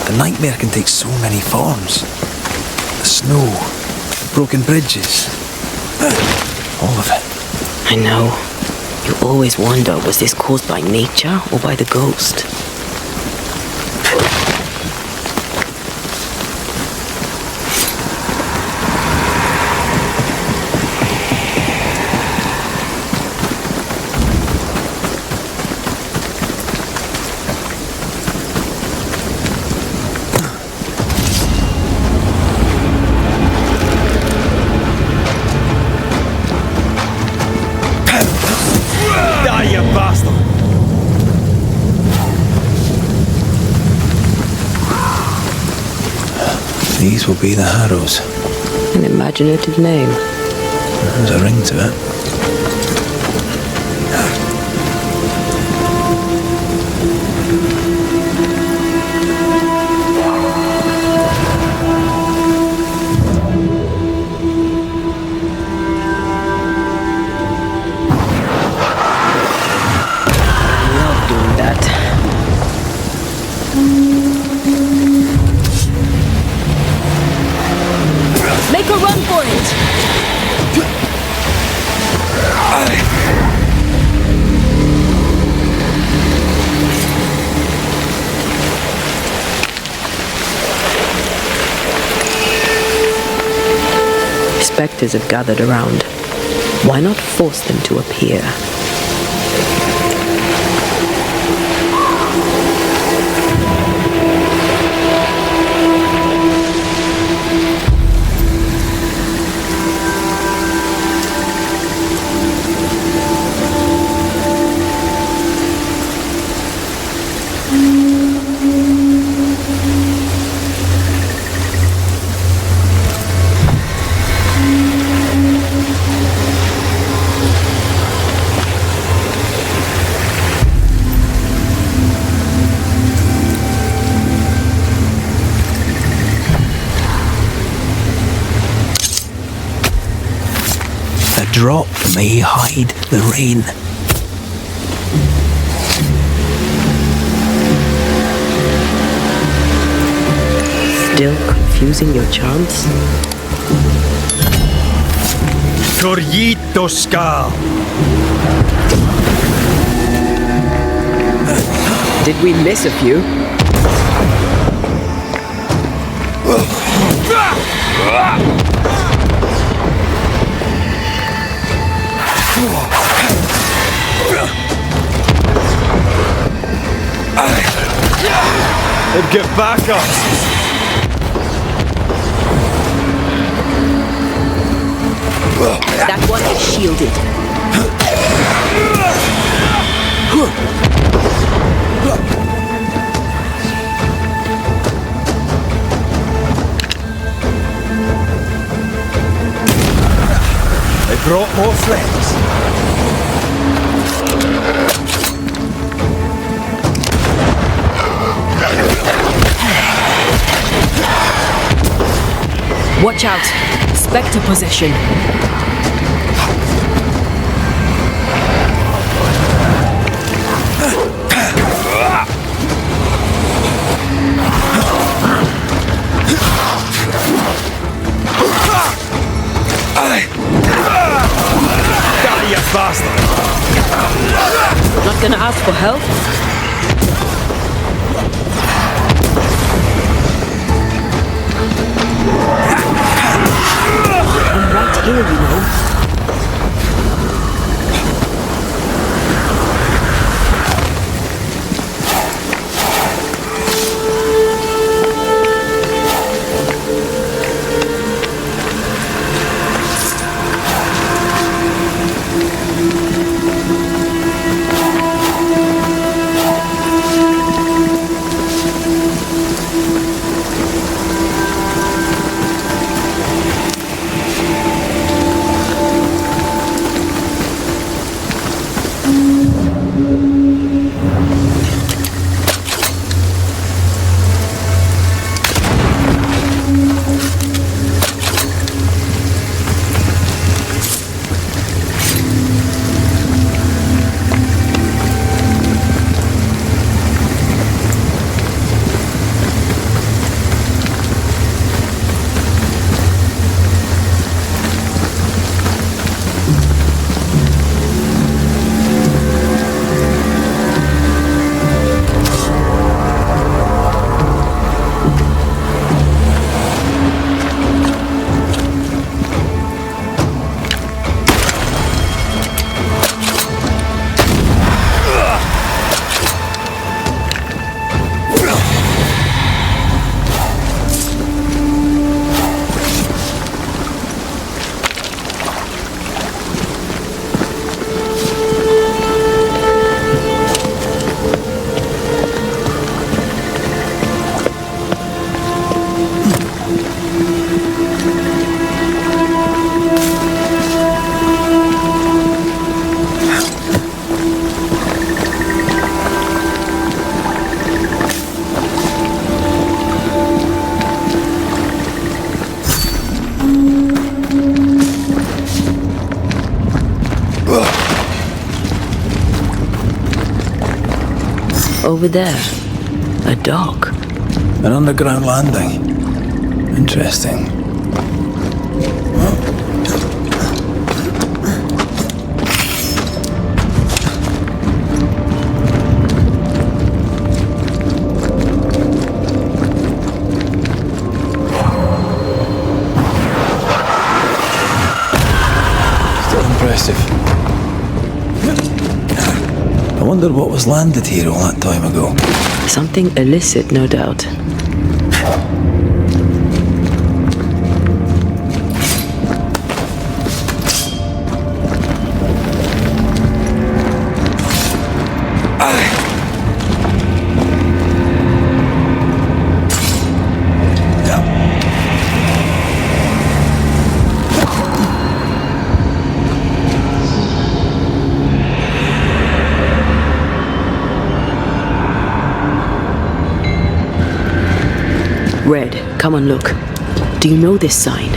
The nightmare can take so many forms. The snow, the broken bridges, all of it. I know. You always wonder, was this caused by nature or by the ghost? These will be the Harrows. An imaginative name. There's a ring to it. Spectres have gathered around. Why not force them to appear? Drop may hide the rain. Still confusing your chants? Corrito Skal. Did we miss a few? They'd get back up. That one is shielded. They brought more friends. Watch out! Spectre possession. Die, you bastard! Not gonna ask for help? I'm right here, you know. Over there. A dock. An underground landing. Interesting. Still impressive. I wonder what was landed here all that time ago. Something illicit, no doubt. Red, come and look. Do you know this sign?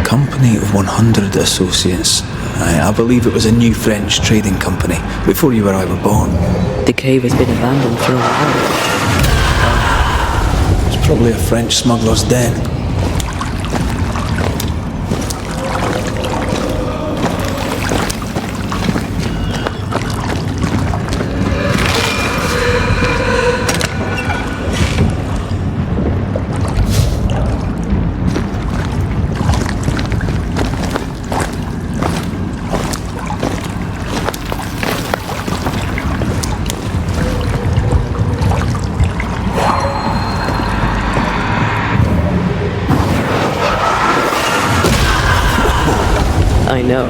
Company of 100 associates. I believe it was a new French trading company, before you or I were born. The cave has been abandoned for a while. It's probably a French smuggler's den. I know.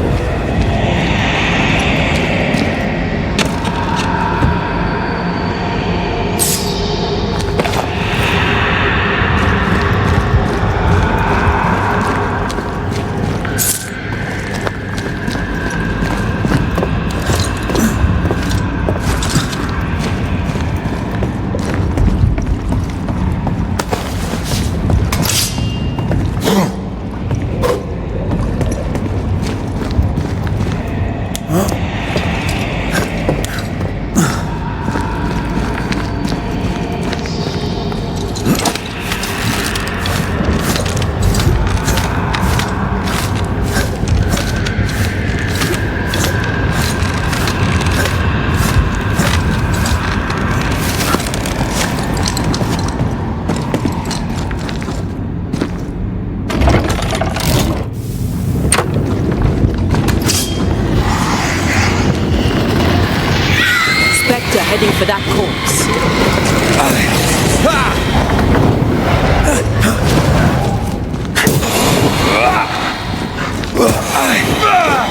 Heading for that corpse.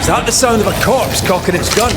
Is that the sound of a corpse cocking its gun?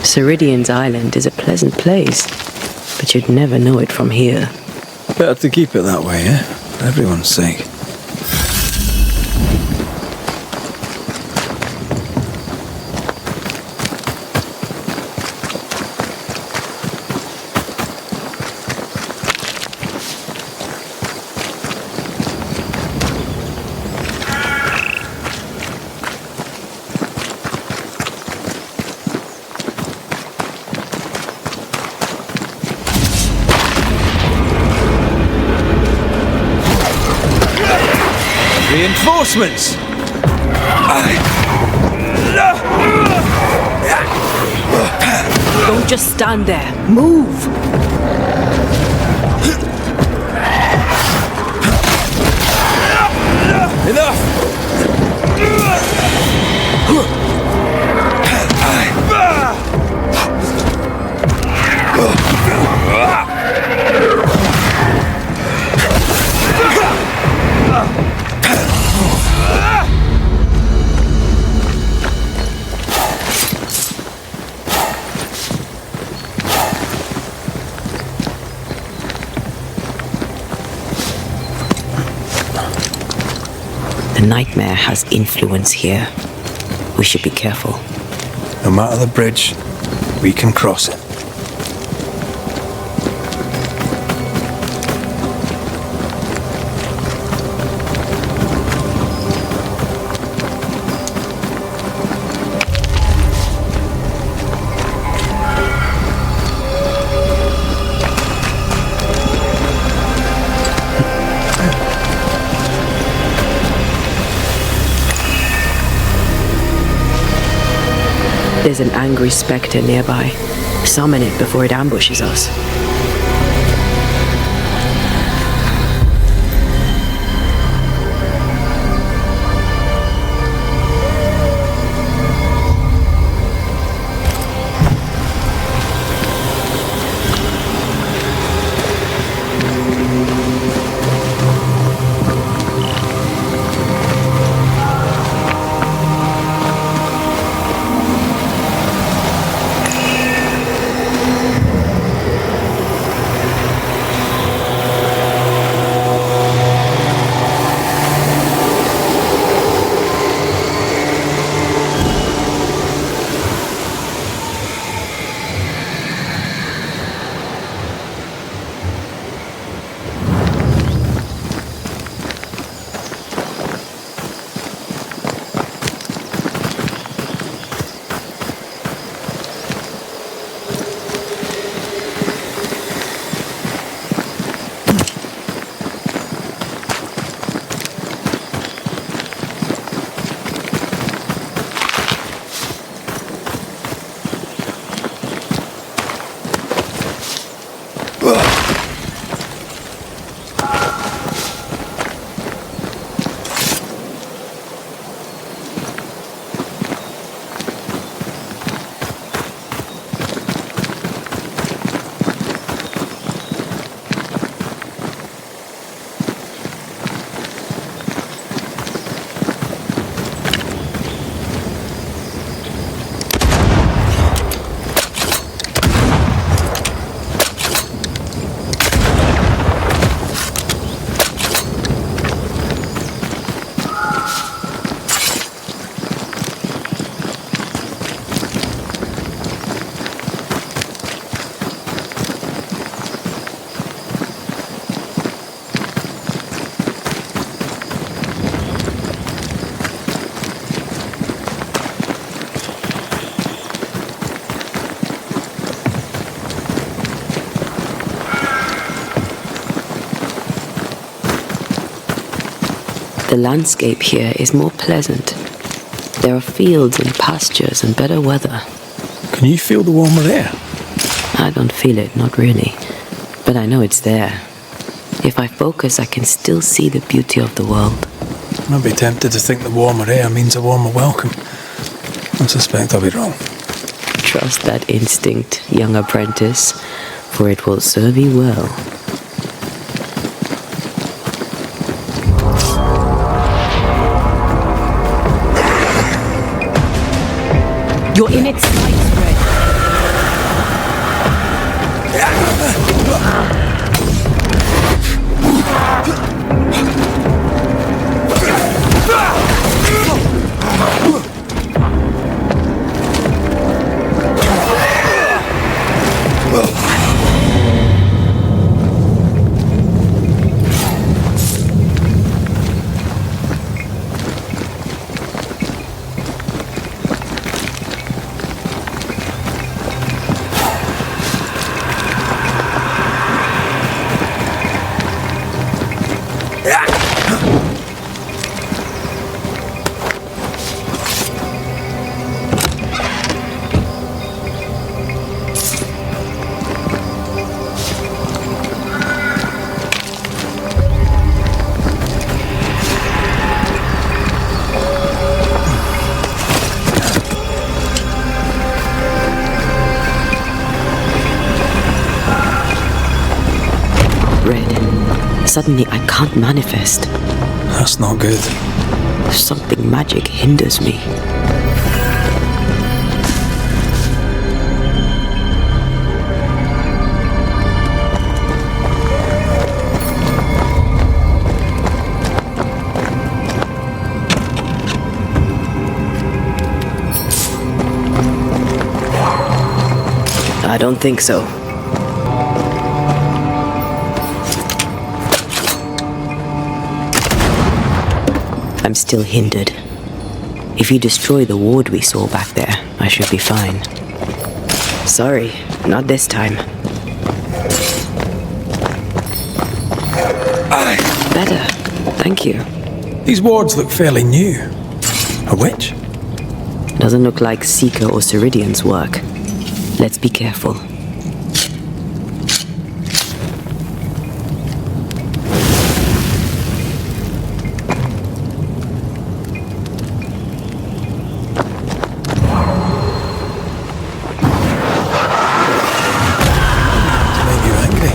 Ceridian's island is a pleasant place, but you'd never know it from here. Better to keep it that way, eh? For everyone's sake. Reinforcements! Don't just stand there. Move! Enough! The nightmare has influence here. We should be careful. No matter the bridge, we can cross it. There's an angry spectre nearby. Summon it before it ambushes us. The landscape here is more pleasant. There are fields and pastures and better weather. Can you feel the warmer air? I don't feel it, not really. But I know it's there. If I focus, I can still see the beauty of the world. I'd be tempted to think the warmer air means a warmer welcome. I suspect I'll be wrong. Trust that instinct, young apprentice, for it will serve you well. You're in its sight spread. suddenly I can't manifest. That's not good. Something magic hinders me. I don't think so. I'm still hindered. If you destroy the ward we saw back there, I should be fine. Sorry, not this time. Better, thank you. These wards look fairly new. A witch? Doesn't look like Seeker or Ceridian's work. Let's be careful. To make you angry.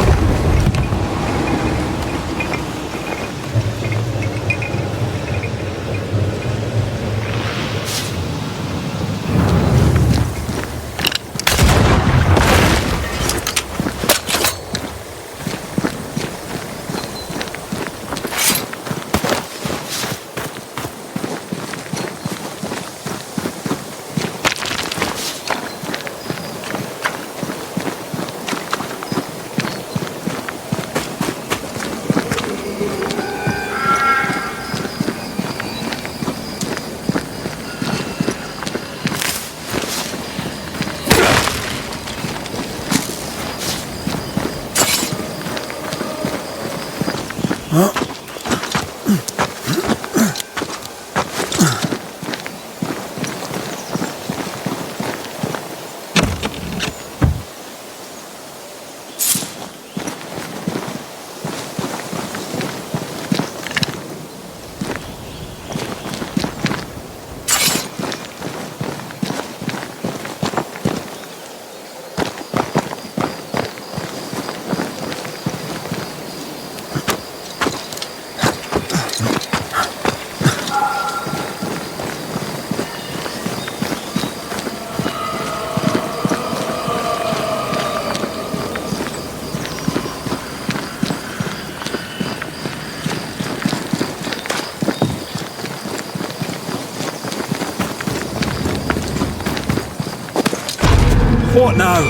What now?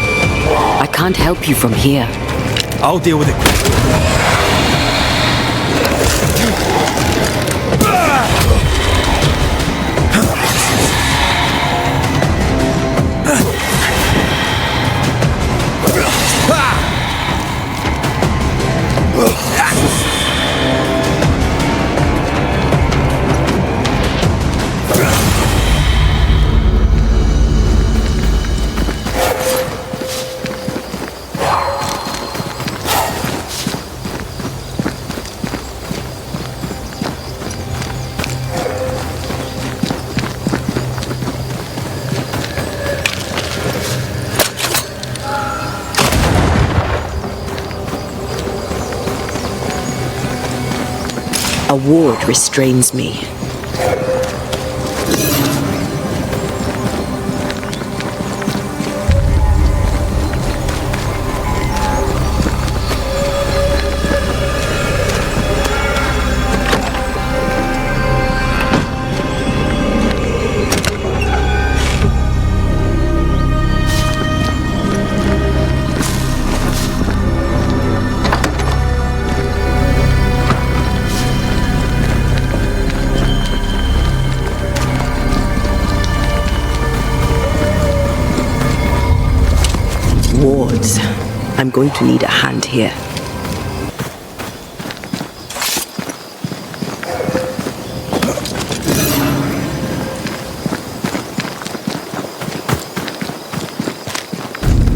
I can't help you from here. I'll deal with it. A ward restrains me. Wards. I'm going to need a hand here.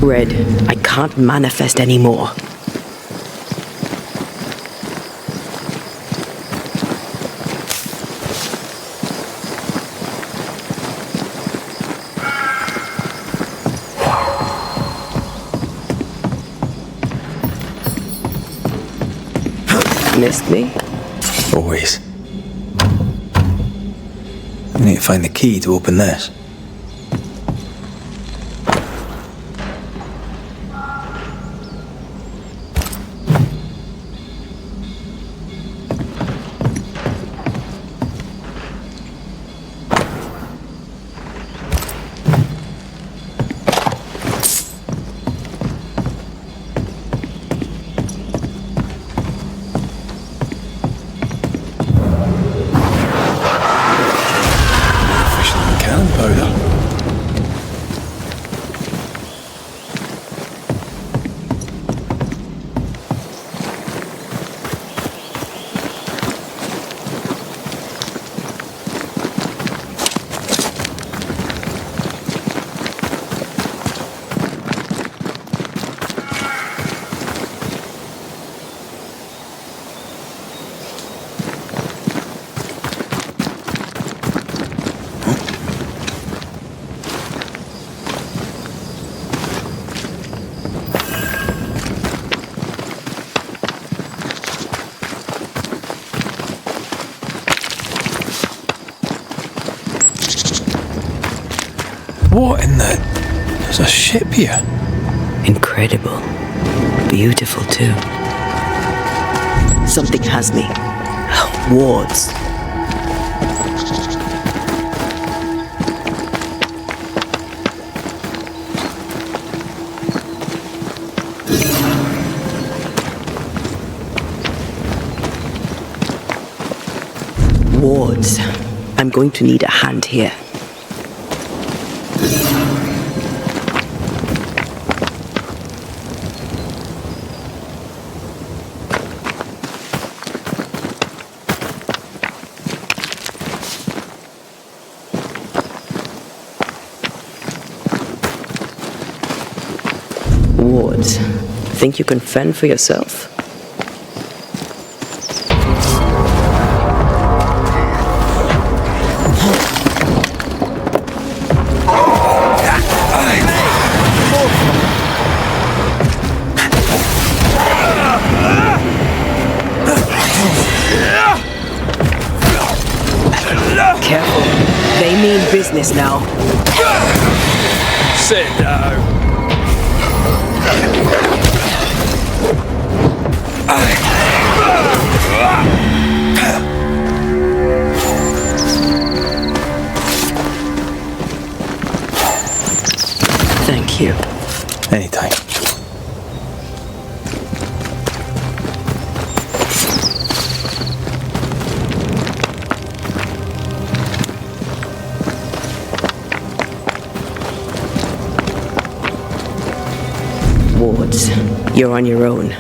Red, I can't manifest anymore. Missed me? Always. I need to find the key to open this. What in the... There's a ship here. Incredible. Beautiful, too. Something has me. Wards. Wards. I'm going to need a hand here. Wards, think you can fend for yourself? Careful, they mean business now. Sit down. Thank you. Anytime. Wards, you're on your own.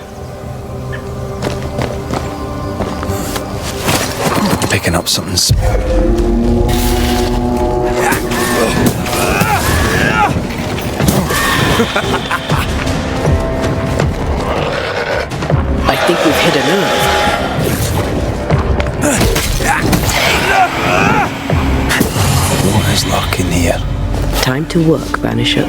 Picking up something. I think we've hit a nerve. What is luck in here? Time to work, Banisher.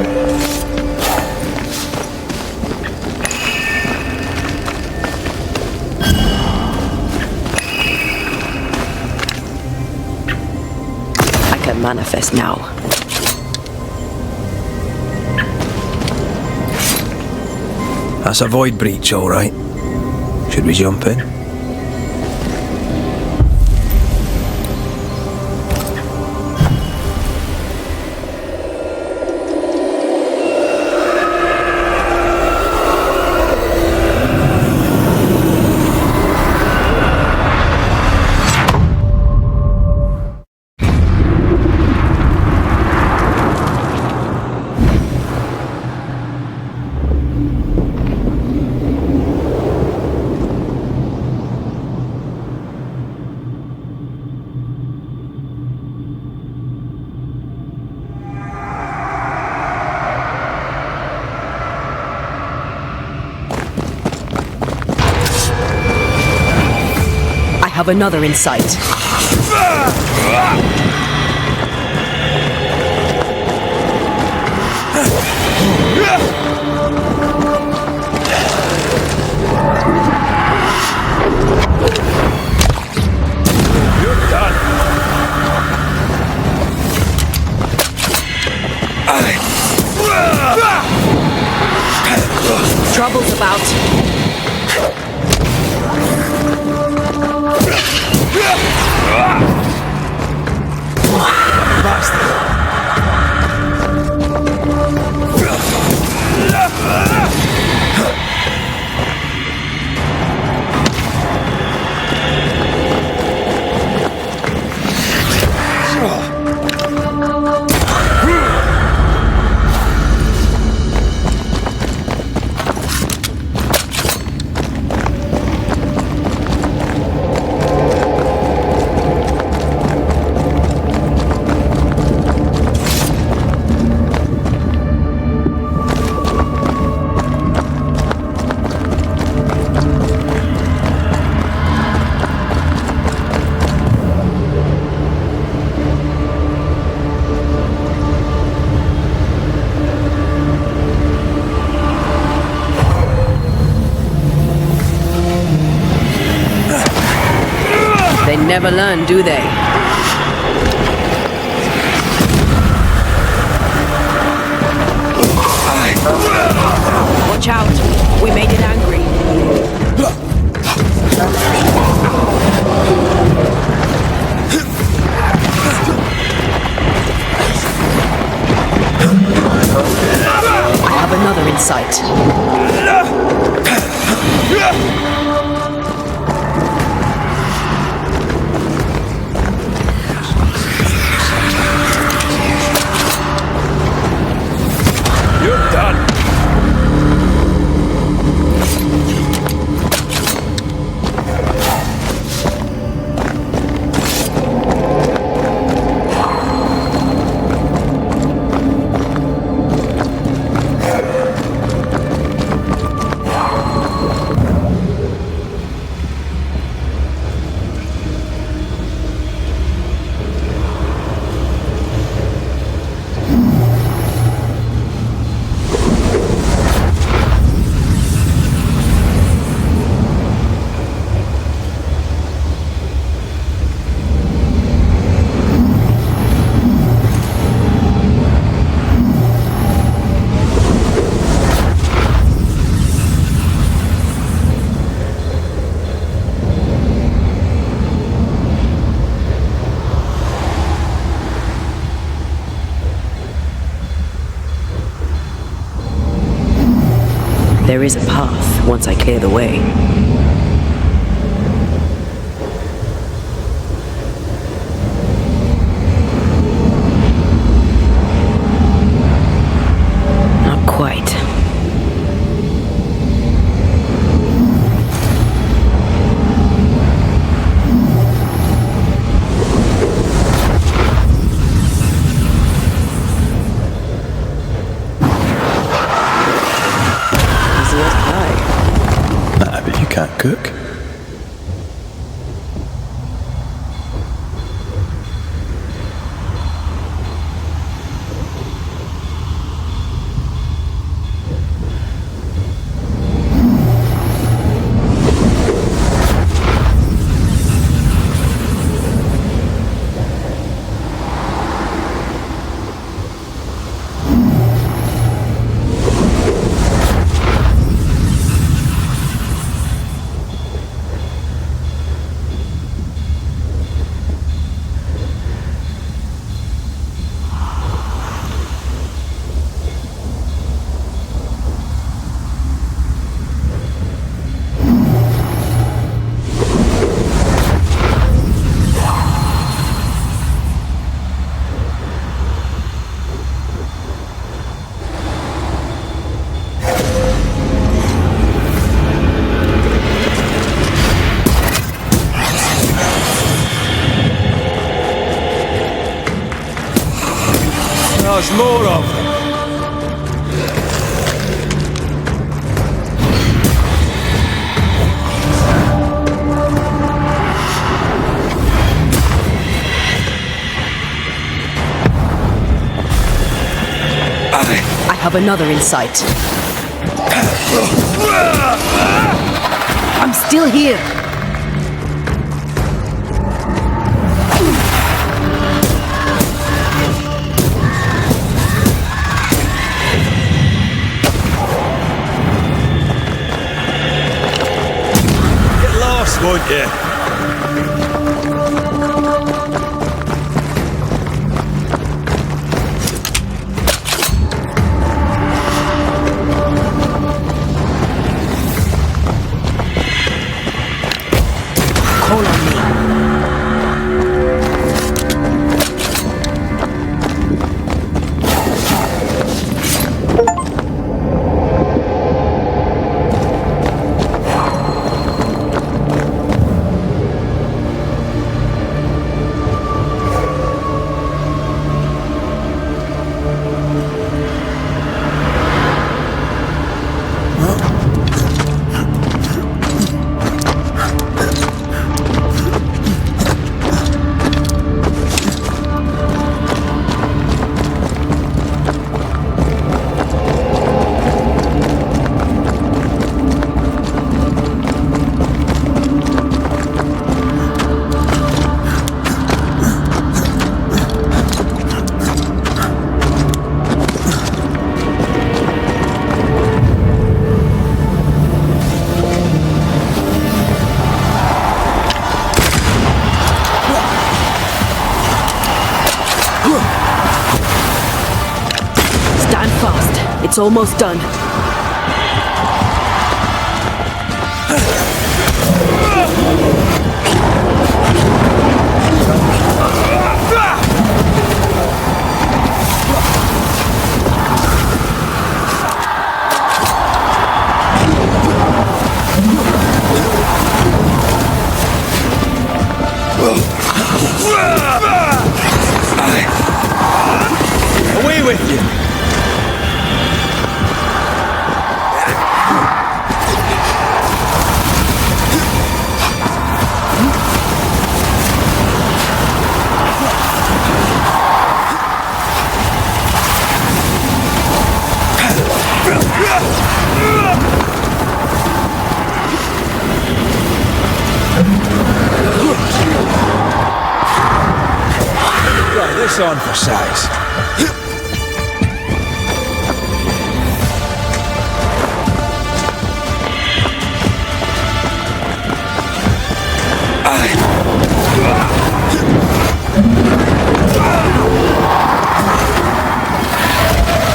I can manifest now. That's a void breach, all right. Should we jump in? Have another in sight. Trouble's about. They never learn, do they? Watch out. We made it angry. I have another in sight. You're done. There is a path once I clear the way. Not quite. I bet you can't cook. There's more of them. I have another in sight. I'm still here. Yeah. Call on me. Stand fast. It's almost done. Away with you! Got this on for size.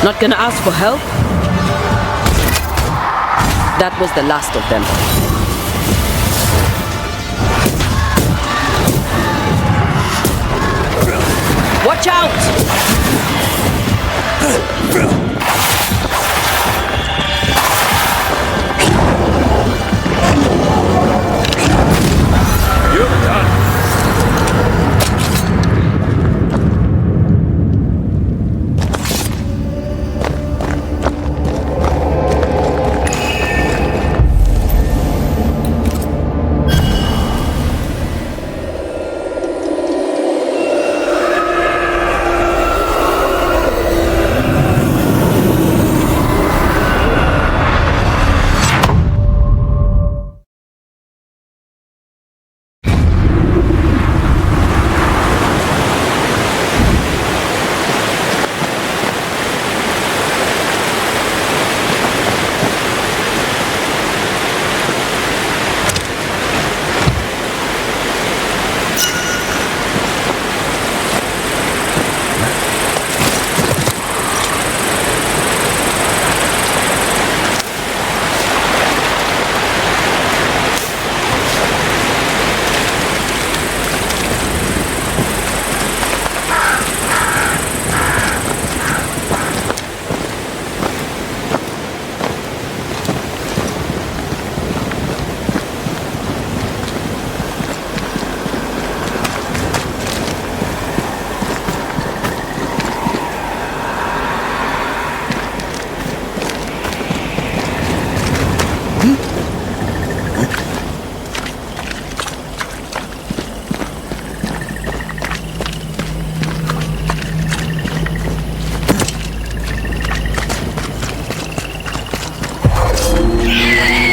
Not gonna ask for help? That was the last of them. Watch out! You're done.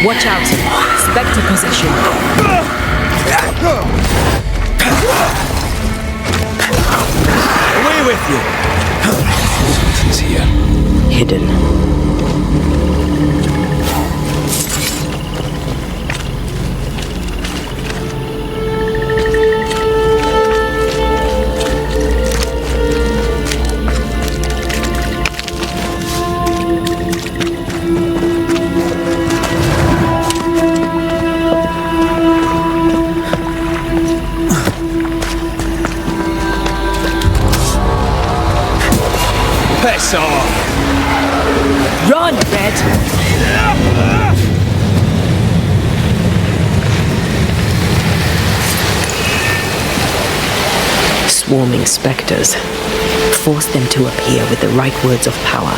Watch out. Spectre possession. Away with you! Something's here. Hidden. Piss off! Run, Red! Swarming specters. Force them to appear with the right words of power.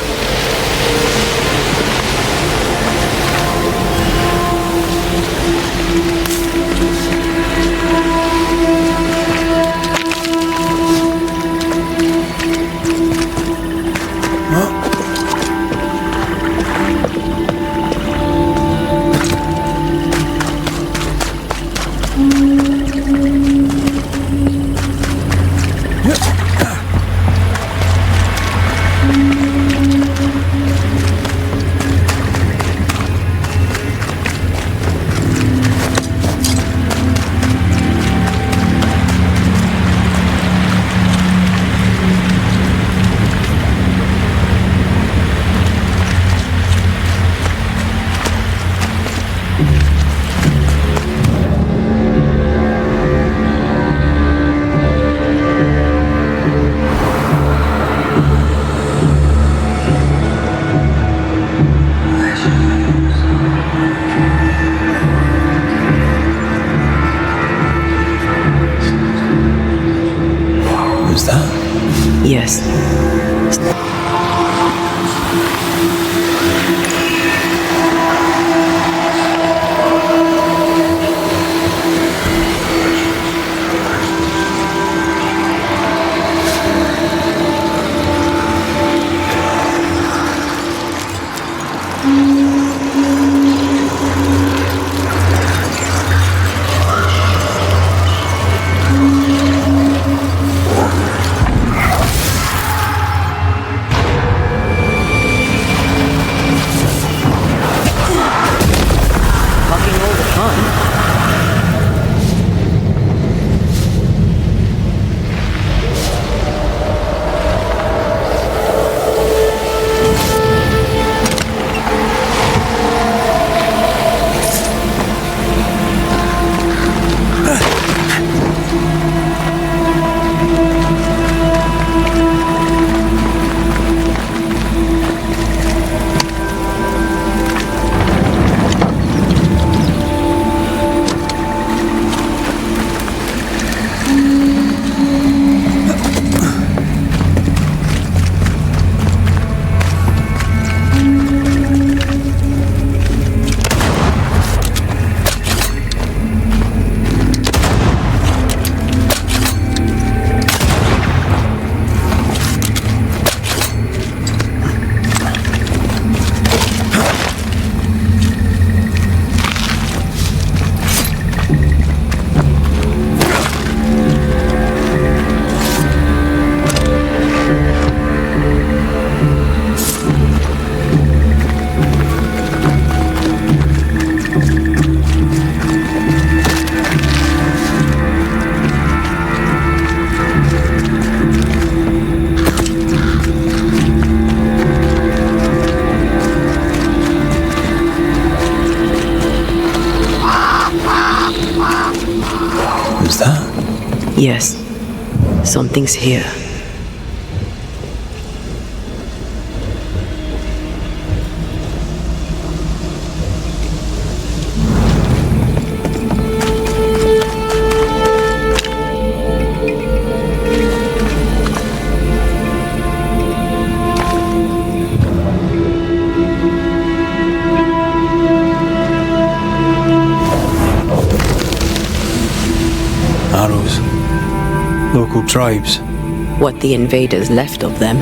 Was that? Yes. Was that? Yes. Something's here. Arrows. Local tribes. What the invaders left of them.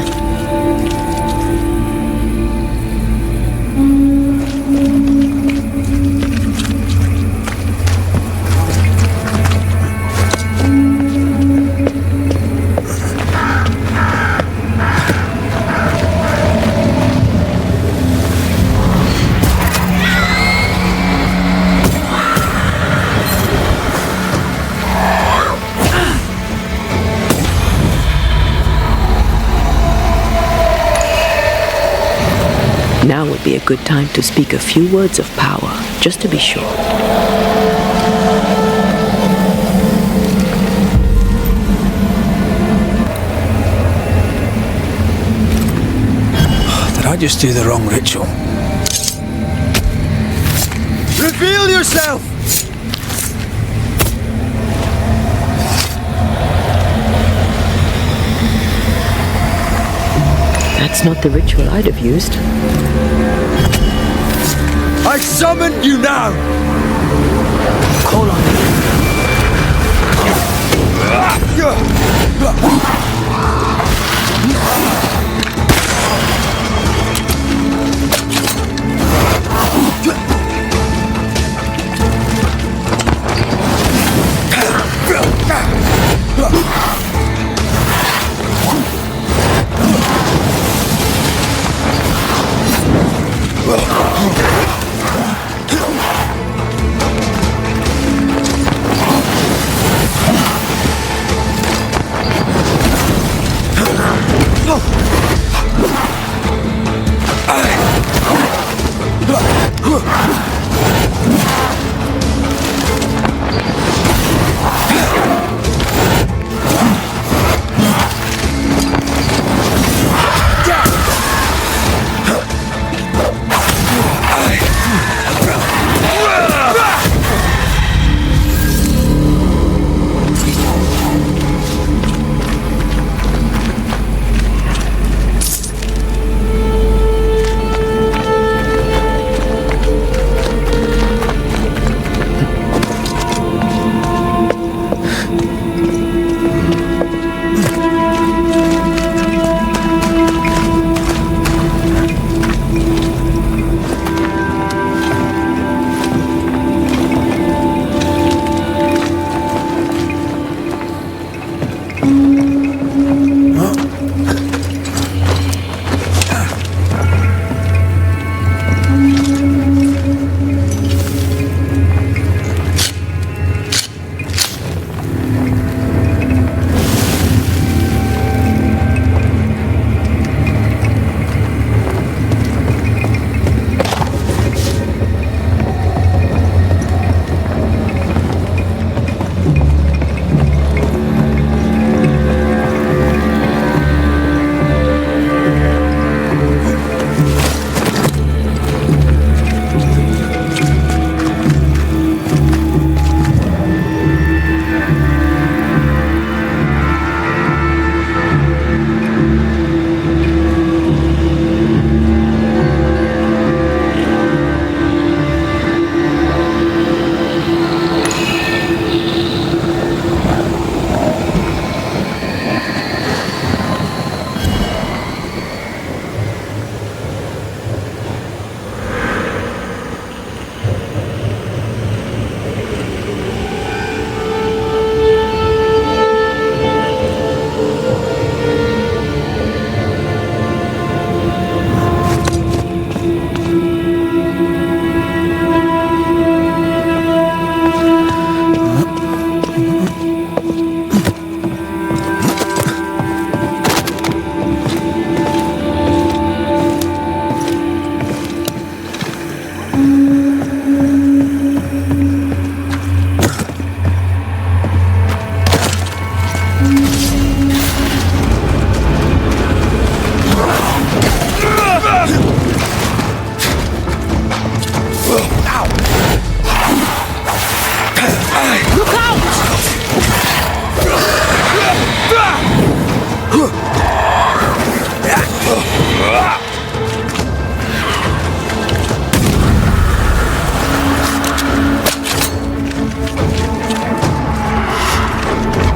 Now would be a good time to speak a few words of power, just to be sure. I just do the wrong ritual. Reveal yourself! That's not the ritual I'd have used. I summon you now! Call on me.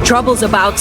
Trouble's about.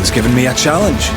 Someone's given me a challenge.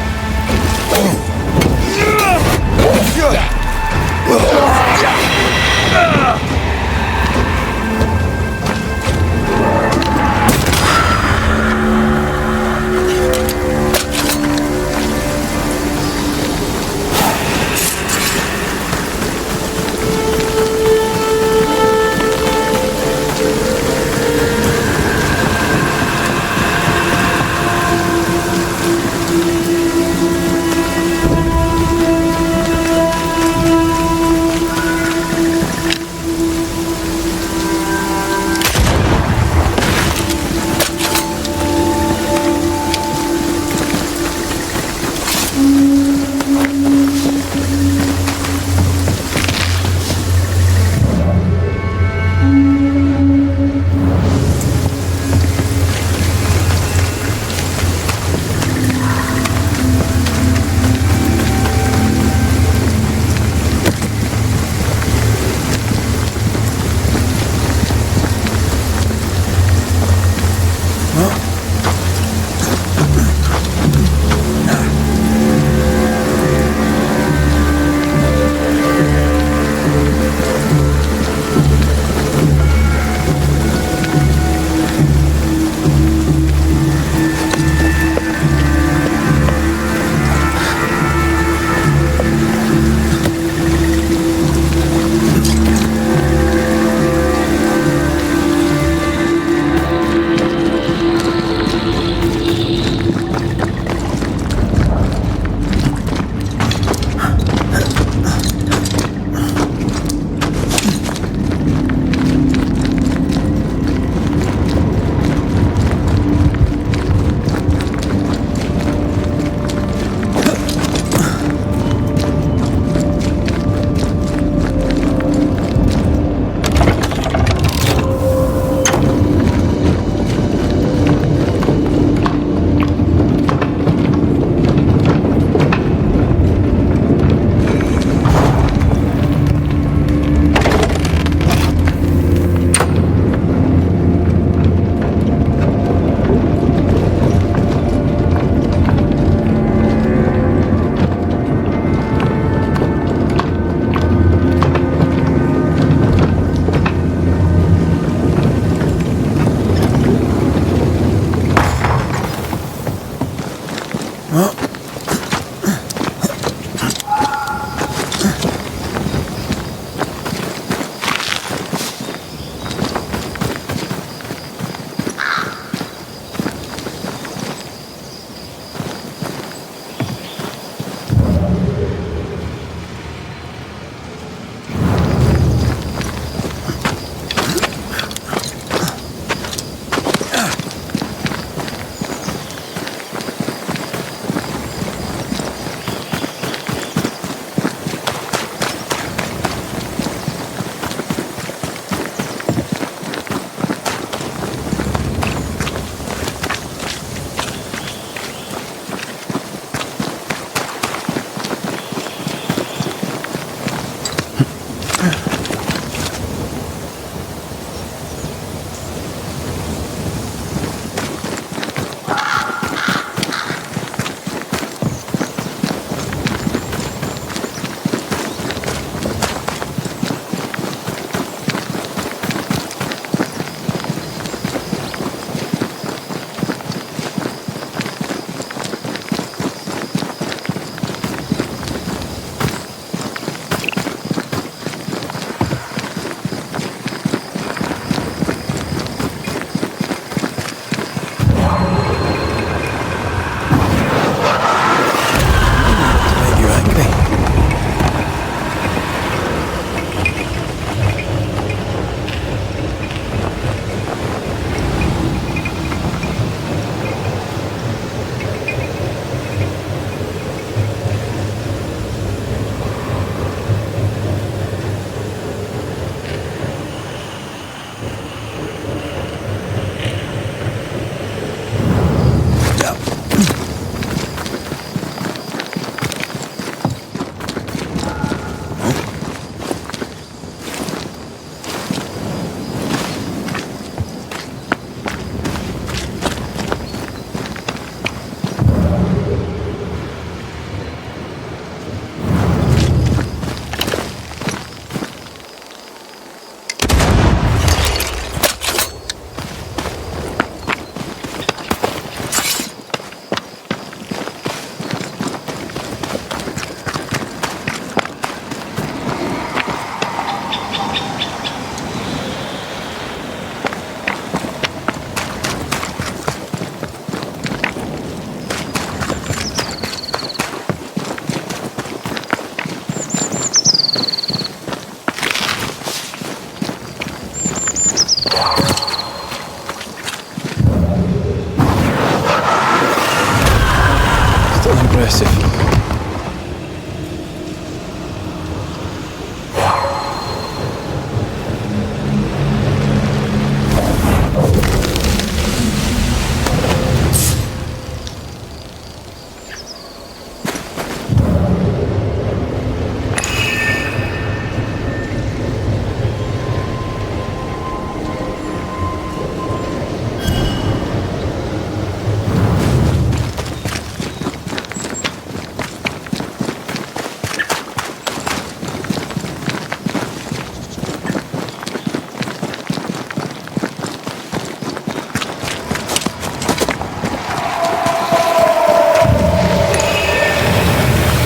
Still impressive.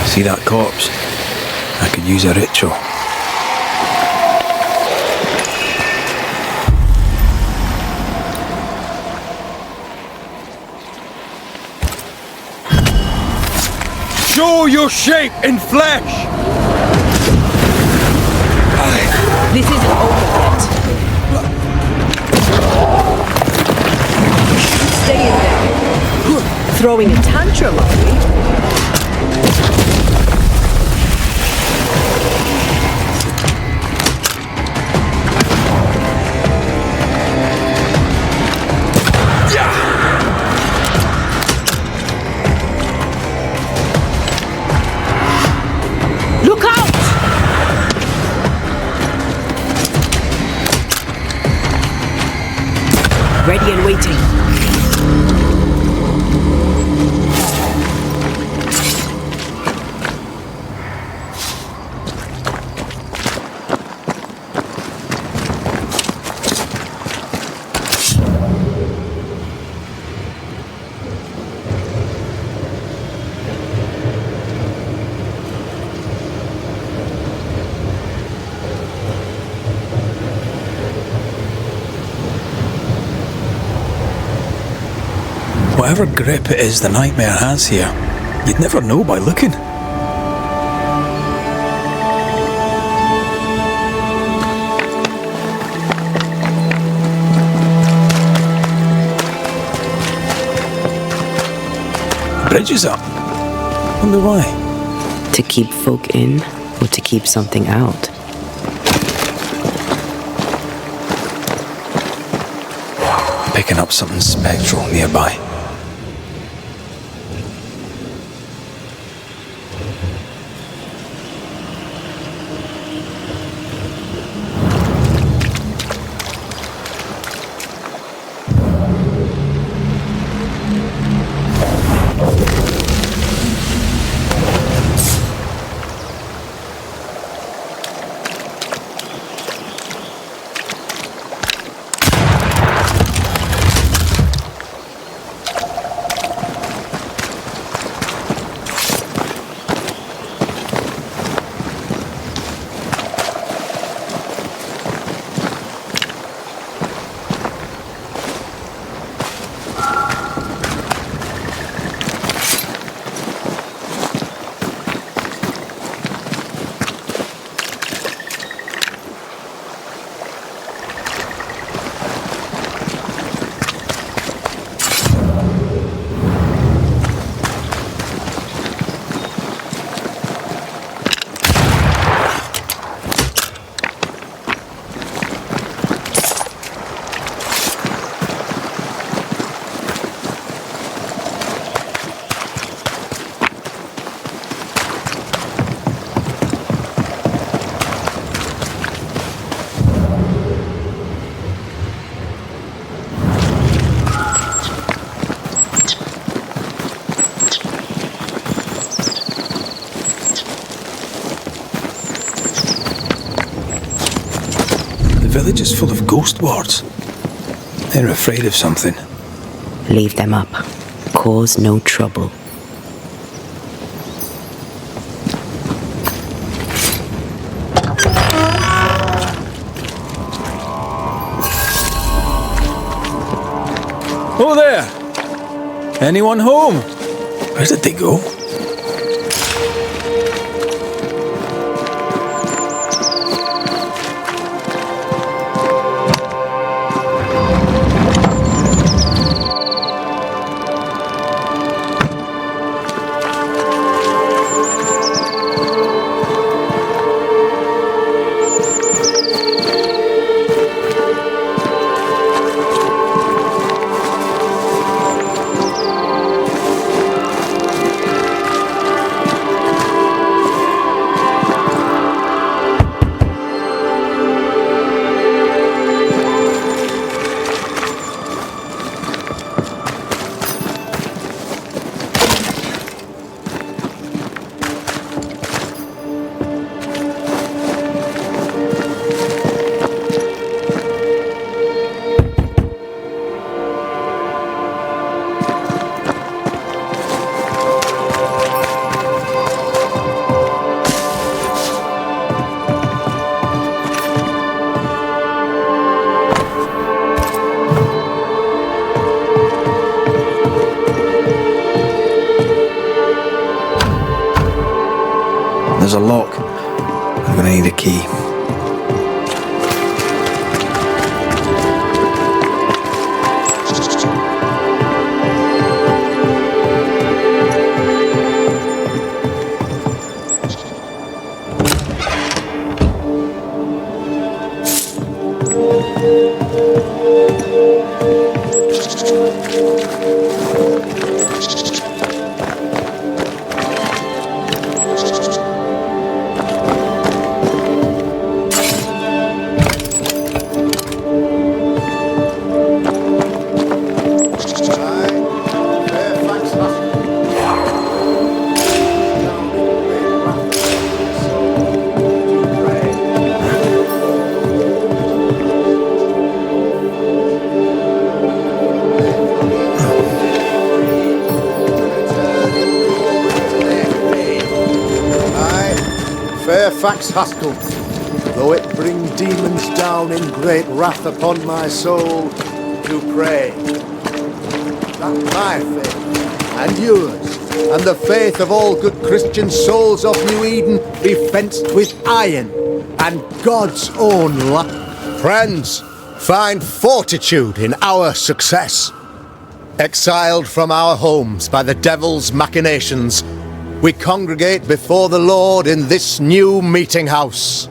See that corpse? I could use a ritual. Show your shape in flesh! This isn't over yet. Stay in there. Throwing a tantrum, are we? Look out! Ready and waiting. Whatever grip it is the nightmare has here, you'd never know by looking. Bridge is up. Wonder why. To keep folk in, or to keep something out? Picking up something spectral nearby. The village is full of ghost wards. They're afraid of something. Leave them up. Cause no trouble. Oh there! Anyone home? Where did they go? there's a lock. I'm gonna need a key. Fairfax Haskell, though it bring demons down in great wrath upon my soul, do pray that my faith and yours and the faith of all good Christian souls of New Eden be fenced with iron and God's own light. Friends, find fortitude in our success. Exiled from our homes by the devil's machinations, we congregate before the Lord in this new meeting house.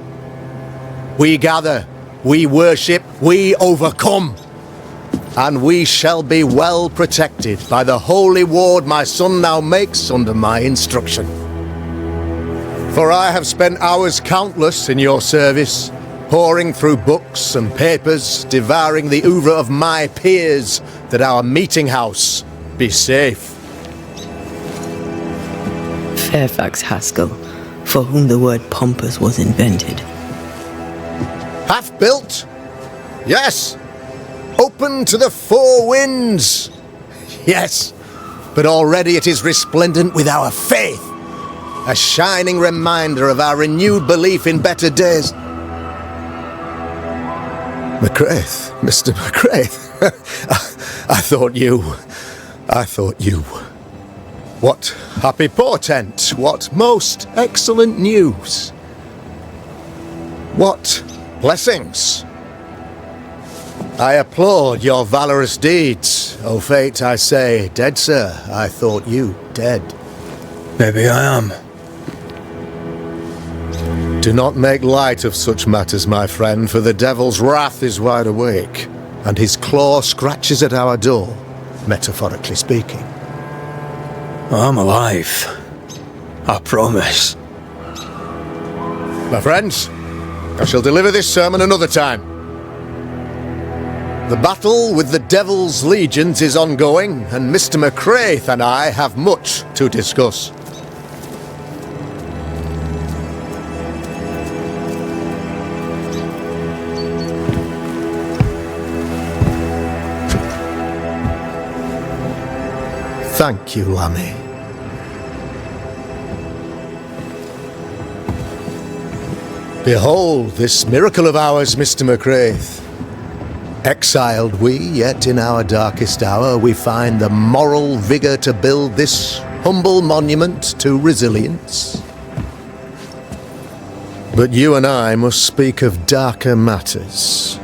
We gather, we worship, we overcome. And we shall be well protected by the holy ward my son now makes under my instruction. For I have spent hours countless in your service, poring through books and papers, devouring the oeuvre of my peers, that our meeting house be safe. Fairfax Haskell, for whom the word pompous was invented. Half built? Yes. Open to the four winds? Yes. But already it is resplendent with our faith, a shining reminder of our renewed belief in better days. McCraith, Mr. McCraith. I thought you. What happy portent, what most excellent news. What blessings. I applaud your valorous deeds. O fate, I say, dead sir, I thought you dead. Maybe I am. Do not make light of such matters, my friend, for the devil's wrath is wide awake, and his claw scratches at our door, metaphorically speaking. I'm alive. I promise. My friends, I shall deliver this sermon another time. The battle with the devil's legions is ongoing, and Mr. McCraith and I have much to discuss. Thank you, Lammy. Behold this miracle of ours, Mr. McCraith. Exiled we, yet in our darkest hour we find the moral vigour to build this humble monument to resilience. But you and I must speak of darker matters.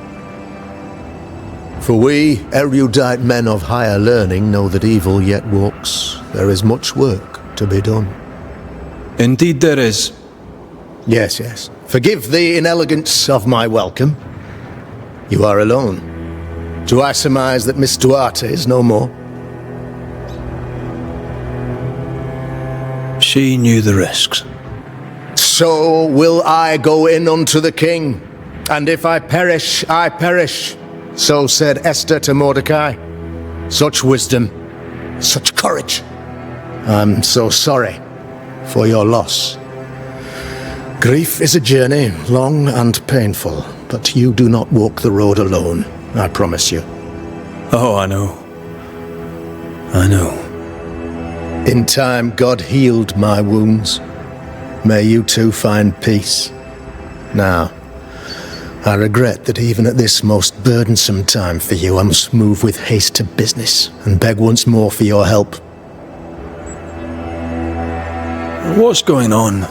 For we, erudite men of higher learning, know that evil yet walks. There is much work to be done. Indeed there is. Yes, yes. Forgive the inelegance of my welcome. You are alone. Do I surmise that Miss Duarte is no more? She knew the risks. So will I go in unto the king, and if I perish, I perish. So said Esther to Mordecai. Such wisdom, such courage. I'm so sorry for your loss. Grief is a journey, long and painful, but you do not walk the road alone, I promise you. Oh, I know. I know. In time, God healed my wounds. May you too find peace. Now, I regret that even at this most burdensome time for you, I must move with haste to business and beg once more for your help. What's going on?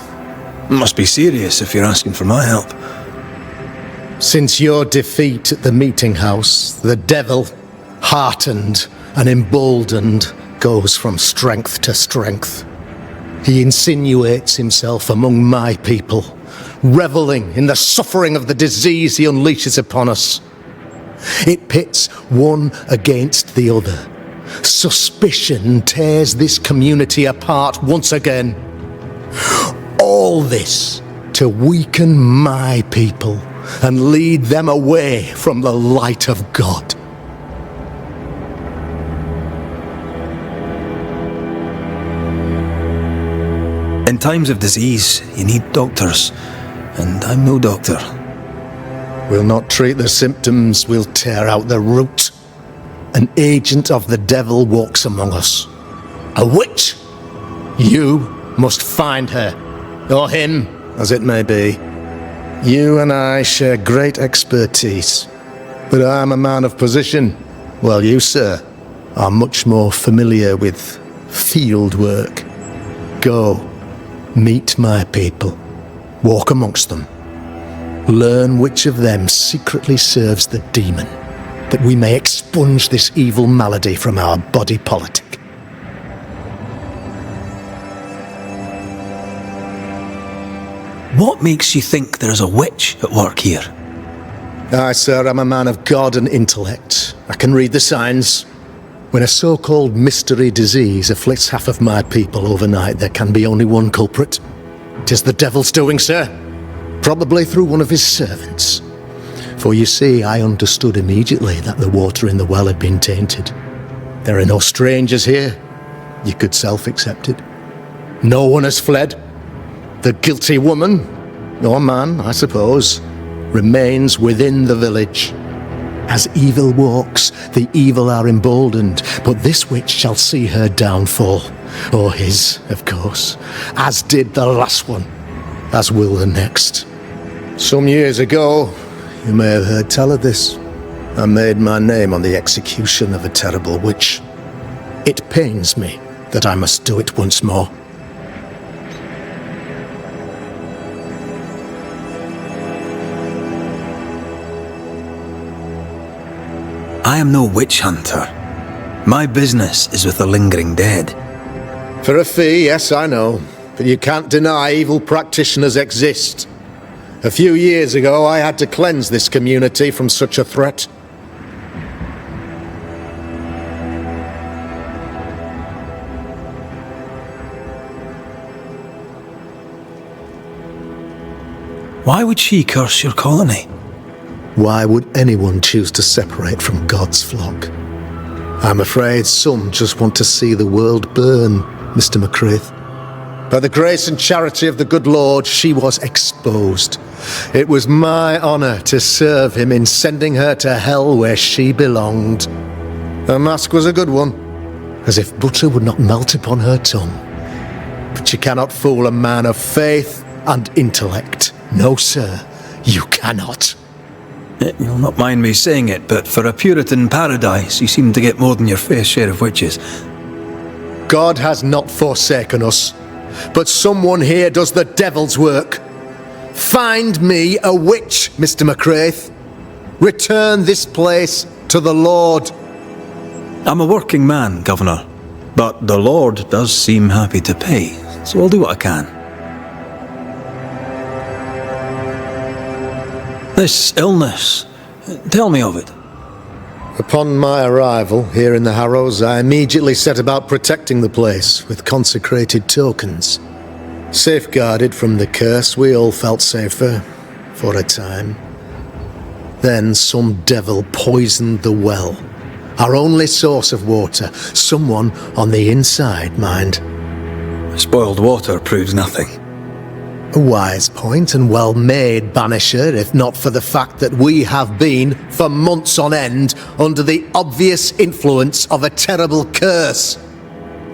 Must be serious if you're asking for my help. Since your defeat at the meeting house, the devil, heartened and emboldened, goes from strength to strength. He insinuates himself among my people, reveling in the suffering of the disease he unleashes upon us. It pits one against the other. Suspicion tears this community apart once again. All this to weaken my people and lead them away from the light of God. In times of disease, you need doctors, and I'm no doctor. We'll not treat the symptoms, we'll tear out the root. An agent of the devil walks among us. A witch! You must find her, or him, as it may be. You and I share great expertise, but I'm a man of position, while you, sir, are much more familiar with field work. Go, meet my people, walk amongst them. Learn which of them secretly serves the demon, that we may expunge this evil malady from our body politic. What makes you think there's a witch at work here? Aye, sir, I'm a man of God and intellect. I can read the signs. When a so-called mystery disease afflicts half of my people overnight, there can be only one culprit. 'Tis the devil's doing, sir. Probably through one of his servants. For you see, I understood immediately that the water in the well had been tainted. There are no strangers here. You could self-accept it. No one has fled. The guilty woman, or man, I suppose, remains within the village. As evil walks, the evil are emboldened, but this witch shall see her downfall. Or his, of course, as did the last one, as will the next. Some years ago, you may have heard tell of this, I made my name on the execution of a terrible witch. It pains me that I must do it once more. I am no witch hunter. My business is with the lingering dead. For a fee, yes, I know, but you can't deny evil practitioners exist. A few years ago, I had to cleanse this community from such a threat. Why would she curse your colony? Why would anyone choose to separate from God's flock? I'm afraid some just want to see the world burn, Mr. McCraith. By the grace and charity of the good Lord, she was exposed. It was my honor to serve him in sending her to hell where she belonged. Her mask was a good one, as if butter would not melt upon her tongue. But you cannot fool a man of faith and intellect. No, sir, you cannot. You'll not mind me saying it, but for a Puritan paradise, you seem to get more than your fair share of witches. God has not forsaken us, but someone here does the devil's work. Find me a witch, Mr. McCraith. Return this place to the Lord. I'm a working man, Governor, but the Lord does seem happy to pay, so I'll do what I can. This illness, tell me of it. Upon my arrival here in the Harrows, I immediately set about protecting the place with consecrated tokens. Safeguarded from the curse, we all felt safer, for a time. Then some devil poisoned the well, our only source of water. Someone on the inside, mind. Spoiled water proves nothing. A wise point and well made, Banisher, if not for the fact that we have been, for months on end, under the obvious influence of a terrible curse.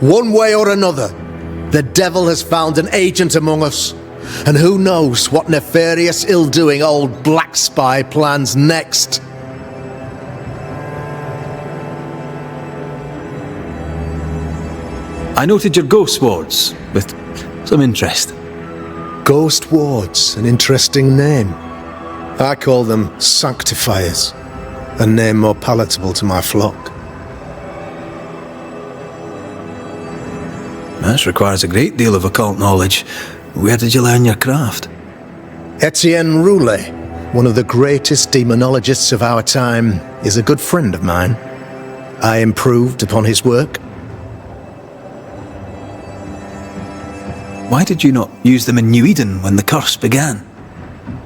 One way or another, the devil has found an agent among us, and who knows what nefarious ill-doing old Black Spy plans next. I noted your ghost wards with some interest. Ghost wards, an interesting name. I call them sanctifiers, a name more palatable to my flock. This requires a great deal of occult knowledge. Where did you learn your craft? Etienne Roulet, one of the greatest demonologists of our time, is a good friend of mine. I improved upon his work. Why did you not use them in New Eden when the curse began?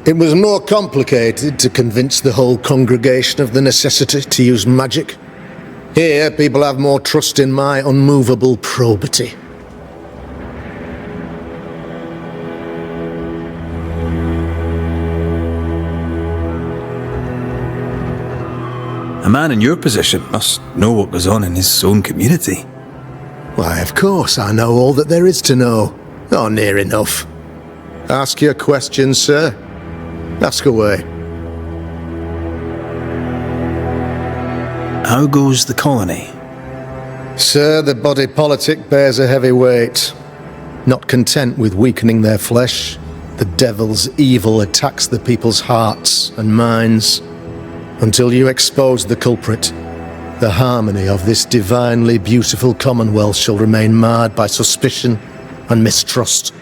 It was more complicated to convince the whole congregation of the necessity to use magic. Here, people have more trust in my unmovable probity. A man in your position must know what goes on in his own community. Why, of course, I know all that there is to know. Or near enough. Ask your questions, sir. Ask away. How goes the colony? Sir, the body politic bears a heavy weight. Not content with weakening their flesh, the devil's evil attacks the people's hearts and minds. Until you expose the culprit, the harmony of this divinely beautiful commonwealth shall remain marred by suspicion and mistrust.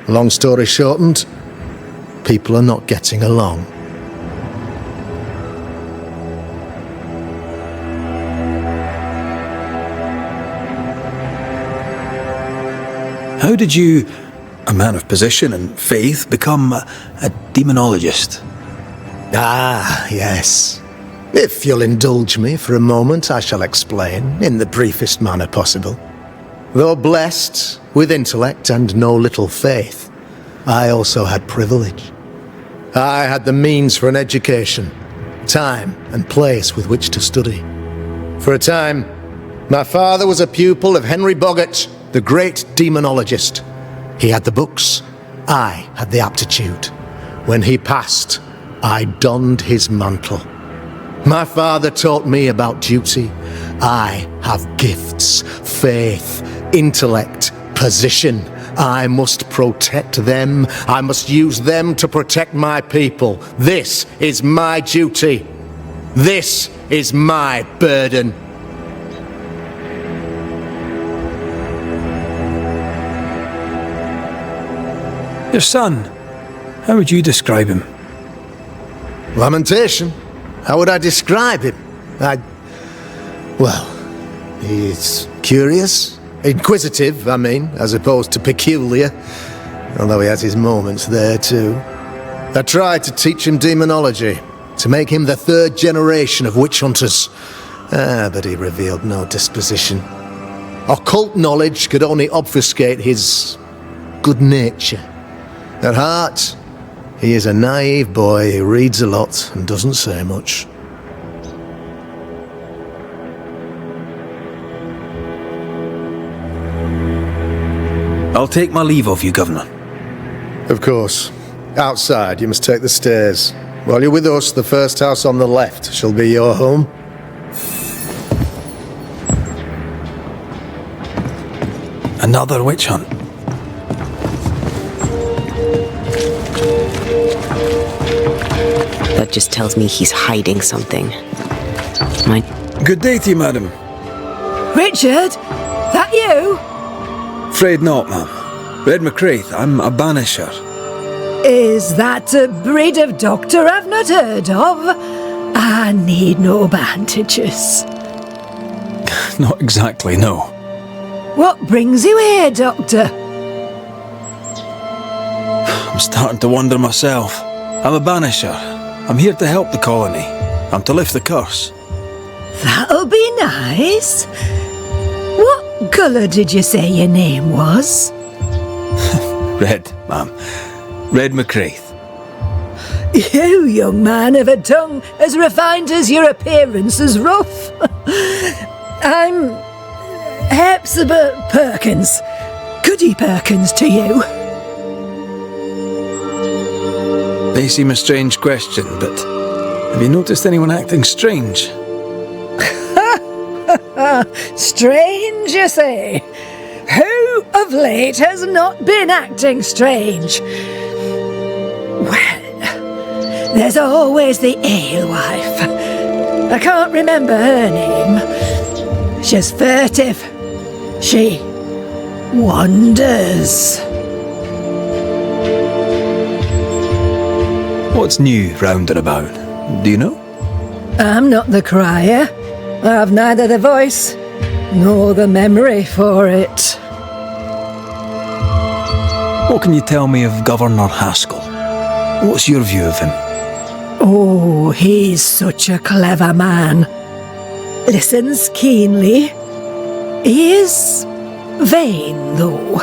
Long story shortened, people are not getting along. How did you, a man of position and faith, become a demonologist? Ah, yes. If you'll indulge me for a moment, I shall explain in the briefest manner possible. Though blessed with intellect and no little faith, I also had privilege. I had the means for an education, time and place with which to study. For a time, my father was a pupil of Henry Boggart, the great demonologist. He had the books, I had the aptitude. When he passed, I donned his mantle. My father taught me about duty. I have gifts, faith, intellect, position. I must protect them. I must use them to protect my people. This is my duty. This is my burden. Your son, how would you describe him? Lamentation? How would I describe him? Well, he's curious. Inquisitive, I mean, as opposed to peculiar. Although he has his moments there, too. I tried to teach him demonology, to make him the third generation of witch hunters. But he revealed no disposition. Occult knowledge could only obfuscate his good nature. At heart, he is a naive boy who reads a lot and doesn't say much. I'll take my leave of you, Governor. Of course. Outside, you must take the stairs. While you're with us, the first house on the left shall be your home. Another witch hunt. That just tells me he's hiding something. Good day to you, madam. Richard? That you? Afraid not, ma'am. Red McCraith, I'm a Banisher. Is that a breed of doctor I've not heard of? I need no bandages. Not exactly, no. What brings you here, Doctor? I'm starting to wonder myself. I'm a Banisher. I'm here to help the colony. I'm to lift the curse. That'll be nice. What colour did you say your name was? Red, ma'am. Red McCraith. You, young man, have a tongue as refined as your appearance is rough. I'm Hepzibah Perkins. Goody Perkins to you. May seem a strange question, but have you noticed anyone acting strange? Strange, you say? Who of of late has not been acting strange. Well, there's always the alewife. I can't remember her name. She's furtive. She wanders. What's new round and about? Do you know? I'm not the crier. I've neither the voice nor the memory for it. What can you tell me of Governor Haskell? What's your view of him? Oh, he's such a clever man. Listens keenly. He is vain, though.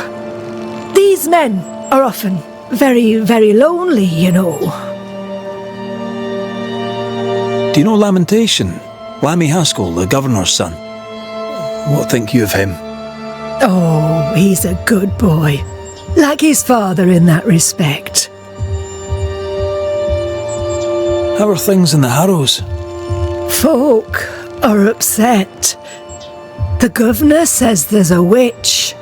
These men are often very, very lonely, you know. Do you know Lamentation? Lammy Haskell, the governor's son. What think you of him? Oh, he's a good boy. Like his father in that respect. How are things in the Harrows? Folk are upset. The governor says there's a witch.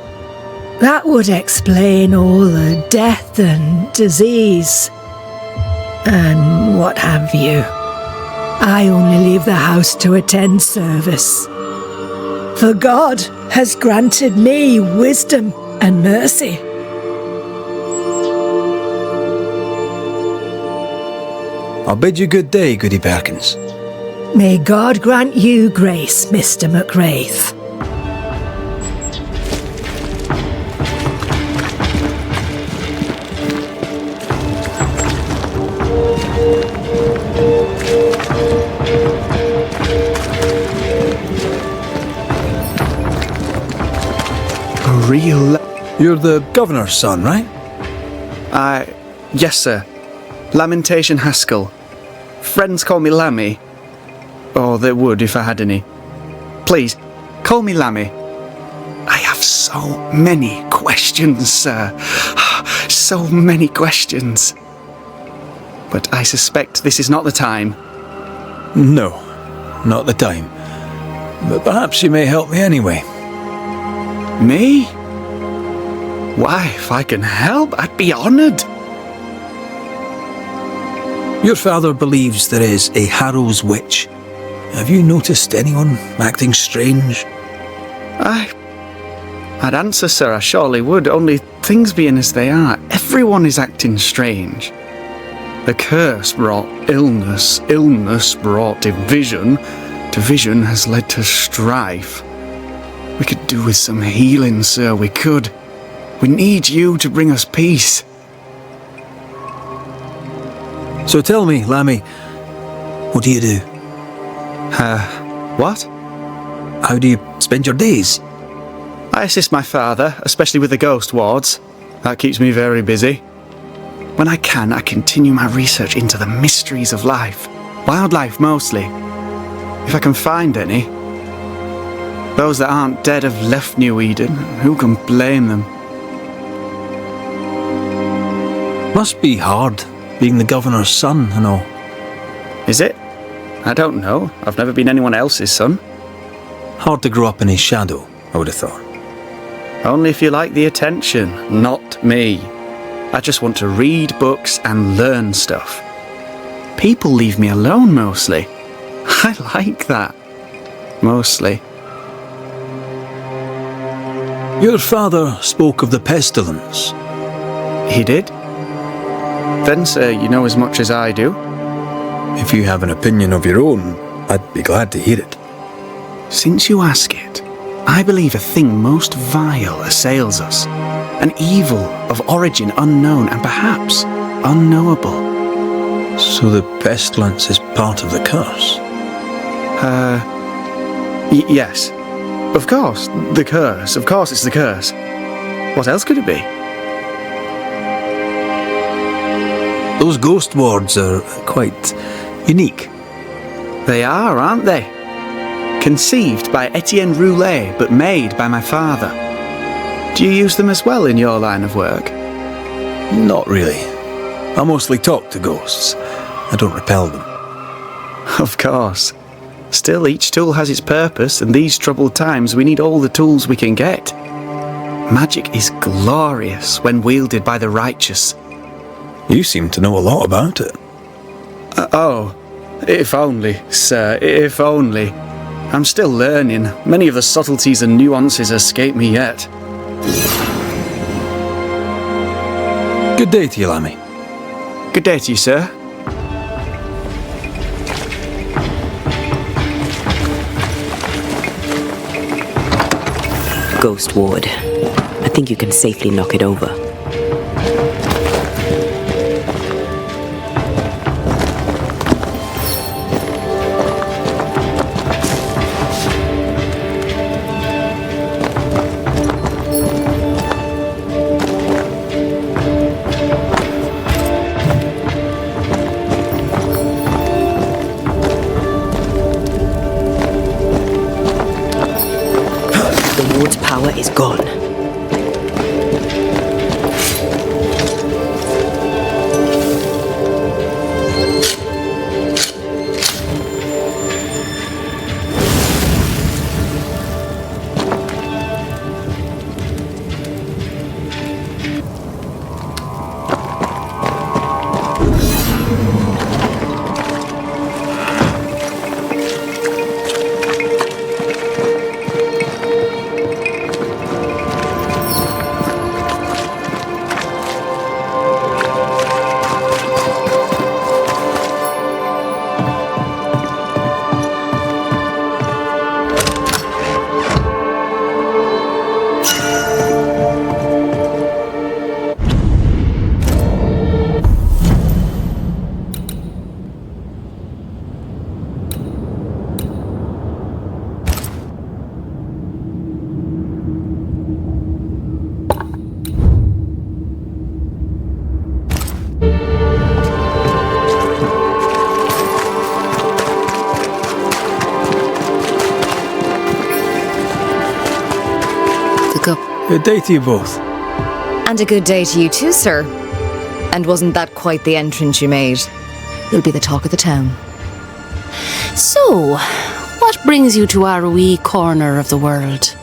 That would explain all the death and disease. And what have you. I only leave the house to attend service. For God has granted me wisdom and mercy. I'll bid you good day, Goody Perkins. May God grant you grace, Mr. McWraith. You're the governor's son, right? Yes, sir. Lamentation Haskell. Friends call me Lammy. Or they would if I had any. Please, call me Lammy. I have so many questions, sir. So many questions. But I suspect this is not the time. No, not the time. But perhaps you may help me anyway. Me? Why, if I can help, I'd be honoured. Your father believes there is a Harrow's witch. Have you noticed anyone acting strange? I'd answer, sir, I surely would, only things being as they are, everyone is acting strange. The curse brought illness, illness brought division, division has led to strife. We could do with some healing, sir, we could. We need you to bring us peace. So tell me, Lammy, what do you do? What? How do you spend your days? I assist my father, especially with the ghost wards. That keeps me very busy. When I can, I continue my research into the mysteries of life. Wildlife, mostly. If I can find any. Those that aren't dead have left New Eden. Who can blame them? Must be hard, being the governor's son and all. Is it? I don't know. I've never been anyone else's son. Hard to grow up in his shadow, I would have thought. Only if you like the attention, not me. I just want to read books and learn stuff. People leave me alone mostly. I like that. Mostly. Your father spoke of the pestilence. He did? Then, sir, you know as much as I do. If you have an opinion of your own, I'd be glad to hear it. Since you ask it, I believe a thing most vile assails us. An evil of origin unknown and perhaps unknowable. So the pestilence is part of the curse? Yes. Of course, the curse. Of course it's the curse. What else could it be? Those ghost wards are quite unique. They are, aren't they? Conceived by Etienne Roulet, but made by my father. Do you use them as well in your line of work? Not really. I mostly talk to ghosts. I don't repel them. Of course. Still, each tool has its purpose, and these troubled times we need all the tools we can get. magic is glorious when wielded by the righteous. You seem to know a lot about it. Oh, if only, sir, if only. I'm still learning. Many of the subtleties and nuances escape me yet. Good day to you, Lammy. Good day to you, sir. Ghost Ward. I think you can safely knock it over. The ward's power is gone. Good day to you both. And a good day to you too, sir. And wasn't that quite the entrance you made? You'll be the talk of the town. So, what brings you to our wee corner of the world?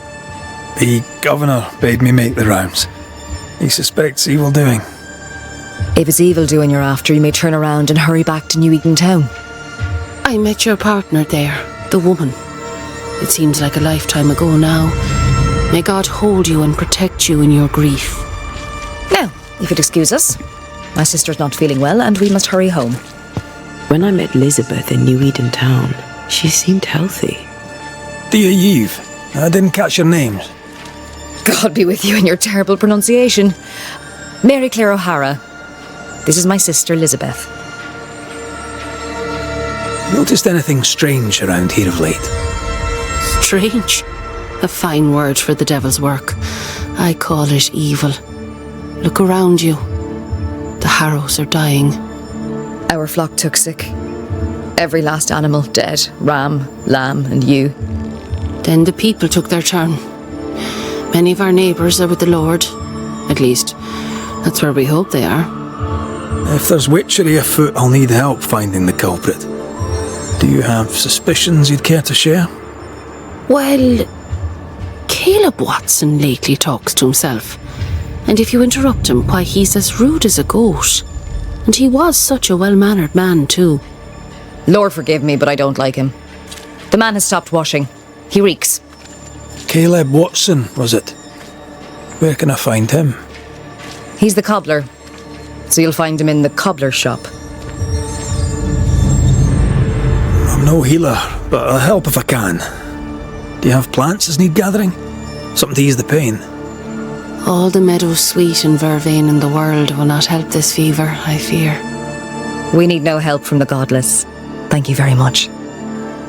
The governor bade me make the rounds. He suspects evil doing. If it's evil doing you're after, you may turn around and hurry back to New Eden town. I met your partner there, the woman. It seems like a lifetime ago now. May God hold you and protect you in your grief. Now, if you'd excuse us, my sister's not feeling well and we must hurry home. When I met Elizabeth in New Eden town, she seemed healthy. Dear Yves, I didn't catch your names. God be with you and your terrible pronunciation. Mary Claire O'Hara. This is my sister Elizabeth. Noticed anything strange around here of late? Strange. A fine word for the devil's work. I call it evil. Look around you. The harrows are dying. Our flock took sick. Every last animal dead. Ram, lamb and ewe. Then the people took their turn. Many of our neighbours are with the Lord. At least, that's where we hope they are. If there's witchery afoot, I'll need help finding the culprit. Do you have suspicions you'd care to share? Well, Caleb Watson lately talks to himself. And if you interrupt him, why, he's as rude as a goat. And he was such a well-mannered man, too. Lord forgive me, but I don't like him. The man has stopped washing. He reeks. Caleb Watson, was it? Where can I find him? He's the cobbler. So you'll find him in the cobbler shop. I'm no healer, but I'll help if I can. Do you have plants as need gathering? Something to ease the pain? All the meadow sweet and vervain in the world will not help this fever, I fear. We need no help from the godless. Thank you very much.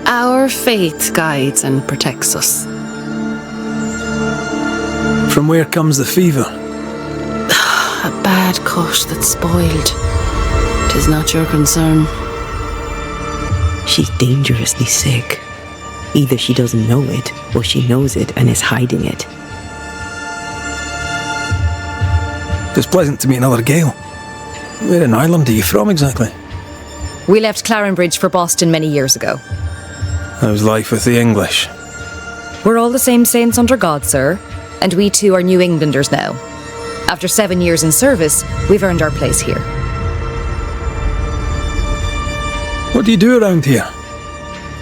Our faith guides and protects us. From where comes the fever? A bad cut that's spoiled. 'Tis not your concern. She's dangerously sick. Either she doesn't know it, or she knows it and is hiding it. It's pleasant to meet another Gale. Where in Ireland are you from exactly? We left Clarenbridge for Boston many years ago. How's life with the English? We're all the same saints under God, sir. and we too are New Englanders now. After 7 years in service, we've earned our place here. What do you do around here?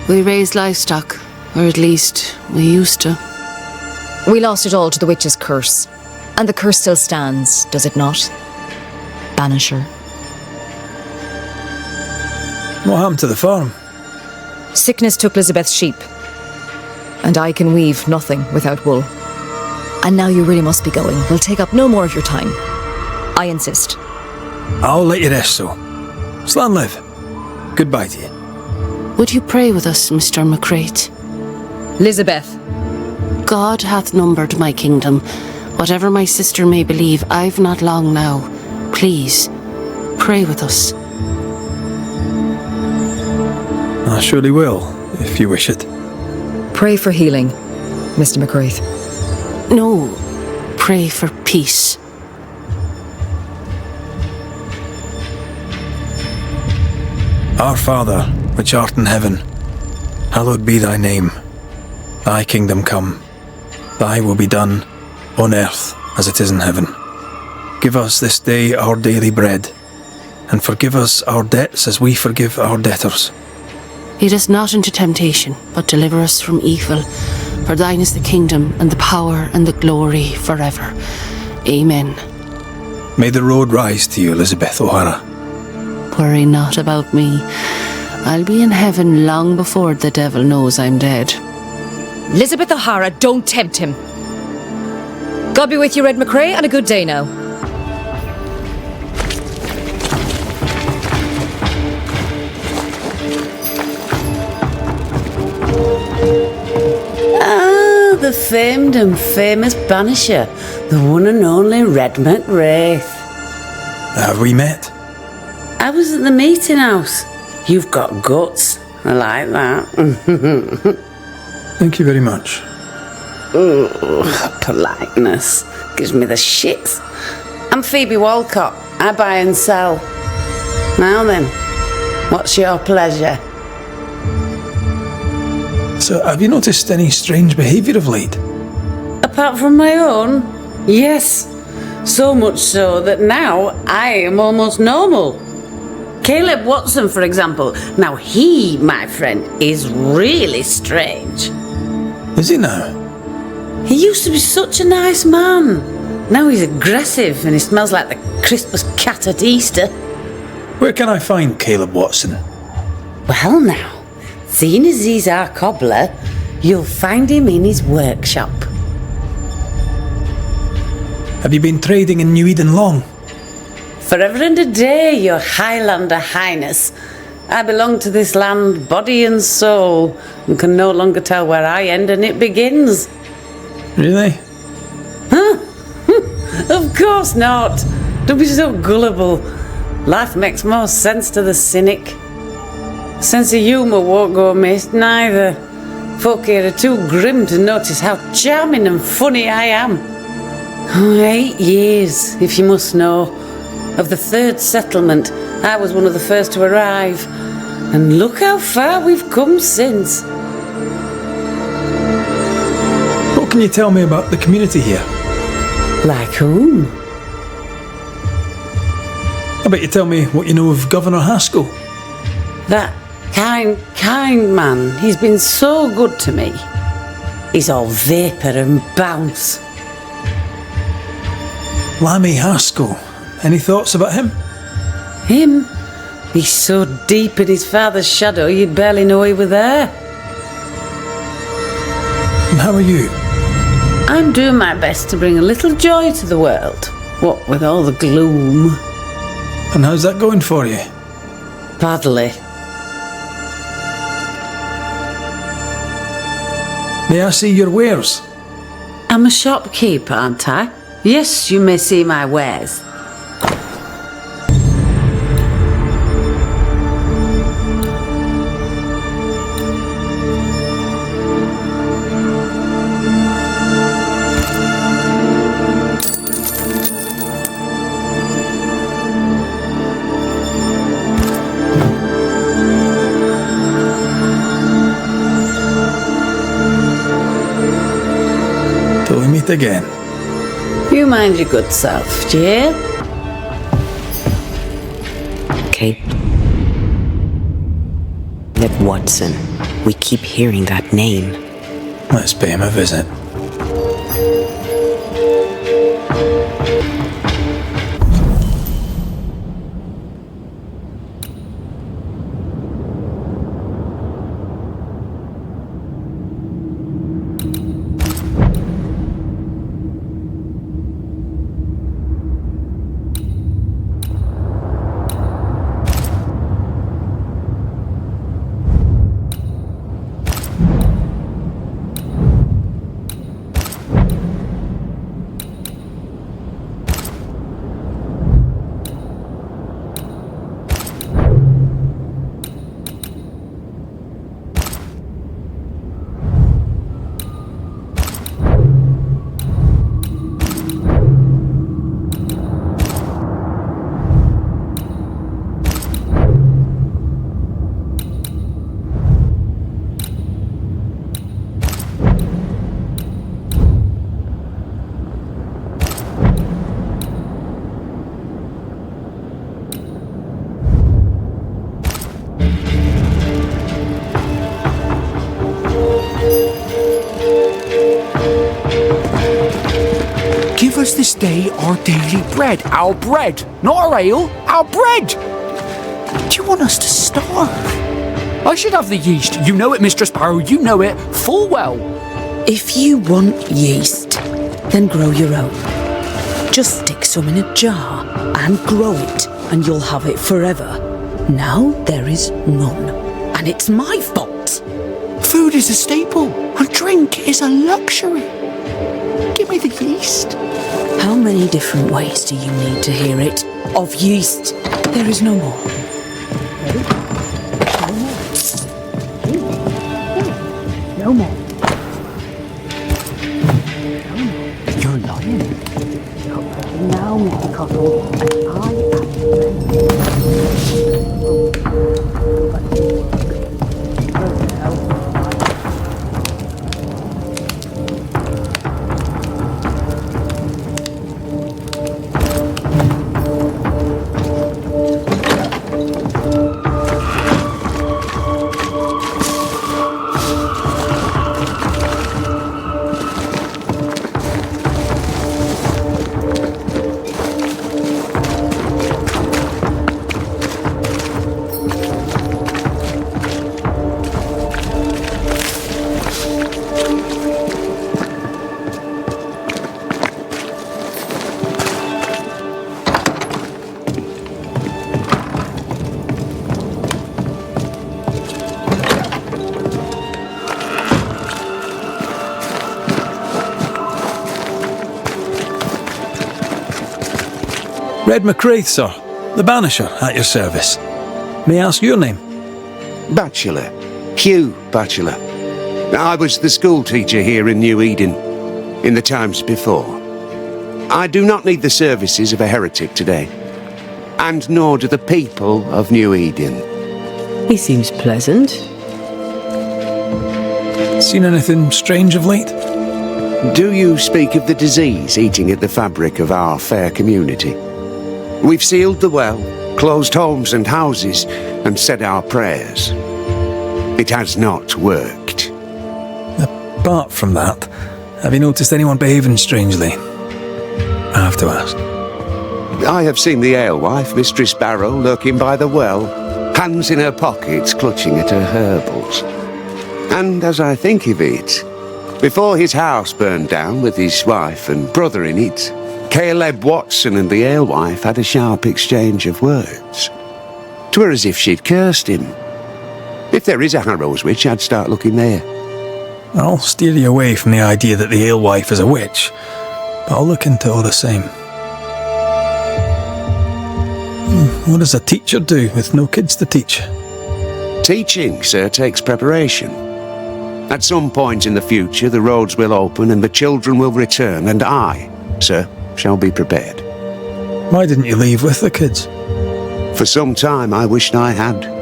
We raise livestock, or at least we used to. We lost it all to the witch's curse. And the curse still stands, does it not? Banisher. What happened to the farm? Sickness took Elizabeth's sheep. And I can weave nothing without wool. And now you really must be going. We'll take up no more of your time. I insist. I'll let you rest, so. Slan live. Goodbye to you. Would you pray with us, Mr. McCrate? Elizabeth. God hath numbered my kingdom. Whatever my sister may believe, I've not long now. Please, pray with us. I surely will, if you wish it. Pray for healing, Mr. McCraith. No, pray for peace. Our Father, which art in heaven, hallowed be thy name. Thy kingdom come. Thy will be done, on earth as it is in heaven. Give us this day our daily bread, and forgive us our debts as we forgive our debtors. Lead us not into temptation, but deliver us from evil. For thine is the kingdom, and the power, and the glory forever. Amen. May the road rise to you, Elizabeth O'Hara. Worry not about me. I'll be in heaven long before the devil knows I'm dead. Elizabeth O'Hara, don't tempt him. God be with you, Red McCrae, and a good day now. Ah, the famed and famous Banisher, the one and only Red McWraith. Have we met? I was at the meeting house. You've got guts. I like that. Thank you very much. Politeness gives me the shits. I'm Phoebe Walcott. I buy and sell. Now then, what's your pleasure? So, have you noticed any strange behaviour of late? Apart from my own? Yes. So much so that now I am almost normal. Caleb Watson, for example. Now he, my friend, is really strange. Is he now? He used to be such a nice man. Now he's aggressive and he smells like the Christmas cat at Easter. Where can I find Caleb Watson? Well now, seeing as he's our cobbler, you'll find him in his workshop. Have you been trading in New Eden long? Forever and a day, your Highlander Highness. I belong to this land, body and soul, and can no longer tell where I end and it begins. Really? Huh? Of course not. Don't be so gullible. Life makes more sense to the cynic. Sense of humour won't go amiss, neither. Folk here are too grim to notice how charming and funny I am. 8 years, if you must know. Of the third settlement, I was one of the first to arrive. And look how far we've come since. What can you tell me about the community here? Like whom? I bet you tell me what you know of Governor Haskell. That kind man. He's been so good to me. He's all vapour and bounce. Lammy Haskell. Any thoughts about him? Him? He's so deep in his father's shadow you'd barely know he were there. And how are you? I'm doing my best to bring a little joy to the world. What with all the gloom. And how's that going for you? Badly. May I see your wares? I'm a shopkeeper, aren't I? Yes, you may see my wares. again. You mind your good self, do you hear? Caleb Watson. We keep hearing that name. Let's pay him a visit. Give us this day our daily bread. Our bread, not our ale, our bread. Do you want us to starve? I should have the yeast. You know it, Mistress Barrow, you know it full well. If you want yeast, then grow your own. Just stick some in a jar and grow it, and you'll have it forever. Now there is none, and it's my fault. Food is a staple, and drink is a luxury. Give me the yeast. How many different ways do you need to hear it? Of yeast, there is no more. No more. You're lying. Now, Mr. Cottle, and I Red McCraith, sir. The Banisher, at your service. May I ask your name? Bachelor. Hugh Bachelor. I was the school teacher here in New Eden, in the times before. I do not need the services of a heretic today, and nor do the people of New Eden. He seems pleasant. Seen anything strange of late? Do you speak of the disease eating at the fabric of our fair community? We've sealed the well, closed homes and houses, and said our prayers. It has not worked. Apart from that, have you noticed anyone behaving strangely? I have to ask. I have seen the alewife, Mistress Barrow, lurking by the well, hands in her pockets, clutching at her herbals. And as I think of it, before his house burned down with his wife and brother in it, Caleb Watson and the alewife had a sharp exchange of words. 'Twere as if she'd cursed him. If there is a Harrow's witch, I'd start looking there. I'll steer you away from the idea that the alewife is a witch, but I'll look into it all the same. What does a teacher do with no kids to teach? Teaching, sir, takes preparation. At some point in the future, the roads will open and the children will return, and I, sir, shall be prepared. Why didn't you leave with the kids? For some time I wished I had.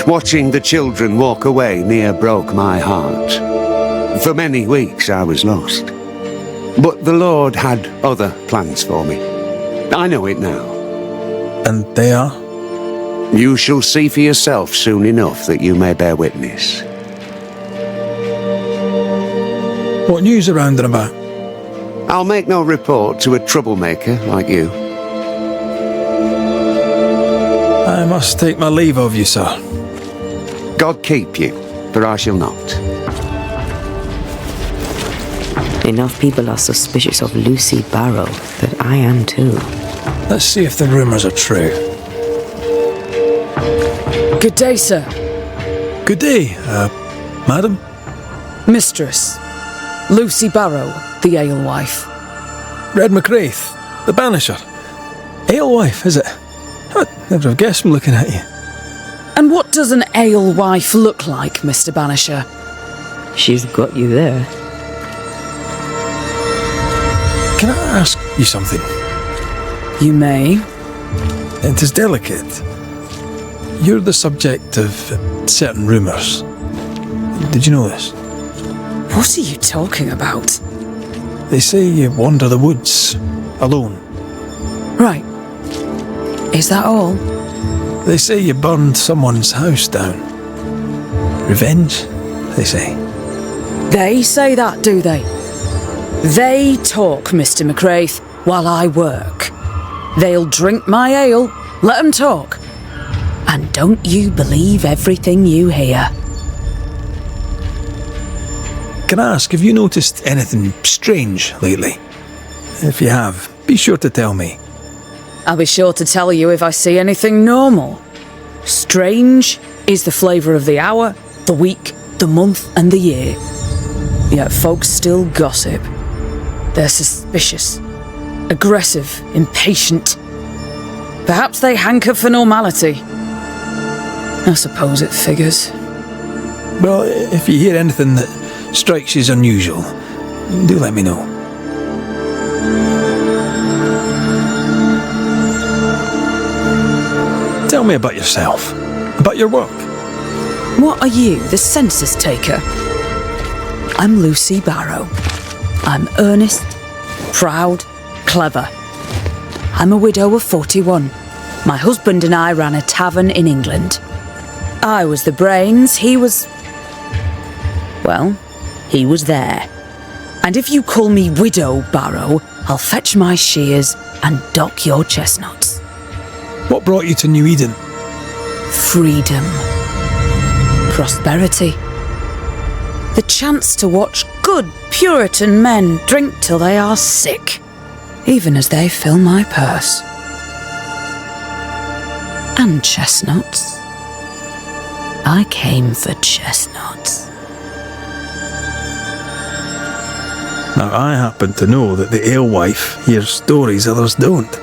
Watching the children walk away near broke my heart. For many weeks I was lost. But the Lord had other plans for me. I know it now. And they are? You shall see for yourself soon enough that you may bear witness. What news around and about? I'll make no report to a troublemaker like you. I must take my leave of you, sir. God keep you, for I shall not. Enough people are suspicious of Lucy Barrow that I am too. Let's see if the rumours are true. Good day, sir. Good day, madam. Mistress. Lucy Barrow, the alewife. Red McCraith, the Banisher. Alewife, is it? I'd never have guessed from looking at you. And what does an alewife look like, Mr. Banisher? She's got you there. Can I ask you something? You may. It is delicate. You're the subject of certain rumours. Did you know this? What are you talking about? They say you wander the woods, alone. Right. Is that all? They say you burned someone's house down. Revenge, they say. They say that, do they? They talk, Mr. McCraith, while I work. They'll drink my ale, let them talk. And don't you believe everything you hear. Can I ask, have you noticed anything strange lately? If you have, be sure to tell me. I'll be sure to tell you if I see anything normal. Strange is the flavour of the hour, the week, the month and the year. Yet folks still gossip. They're suspicious, aggressive, impatient. Perhaps they hanker for normality. I suppose it figures. Well, if you hear anything that strikes you as unusual, do let me know. Tell me about yourself, about your work. What are you, the census taker? I'm Lucy Barrow. I'm earnest, proud, clever. I'm a widow of 41. My husband and I ran a tavern in England. I was the brains, he was... well, he was there. And if you call me Widow Barrow, I'll fetch my shears and dock your chestnuts. What brought you to New Eden? Freedom. Prosperity. The chance to watch good Puritan men drink till they are sick, even as they fill my purse. And chestnuts. I came for chestnuts. Now, I happen to know that the alewife hears stories others don't.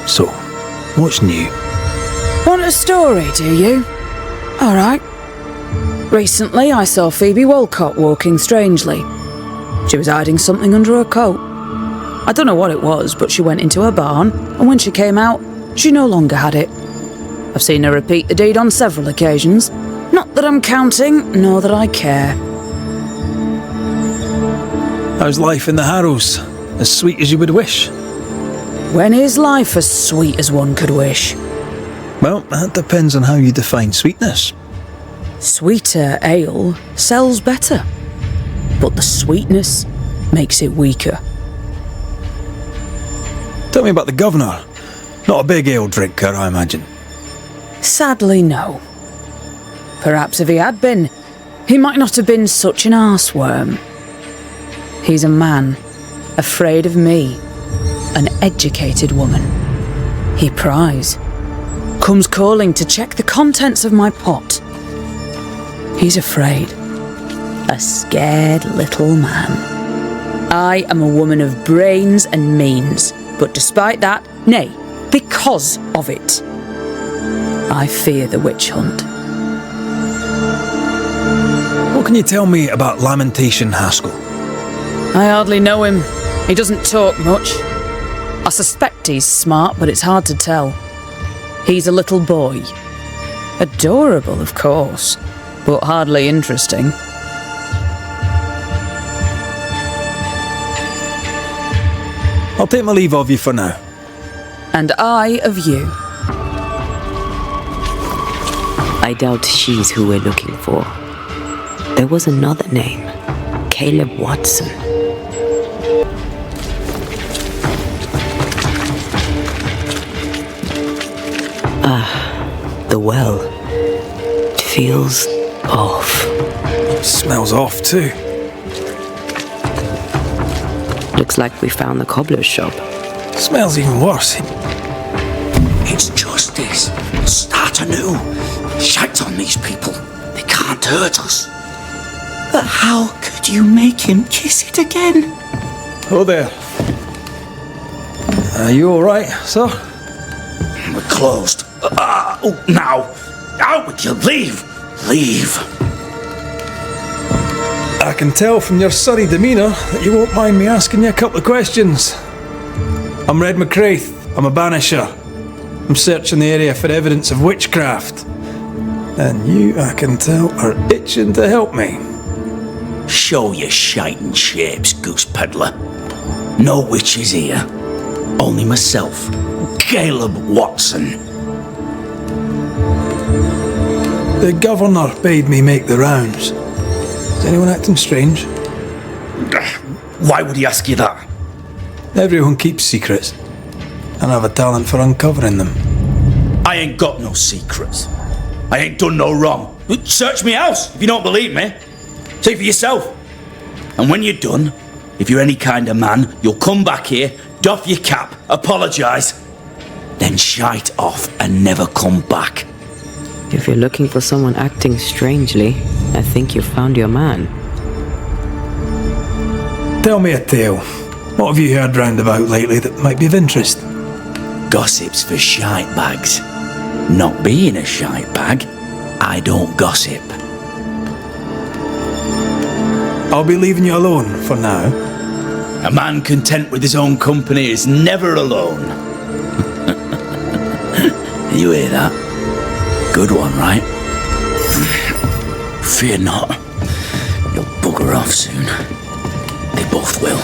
So, what's new? Want a story, do you? All right. Recently, I saw Phoebe Walcott walking strangely. She was hiding something under her coat. I don't know what it was, but she went into her barn, and when she came out, she no longer had it. I've seen her repeat the deed on several occasions. Not that I'm counting, nor that I care. How's life in the Harrows? As sweet as you would wish? When is life as sweet as one could wish? Well, that depends on how you define sweetness. Sweeter ale sells better, but the sweetness makes it weaker. Tell me about the governor. Not a big ale drinker, I imagine. Sadly, no. Perhaps if he had been, he might not have been such an arseworm. He's a man, afraid of me, an educated woman. He pries, comes calling to check the contents of my pot. He's afraid, a scared little man. I am a woman of brains and means, but despite that, nay, because of it, I fear the witch hunt. What can you tell me about Lamentation Haskell? I hardly know him. He doesn't talk much. I suspect he's smart, but it's hard to tell. He's a little boy. Adorable, of course, but hardly interesting. I'll take my leave of you for now. And I of you. I doubt she's who we're looking for. There was another name. Caleb Watson. The well. It feels off. Smells off too. Looks like we found the cobbler's shop. Smells even worse. It's justice. Start anew. Shite on these people. They can't hurt us. But how could you make him kiss it again? Oh there. Are you alright, sir? We're closed. Now. Out with you. Leave. Leave. I can tell from your surly demeanour that you won't mind me asking you a couple of questions. I'm Red McCraith. I'm a banisher. I'm searching the area for evidence of witchcraft. And you, I can tell, are itching to help me. Show your shiting shapes, goose peddler. No witches here. Only myself, Caleb Watson. The governor bade me make the rounds. Is anyone acting strange? Why would he ask you that? Everyone keeps secrets, and I have a talent for uncovering them. I ain't got no secrets. I ain't done no wrong. Search me house if you don't believe me. See for yourself. And when you're done, if you're any kind of man, you'll come back here, doff your cap, apologise, then shite off and never come back. If you're looking for someone acting strangely, I think you've found your man. Tell me a tale. What have you heard round about lately that might be of interest? Gossip's for shite bags. Not being a shite bag, I don't gossip. I'll be leaving you alone for now. A man content with his own company is never alone. You hear that? Good one, right? Fear not. You'll bugger off soon. They both will.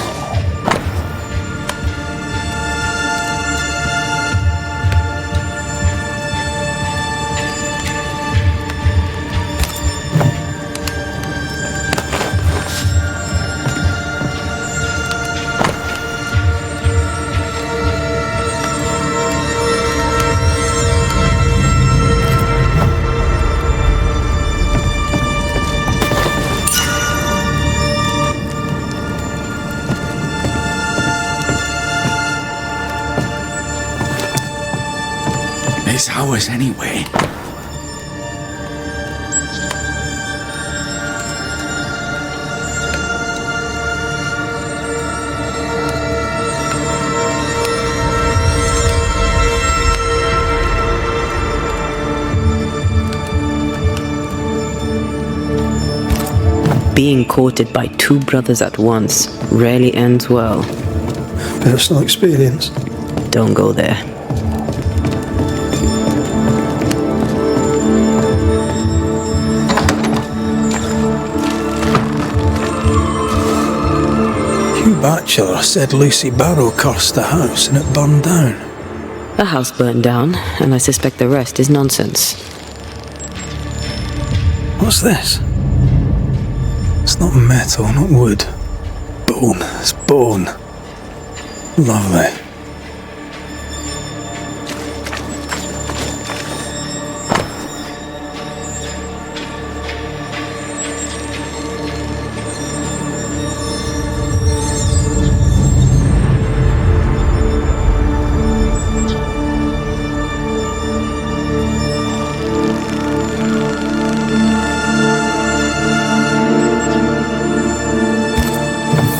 It's ours anyway. Being courted by two brothers at once rarely ends well. Personal experience. Don't go there. Hugh Batchelor said Lucy Barrow cursed the house and it burned down. The house burned down, and I suspect the rest is nonsense. What's this? It's not metal, not wood. Bone. It's bone. Lovely.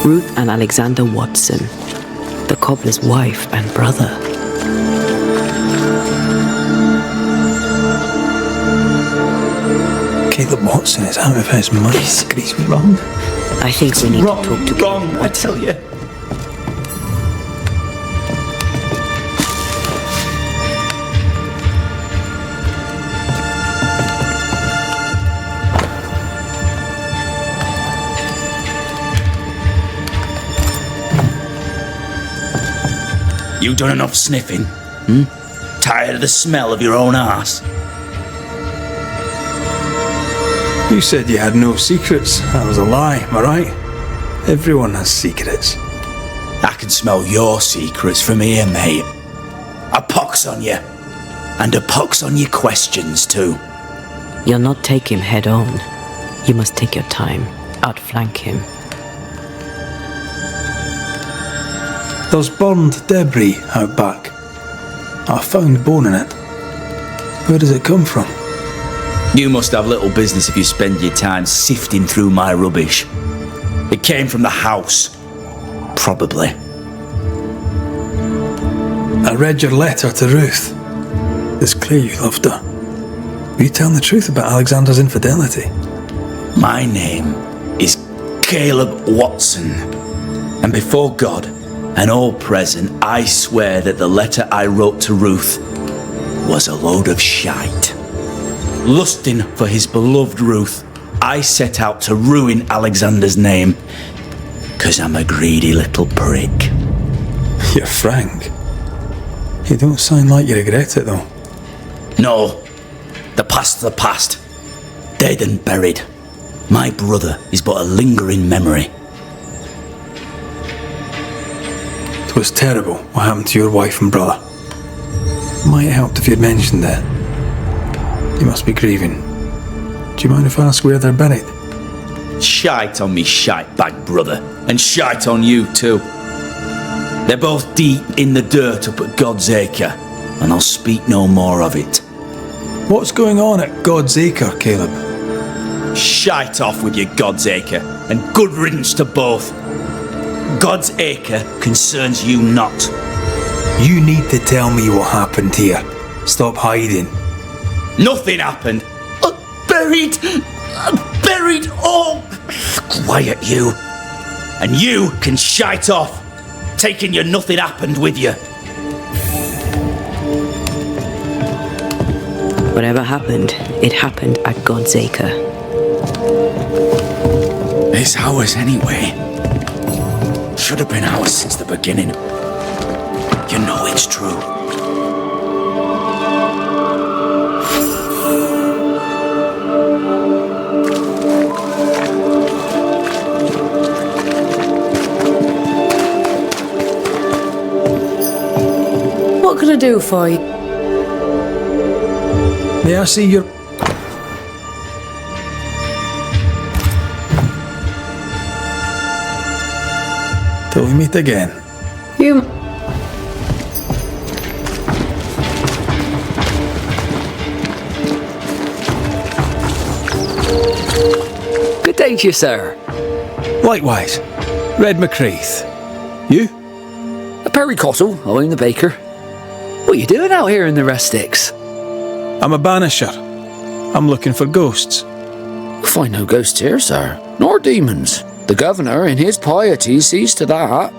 Ruth and Alexander Watson, the cobbler's wife and brother. Caleb Watson is out of his mind. He's wrong. I think we need to talk to Wrong, Caleb I Watson. tell you. You done enough sniffing? Tired of the smell of your own arse? You said you had no secrets. That was a lie, am I right? Everyone has secrets. I can smell your secrets from here, mate. A pox on you. And a pox on your questions, too. You'll not take him head on. You must take your time, outflank him. There's burned debris out back. I found bone in it. Where does it come from? You must have little business if you spend your time sifting through my rubbish. It came from the house. Probably. I read your letter to Ruth. It's clear you loved her. Were you telling the truth about Alexander's infidelity? My name is Caleb Watson. And before God and all present, I swear that the letter I wrote to Ruth was a load of shite. Lusting for his beloved Ruth, I set out to ruin Alexander's name, 'cause I'm a greedy little prick. You're frank. You don't sound like you regret it, though. No, the past's the past. Dead and buried. My brother is but a lingering memory. It was terrible what happened to your wife and brother. Might have helped if you'd mentioned it. You must be grieving. Do you mind if I ask where they're buried? Shite on me shite bag brother, and shite on you too. They're both deep in the dirt up at God's Acre, and I'll speak no more of it. What's going on at God's Acre, Caleb? Shite off with your God's Acre, and good riddance to both. God's Acre concerns you not. You need to tell me what happened here. Stop hiding. Nothing happened. Buried. Buried. Oh, quiet you. And you can shite off, taking your nothing happened with you. Whatever happened, it happened at God's Acre. It's ours anyway. Should have been ours since the beginning. You know it's true. What can I do for you? May I see your... Till we meet again. You... Good day to you, sir. Likewise. Red McCreath. You? Perry Cottle, I'm the baker. What are you doing out here in the rustics? I'm a banisher. I'm looking for ghosts. You'll find no ghosts here, sir, nor demons. The governor, in his piety, sees to that.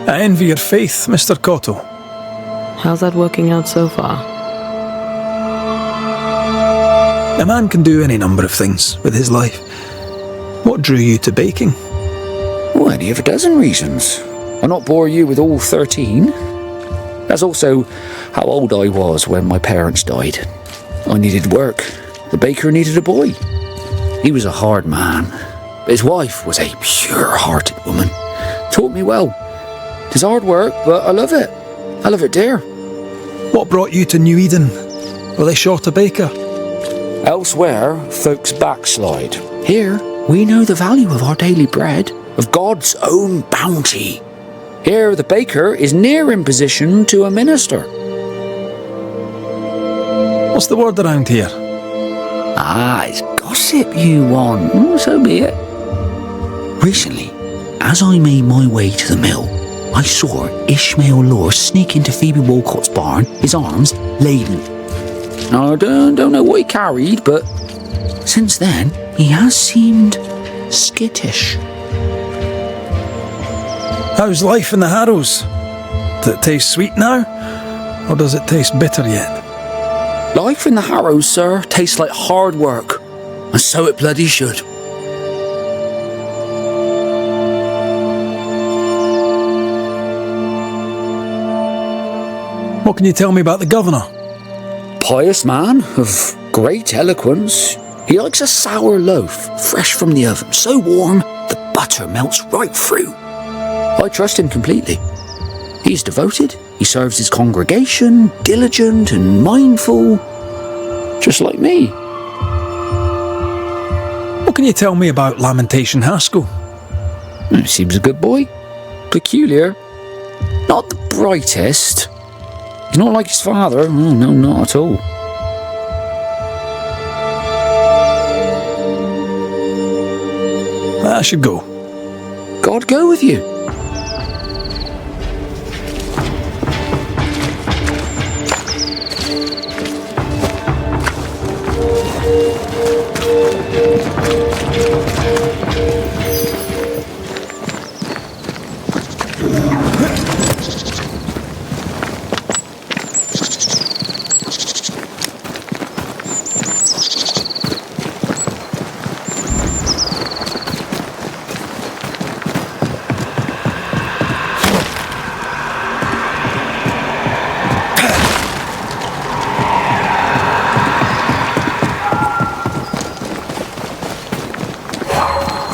I envy your faith, Mr. Cotto. How's that working out so far? A man can do any number of things with his life. What drew you to baking? Oh, any of a dozen reasons. I'll not bore you with all 13. That's also how old I was when my parents died. I needed work. The baker needed a boy. He was a hard man. His wife was a pure-hearted woman. Taught me well. It's hard work, but I love it. I love it, dear. What brought you to New Eden? Were they short a baker? Elsewhere, folks backslide. Here, we know the value of our daily bread, of God's own bounty. Here, the baker is near in position to a minister. What's the word around here? Ah, it's gossip you want. So be it. Recently, as I made my way to the mill, I saw Ishmael Law sneak into Phoebe Walcott's barn, his arms laden. I don't know what he carried, but since then, he has seemed skittish. How's life in the Harrows? Does it taste sweet now? Or does it taste bitter yet? Life in the Harrows, sir, tastes like hard work. And so it bloody should. What can you tell me about the governor? Pious man of great eloquence. He likes a sour loaf, fresh from the oven, so warm the butter melts right through. I trust him completely. He is devoted, he serves his congregation, diligent and mindful, just like me. What can you tell me about Lamentation Haskell? Seems a good boy. Peculiar. Not the brightest. He's not like his father. Oh, no, not at all. I should go. God go with you.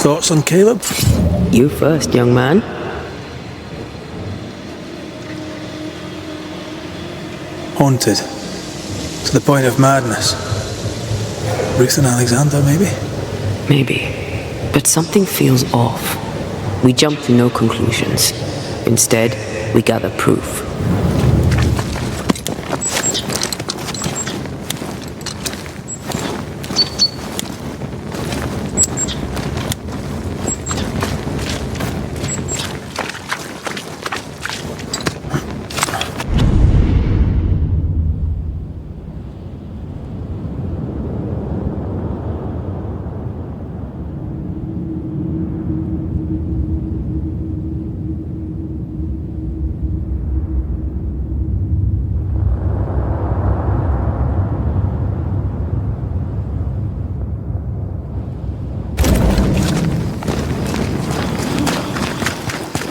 Thoughts on Caleb? You first, young man. Haunted. To the point of madness. Ruth and Alexander, maybe? Maybe. But something feels off. We jump to no conclusions. Instead, we gather proof.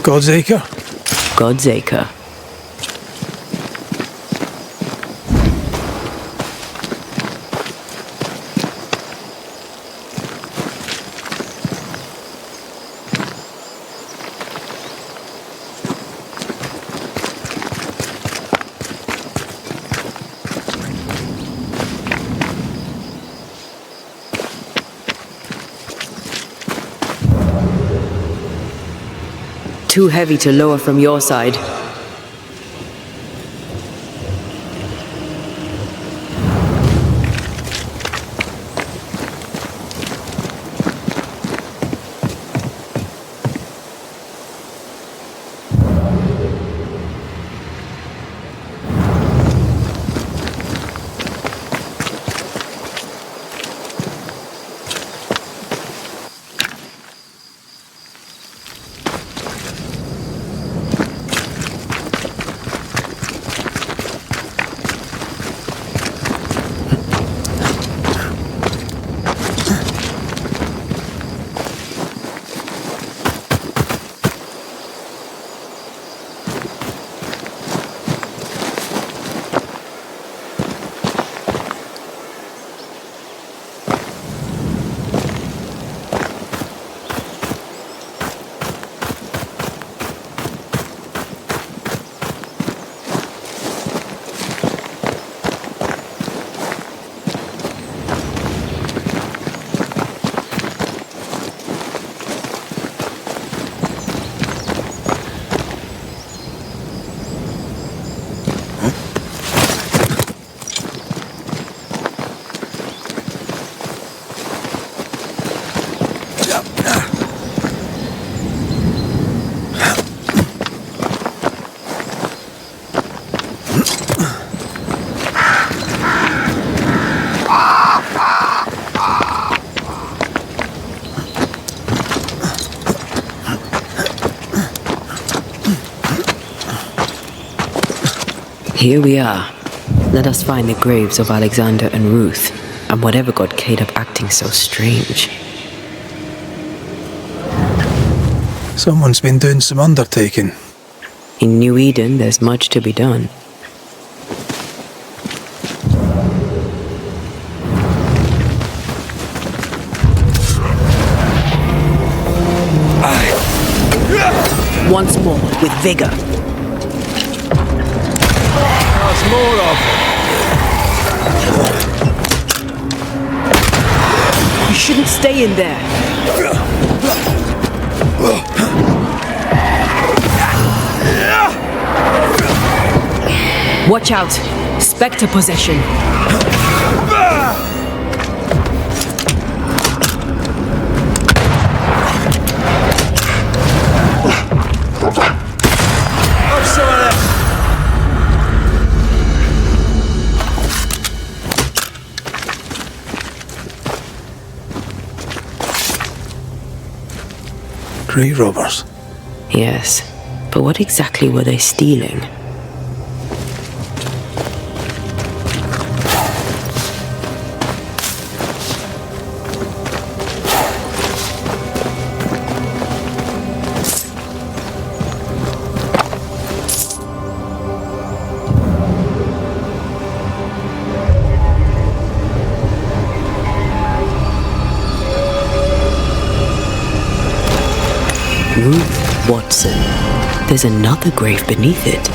God's Acre? God's Acre. Too heavy to lower from your side. Here we are. Let us find the graves of Alexander and Ruth, and whatever got Caleb acting so strange. Someone's been doing some undertaking. In New Eden, there's much to be done. with vigor. That's more of You shouldn't stay in there. Watch out. Spectre possession. Grey robbers. Yes, but what exactly were they stealing? Ruth Watson. There's another grave beneath it.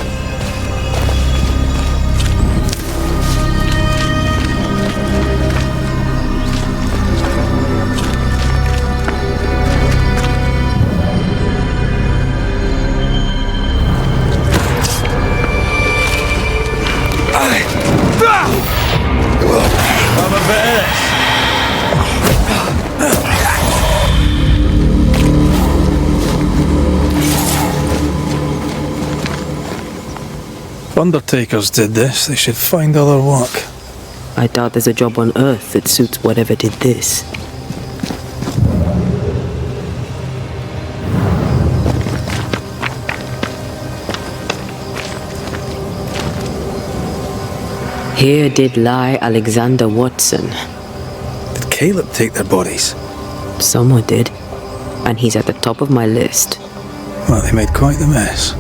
I'm a bit. If undertakers did this, they should find other work. I doubt there's a job on Earth that suits whatever did this. Here did lie Alexander Watson. Did Caleb take their bodies? Someone did, and he's at the top of my list. Well, they made quite the mess.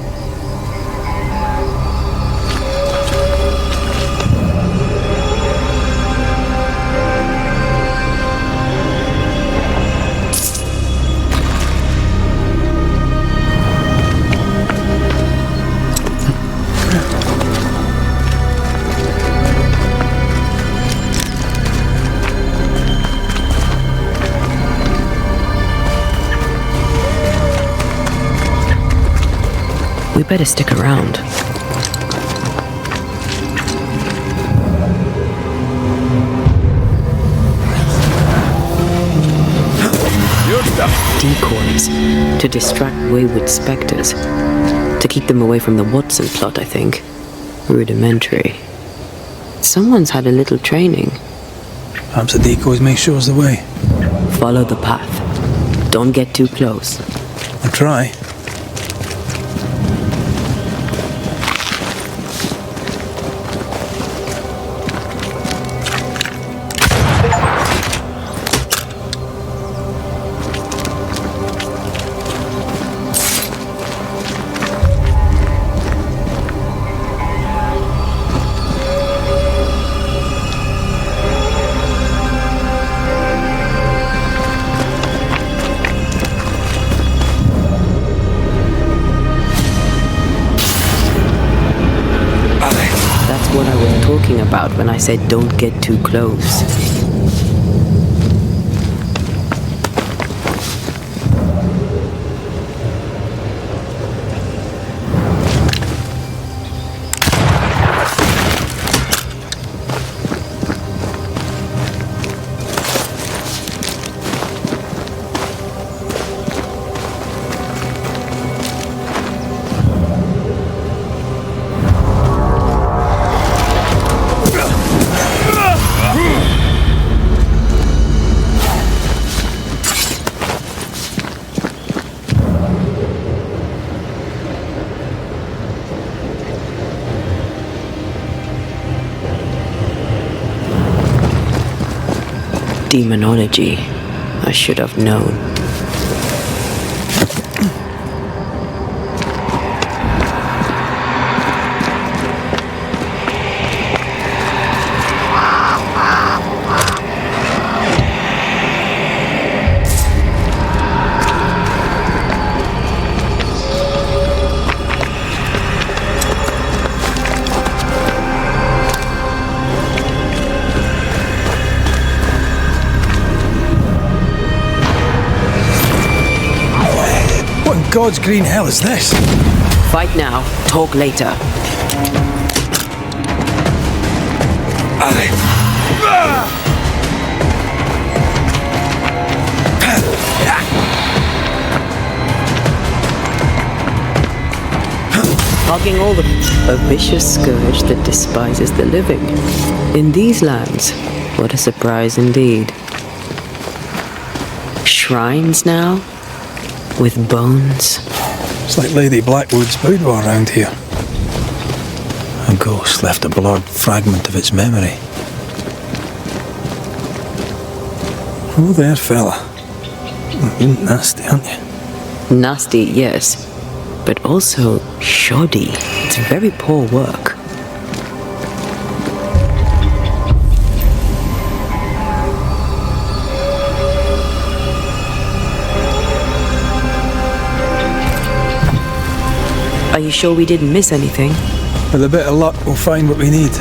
We better stick around. Decoys to distract wayward spectres. To keep them away from the Watson plot, I think. Rudimentary. Someone's had a little training. Perhaps the decoys may show us the way. Follow the path. Don't get too close. I'll try. What I was talking about when I said don't get too close. Demonology. I should have known. God's green hell is this? Fight now, talk later. Hogging all a vicious scourge that despises the living. In these lands, what a surprise indeed. Shrines now, with bones. It's like Lady Blackwood's boudoir around here. A ghost left a blurred fragment of its memory. Oh there, fella. You're nasty, aren't you? Nasty, yes, but also shoddy. It's very poor work. Are you sure we didn't miss anything? With a bit of luck, we'll find what we need.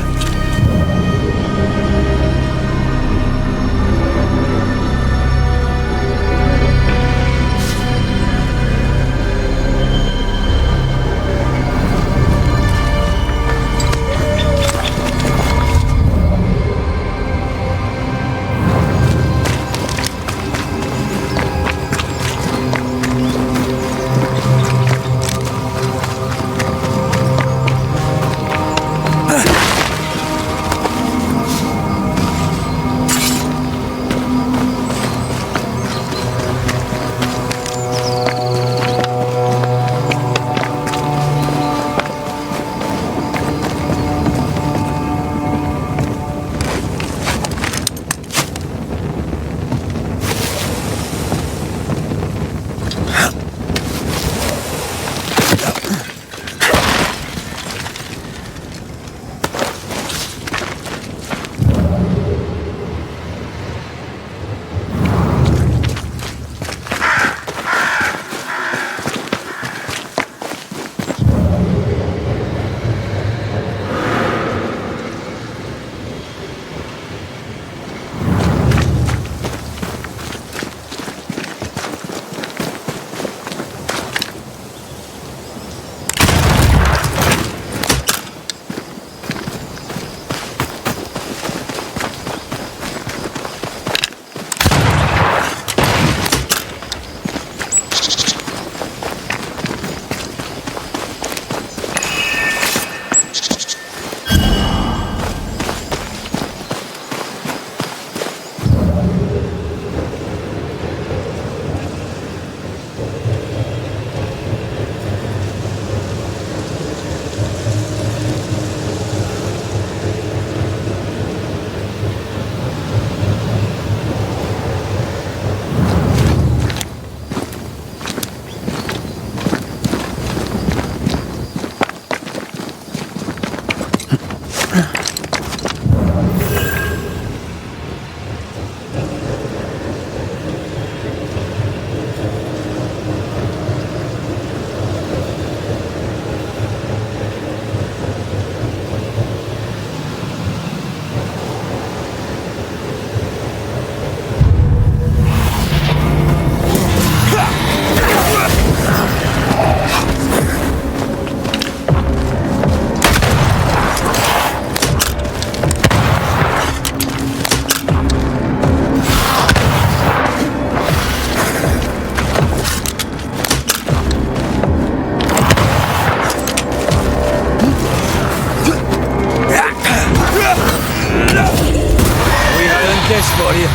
For you.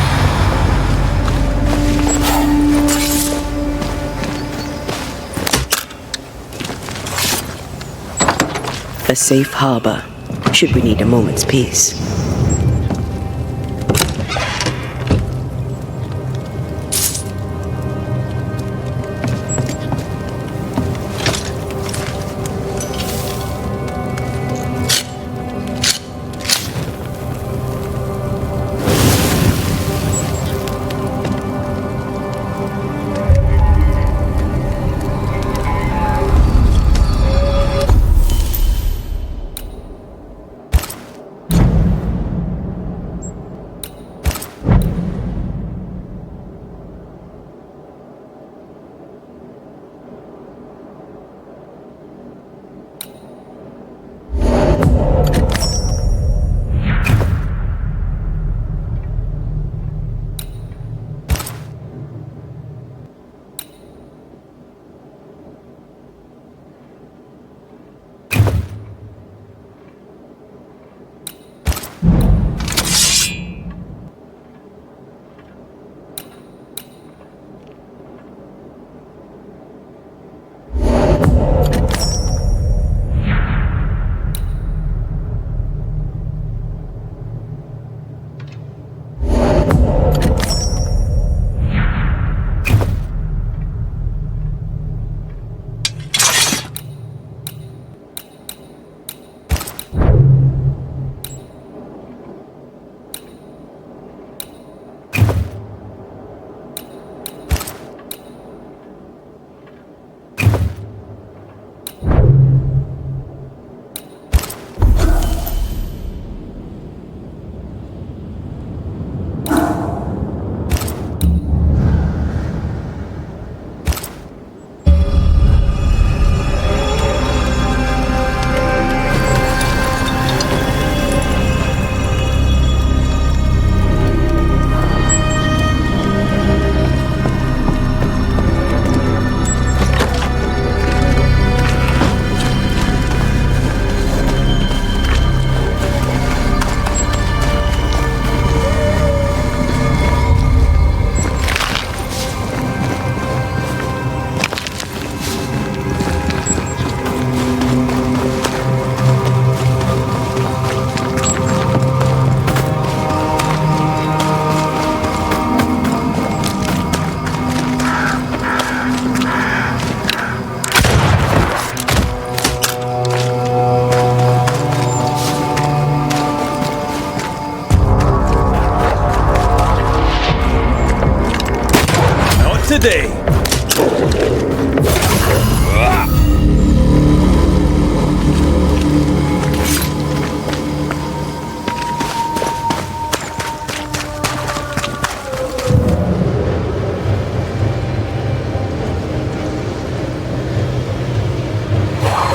A safe harbor, should we need a moment's peace. the day.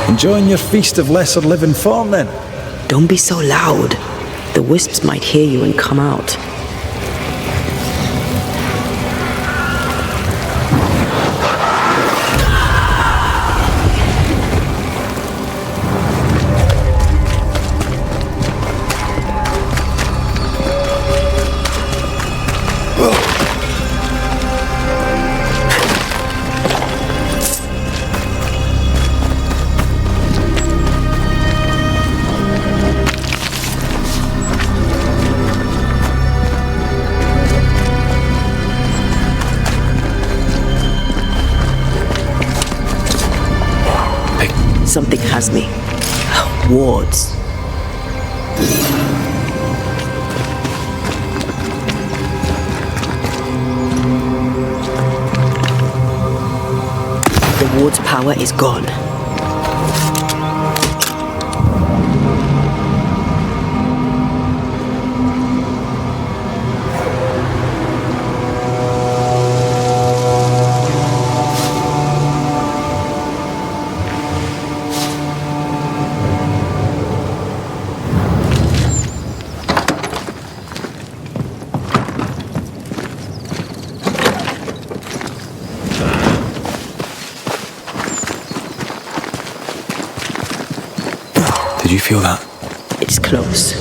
Enjoying your feast of lesser living form, then? Don't be so loud. The wisps might hear you and come out. Something has me. Wards. The ward's power is gone. Did you feel that? It's close.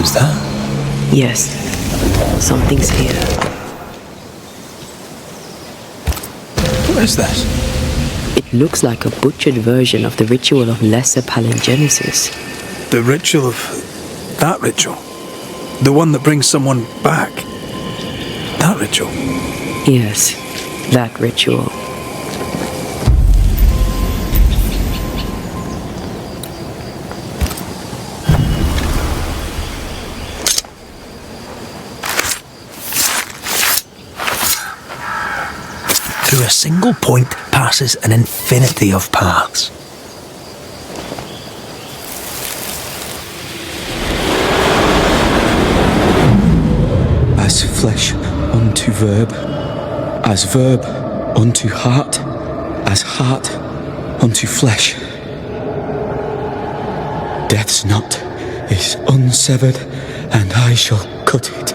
Who's that? Yes, something's here. What is this? It looks like a butchered version of the ritual of Lesser Palingenesis. The ritual of... that ritual? The one that brings someone back? That ritual? Yes, that ritual. Through a single point passes an infinity of paths. As flesh unto verb, as verb unto heart, as heart unto flesh. Death's knot is unsevered, and I shall cut it.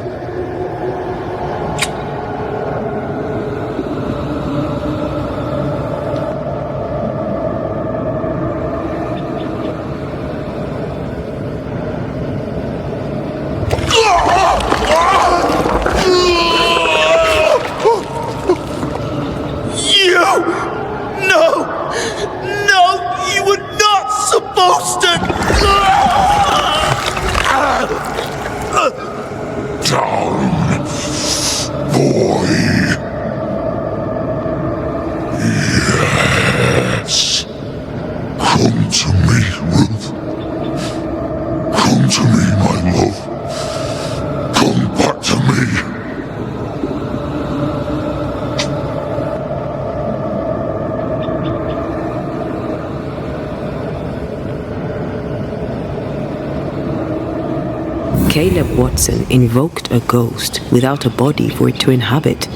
Caleb Watson invoked a ghost without a body for it to inhabit,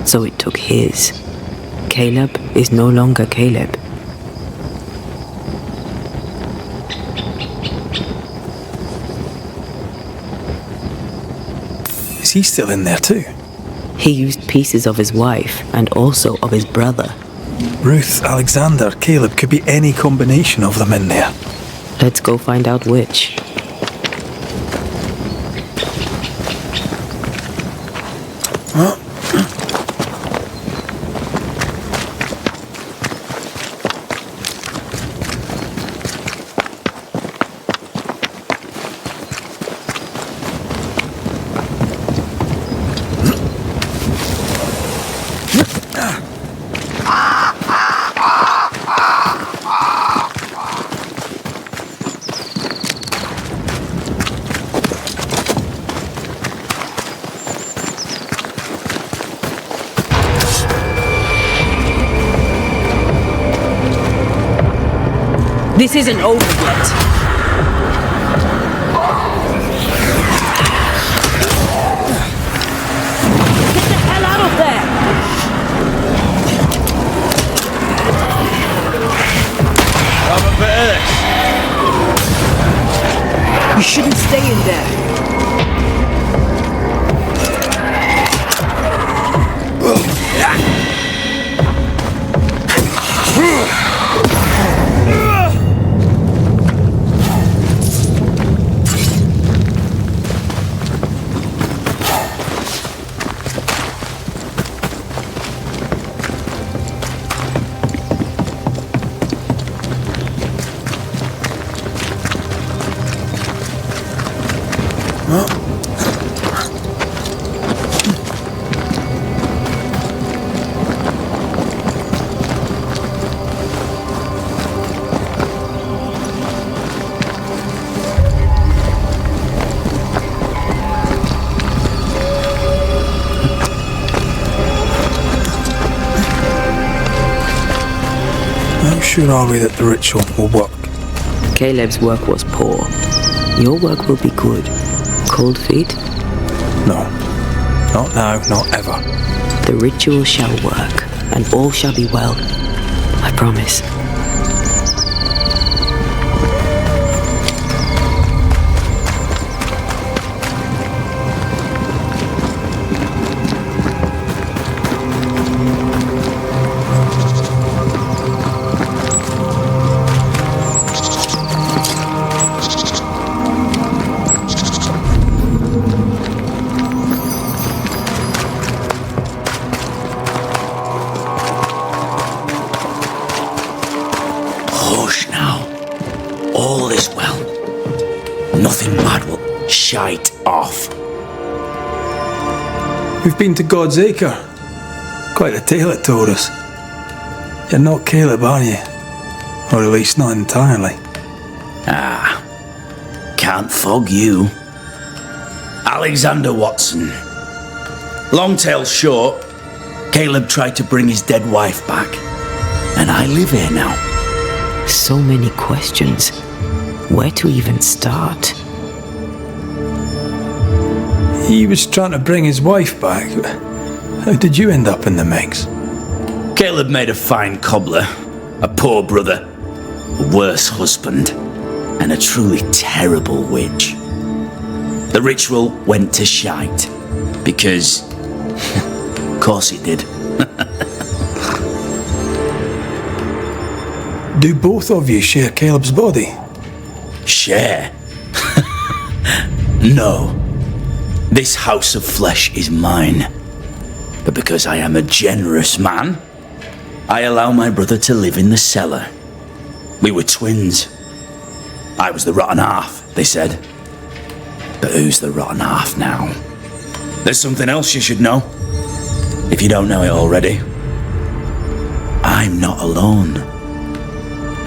so it took his. Caleb is no longer Caleb. Is he still in there too? He used pieces of his wife and also of his brother. Ruth, Alexander, Caleb, could be any combination of them in there. Let's go find out which. This isn't over yet. Get the hell out of there! Have a bit of this. You shouldn't stay in there. How sure are we that the ritual will work? Caleb's work was poor. Your work will be good. Cold feet? No. Not now, not ever. The ritual shall work, and all shall be well. I promise. We've been to God's Acre. Quite a tale it told us. You're not Caleb, are you? Or at least not entirely. Ah, can't fog you. Alexander Watson. Long tale short, Caleb tried to bring his dead wife back. And I live here now. So many questions. Where to even start? He was trying to bring his wife back. How did you end up in the mix? Caleb made a fine cobbler, a poor brother, a worse husband, and a truly terrible witch. The ritual went to shite, because, of course it did. Do both of you share Caleb's body? Share? No. This house of flesh is mine. But because I am a generous man, I allow my brother to live in the cellar. We were twins. I was the rotten half, they said. But who's the rotten half now? There's something else you should know. If you don't know it already. I'm not alone.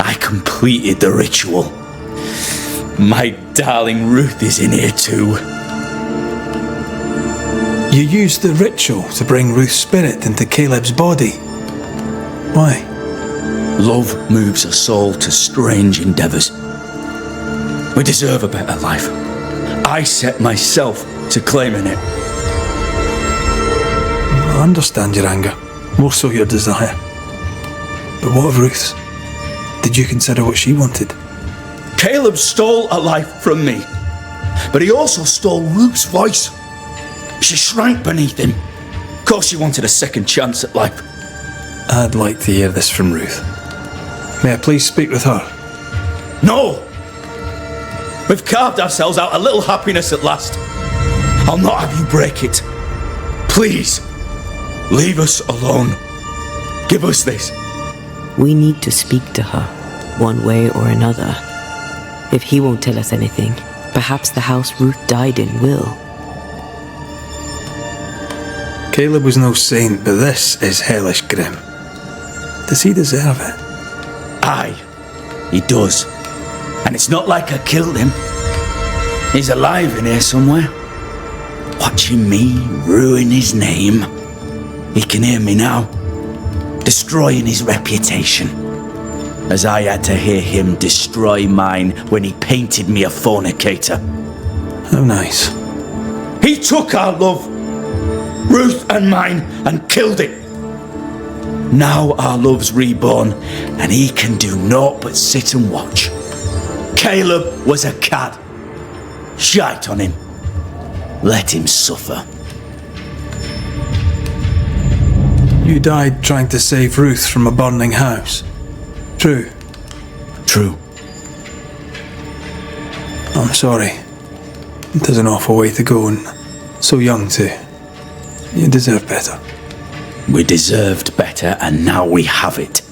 I completed the ritual. My darling Ruth is in here too. You used the ritual to bring Ruth's spirit into Caleb's body. Why? Love moves a soul to strange endeavours. We deserve a better life. I set myself to claiming it. I understand your anger, more so your desire. But what of Ruth's? Did you consider what she wanted? Caleb stole a life from me, but he also stole Ruth's voice. She shrank beneath him. Of course she wanted a second chance at life. I'd like to hear this from Ruth. May I please speak with her? No! We've carved ourselves out a little happiness at last. I'll not have you break it. Please, leave us alone. Give us this. We need to speak to her, one way or another. If he won't tell us anything, perhaps the house Ruth died in will. Caleb was no saint, but this is hellish grim. Does he deserve it? Aye, he does. And it's not like I killed him. He's alive in here somewhere, watching me ruin his name. He can hear me now, destroying his reputation, as I had to hear him destroy mine when he painted me a fornicator. How nice. He took our love, Ruth and mine, and killed it. Now our love's reborn, and he can do naught but sit and watch. Caleb was a cad. Shite on him. Let him suffer. You died trying to save Ruth from a burning house. True? True. I'm sorry. It is an awful way to go, and so young too. You deserve better. We deserved better, and now we have it.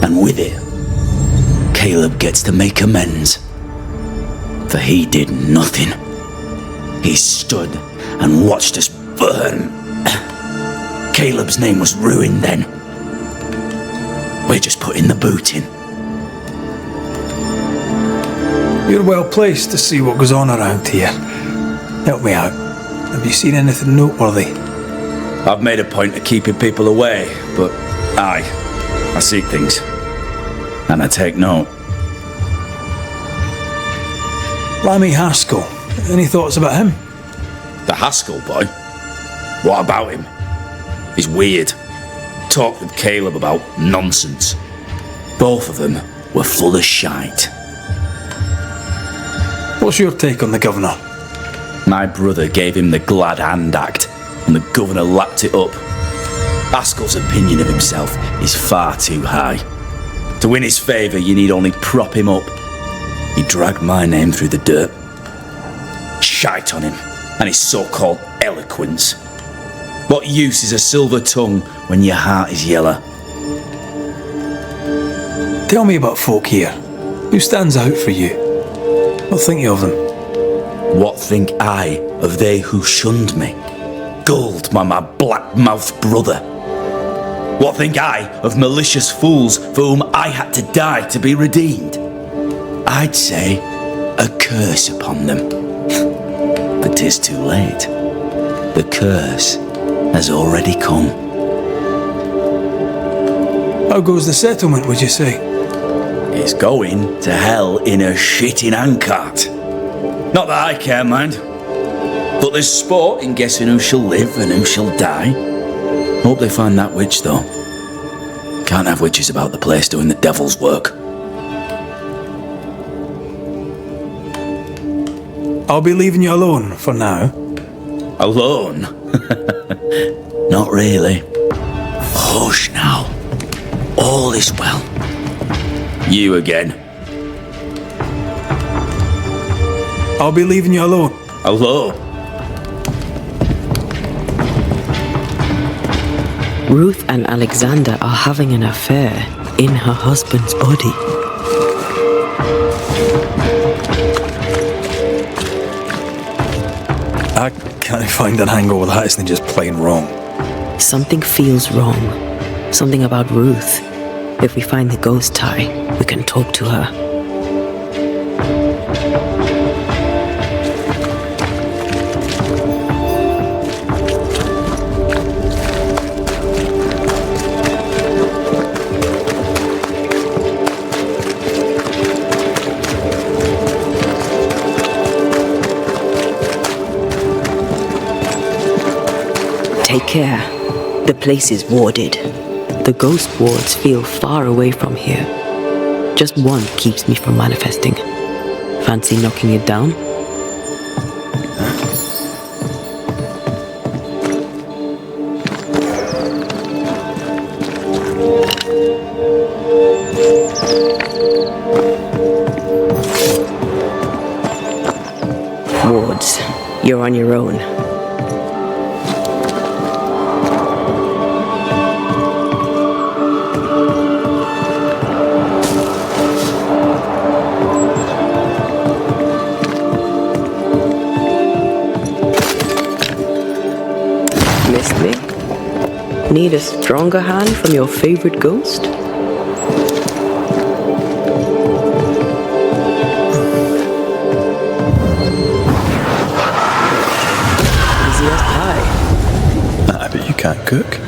And with it, Caleb gets to make amends. For he did nothing. He stood and watched us burn. Caleb's name was ruined then. We're just putting the boot in. You're well placed to see what goes on around here. Help me out. Have you seen anything noteworthy? I've made a point of keeping people away, but I see things. And I take note. Lammy Haskell. Any thoughts about him? The Haskell boy? What about him? He's weird. Talked with Caleb about nonsense. Both of them were full of shite. What's your take on the governor? My brother gave him the glad hand act, and the governor lapped it up. Haskell's opinion of himself is far too high. To win his favour, you need only prop him up. He dragged my name through the dirt. Shite on him, and his so-called eloquence. What use is a silver tongue when your heart is yellow? Tell me about folk here. Who stands out for you? What think you of them? What think I of they who shunned me? gulled by my black-mouthed brother? What think I of malicious fools for whom I had to die to be redeemed? I'd say a curse upon them. But 'tis too late. The curse has already come. How goes the settlement, would you say? It's going to hell in a shitting handcart. Not that I care, mind. But there's sport in guessing who shall live and who shall die. Hope they find that witch, though. Can't have witches about the place doing the devil's work. I'll be leaving you alone for now. Alone? Not really. Hush now. All is well. You again. I'll be leaving you alone. Alone? Ruth and Alexander are having an affair in her husband's body. I can't find an angle with that, isn't it just plain wrong? Something feels wrong. Something about Ruth. If we find the ghost tie, we can talk to her. Take care. The place is warded. The ghost wards feel far away from here. Just one keeps me from manifesting. Fancy knocking it down? Wards, you're on your own. Need a stronger hand from your favorite ghost? Easy as pie. I bet you can't cook.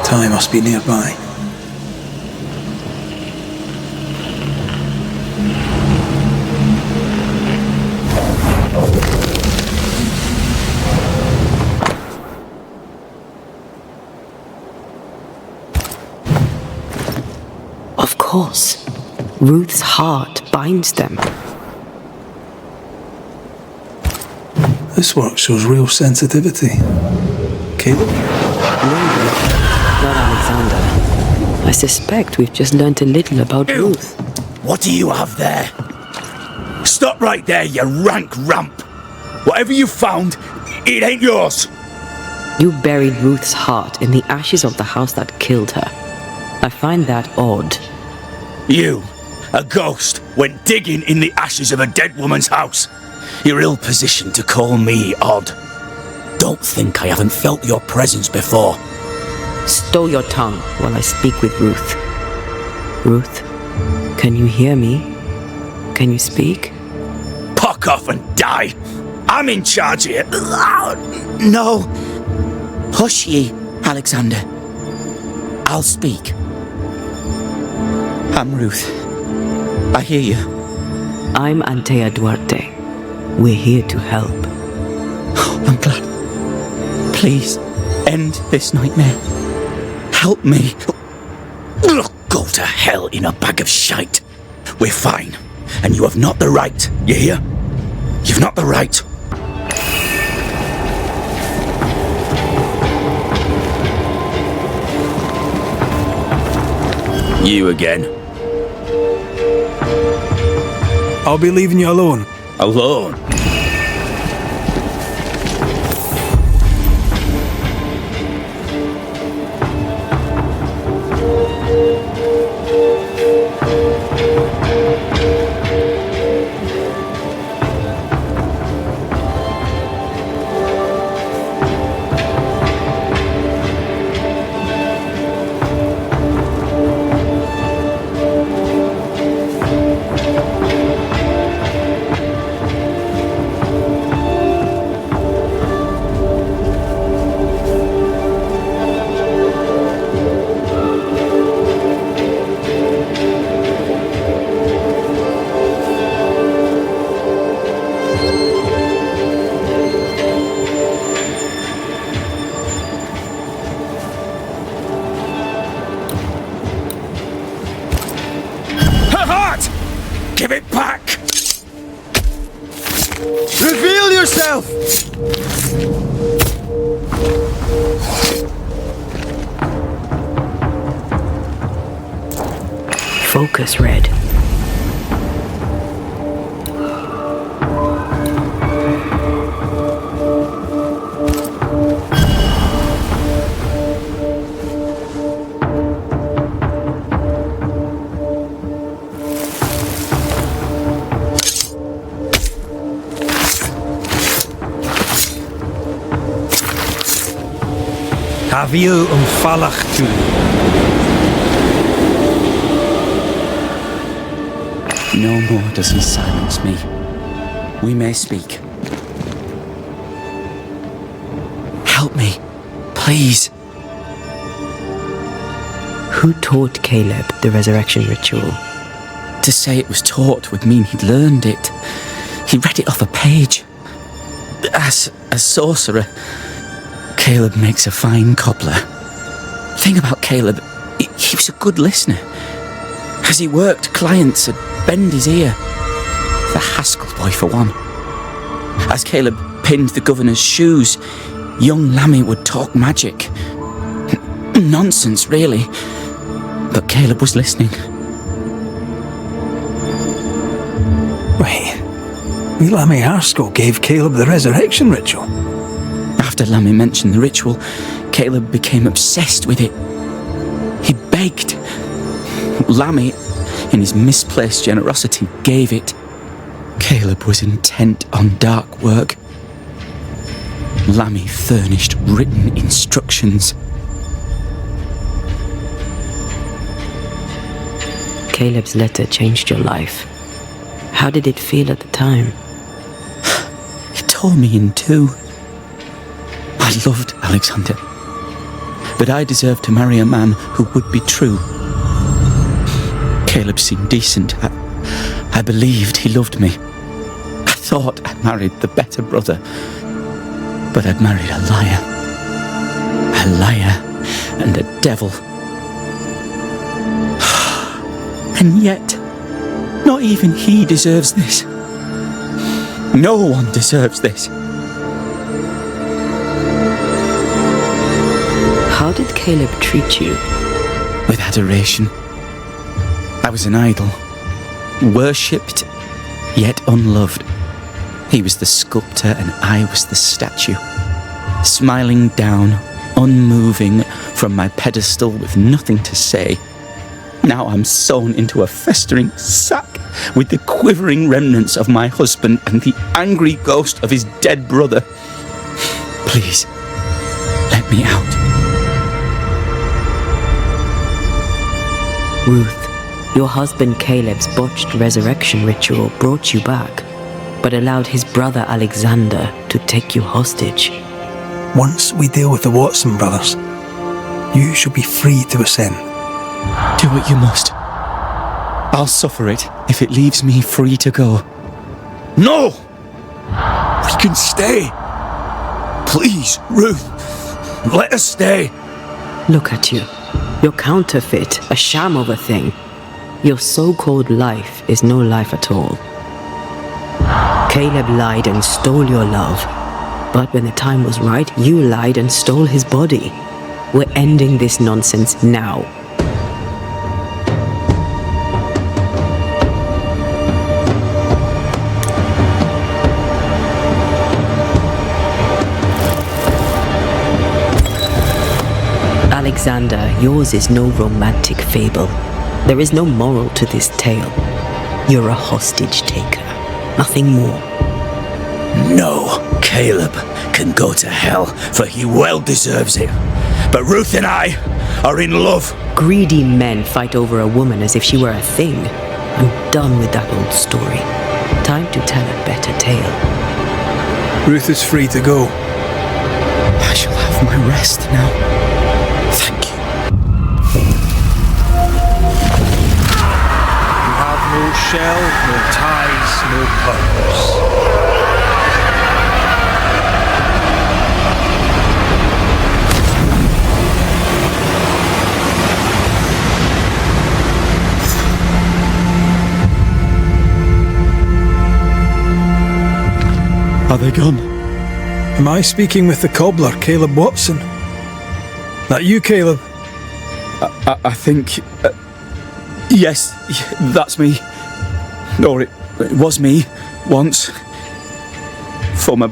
Ty must be nearby. Of course. Ruth's heart binds them. This work shows real sensitivity. Caleb? Not Alexander. I suspect we've just learnt a little about Ruth. What do you have there? Stop right there, you rank ramp. Whatever you found, it ain't yours. You buried Ruth's heart in the ashes of the house that killed her. I find that odd. You, a ghost, went digging in the ashes of a dead woman's house. You're ill-positioned to call me odd. Don't think I haven't felt your presence before. Stow your tongue while I speak with Ruth. Ruth, can you hear me? Can you speak? Puck off and die. I'm in charge here. No. Hush ye, Alexander. I'll speak. I'm Ruth. I hear you. I'm Antea Duarte. We're here to help. I'm glad. Please, end this nightmare. Help me. Go to hell in a bag of shite. We're fine. And you have not the right. You hear? You've not the right. You again. I'll be leaving you alone. Alone? Give it back! Reveal yourself! Focus, Red. Haviel falach tu. No more does he silence me. We may speak. Help me, please. Who taught Caleb the resurrection ritual? To say it was taught would mean he'd learned it. He read it off a page. As a sorcerer, Caleb makes a fine cobbler. Thing about Caleb, he was a good listener. As he worked, clients would bend his ear. The Haskell boy, for one. As Caleb pinned the governor's shoes, young Lammy would talk magic. Nonsense, really. But Caleb was listening. Wait, Lammy Haskell gave Caleb the resurrection ritual? After Lammy mentioned the ritual, Caleb became obsessed with it. He begged. Lammy, in his misplaced generosity, gave it. Caleb was intent on dark work. Lammy furnished written instructions. Caleb's letter changed your life. How did it feel at the time? It tore me in two. I loved Alexander, but I deserved to marry a man who would be true. Caleb seemed decent. I believed he loved me. I thought I married the better brother, but I'd married a liar. A liar and a devil. And yet, not even he deserves this. No one deserves this. How How did Caleb treat you? With adoration. I was an idol. Worshipped, yet unloved. He was the sculptor and I was the statue. Smiling down, unmoving from my pedestal with nothing to say. Now I'm sewn into a festering sack with the quivering remnants of my husband and the angry ghost of his dead brother. Please, let me out. Ruth, your husband Caleb's botched resurrection ritual brought you back, but allowed his brother Alexander to take you hostage. Once we deal with the Watson brothers, you shall be free to ascend. Do what you must. I'll suffer it if it leaves me free to go. No! We can stay. Please, Ruth, let us stay. Look at you. You're counterfeit, a sham of a thing. Your so-called life is no life at all. Caleb lied and stole your love. But when the time was right, you lied and stole his body. We're ending this nonsense now. Alexander, yours is no romantic fable. There is no moral to this tale. You're a hostage taker, nothing more. No, Caleb can go to hell, for he well deserves it. But Ruth and I are in love. Greedy men fight over a woman as if she were a thing. I'm done with that old story. Time to tell a better tale. Ruth is free to go. I shall have my rest now. Thank you. You have no shell, no ties, no purpose. Are they gone? Am I speaking with the cobbler, Caleb Watson? That you, Caleb? I think... yes, that's me. Or it was me, once. For my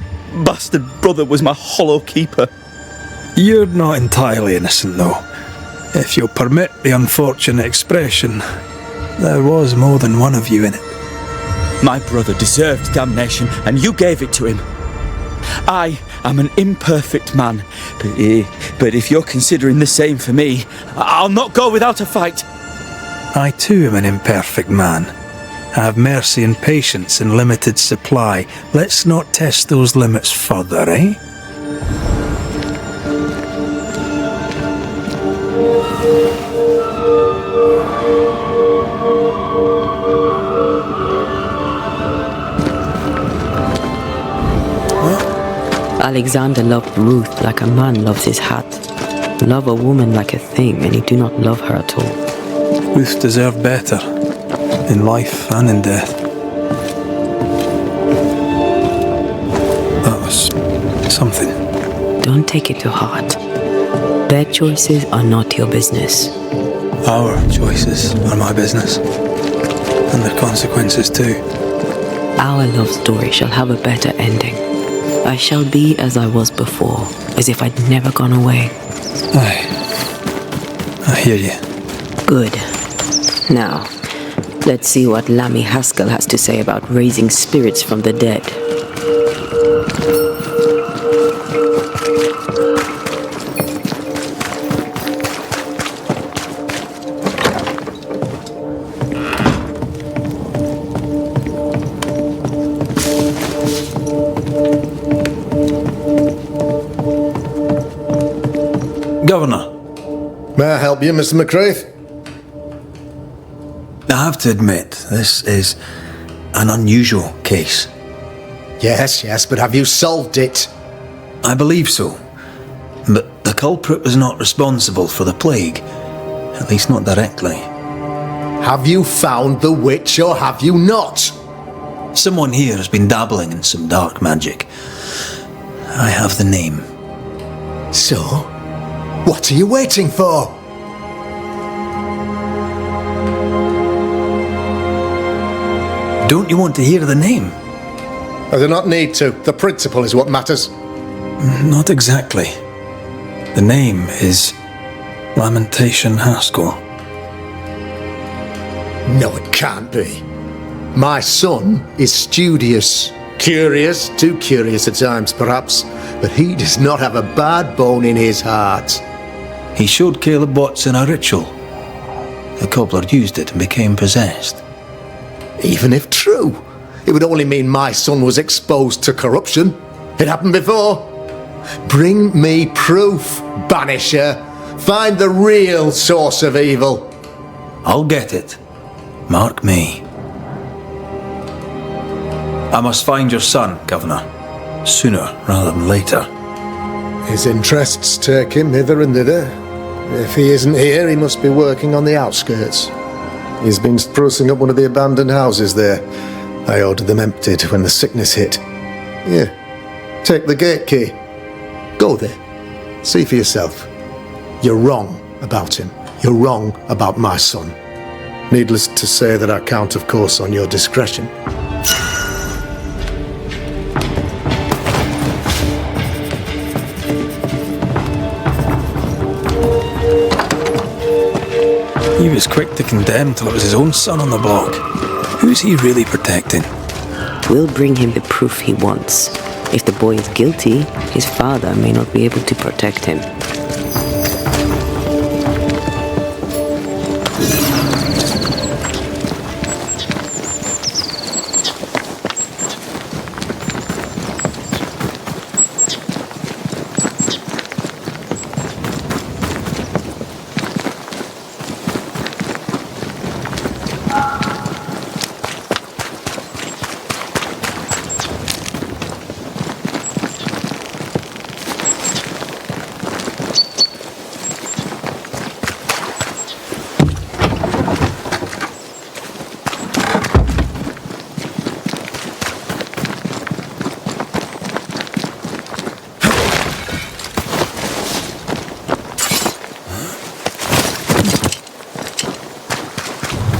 bastard brother was my hollow keeper. You're not entirely innocent, though. If you'll permit the unfortunate expression, there was more than one of you in it. My brother deserved damnation, and you gave it to him. I am an imperfect man, but if you're considering the same for me, I'll not go without a fight. I too am an imperfect man. I have mercy and patience in limited supply. Let's not test those limits further, eh? Alexander loved Ruth like a man loves his hat. Love a woman like a thing, and you do not love her at all. Ruth deserved better, in life and in death. That was something. Don't take it to heart. Their choices are not your business. Our choices are my business. And their consequences too. Our love story shall have a better ending. I shall be as I was before, as if I'd never gone away. Aye. I hear you. Good. Now, let's see what Lammy Haskell has to say about raising spirits from the dead. Governor. May I help you, Mr. McCraith? I have to admit, this is an unusual case. Yes, but have you solved it? I believe so. But the culprit was not responsible for the plague. At least not directly. Have you found the witch or have you not? Someone here has been dabbling in some dark magic. I have the name. So? What are you waiting for? Don't you want to hear the name? I do not need to. The principle is what matters. Not exactly. The name is Lamentation Haskell. No, it can't be. My son is studious. Curious, too curious at times perhaps, but he does not have a bad bone in his heart. He showed Caleb Watson a ritual. The cobbler used it and became possessed. Even if true, it would only mean my son was exposed to corruption. It happened before. Bring me proof, Banisher. Find the real source of evil. I'll get it. Mark me. I must find your son, Governor. Sooner rather than later. His interests take him hither and thither. If he isn't here, he must be working on the outskirts. He's been sprucing up one of the abandoned houses there. I ordered them emptied when the sickness hit. Here, take the gate key. Go there. See for yourself. You're wrong about him. You're wrong about my son. Needless to say that I count, of course, on your discretion. He was quick to condemn till it was his own son on the block. Who's he really protecting? We'll bring him the proof he wants. If the boy is guilty, his father may not be able to protect him.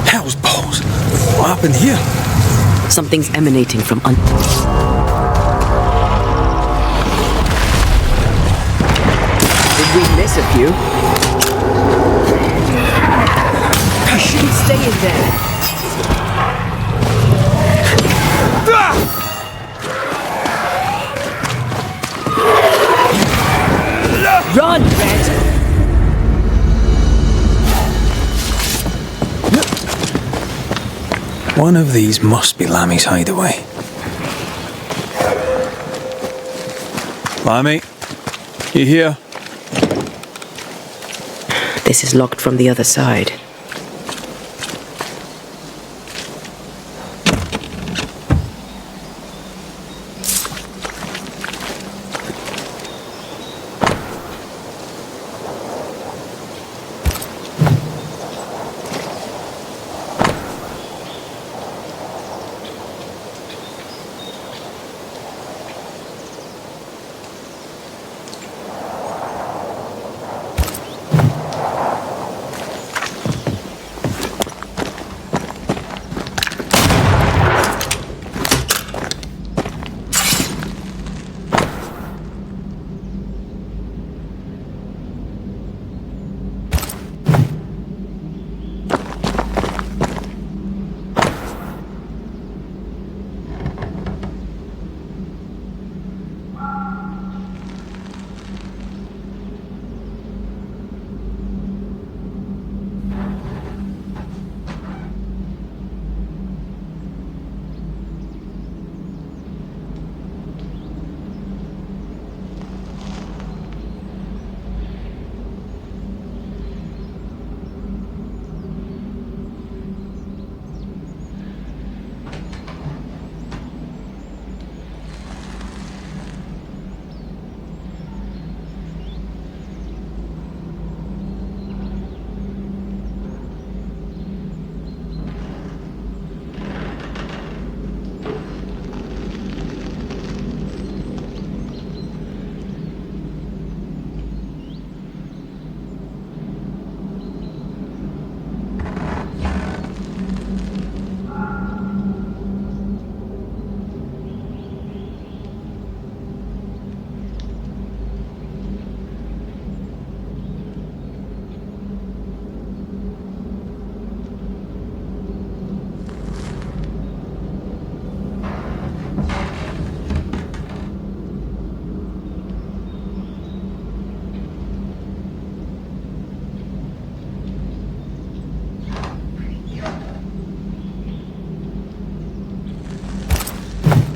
Hell's balls. What happened here? Something's emanating from Did we miss a few? You shouldn't stay in there. Run, Red! One of these must be Lammy's hideaway. Lammy, you here? This is locked from the other side.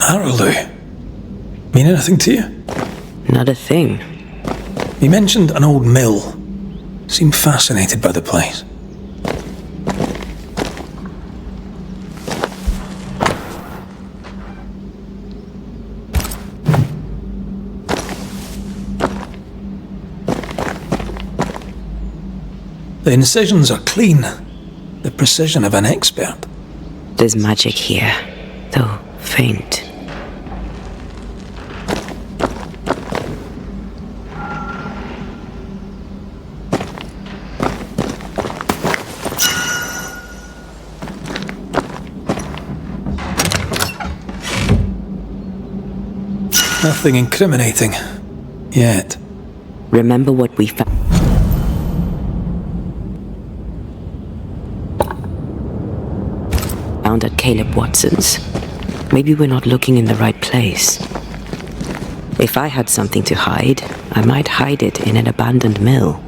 Araloo. Mean anything to you? Not a thing. He mentioned an old mill. Seemed fascinated by the place. The incisions are clean. The precision of an expert. There's magic here, though faint. Nothing incriminating. Yet. Remember what we found? At Caleb Watson's. Maybe we're not looking in the right place. If I had something to hide, I might hide it in an abandoned mill.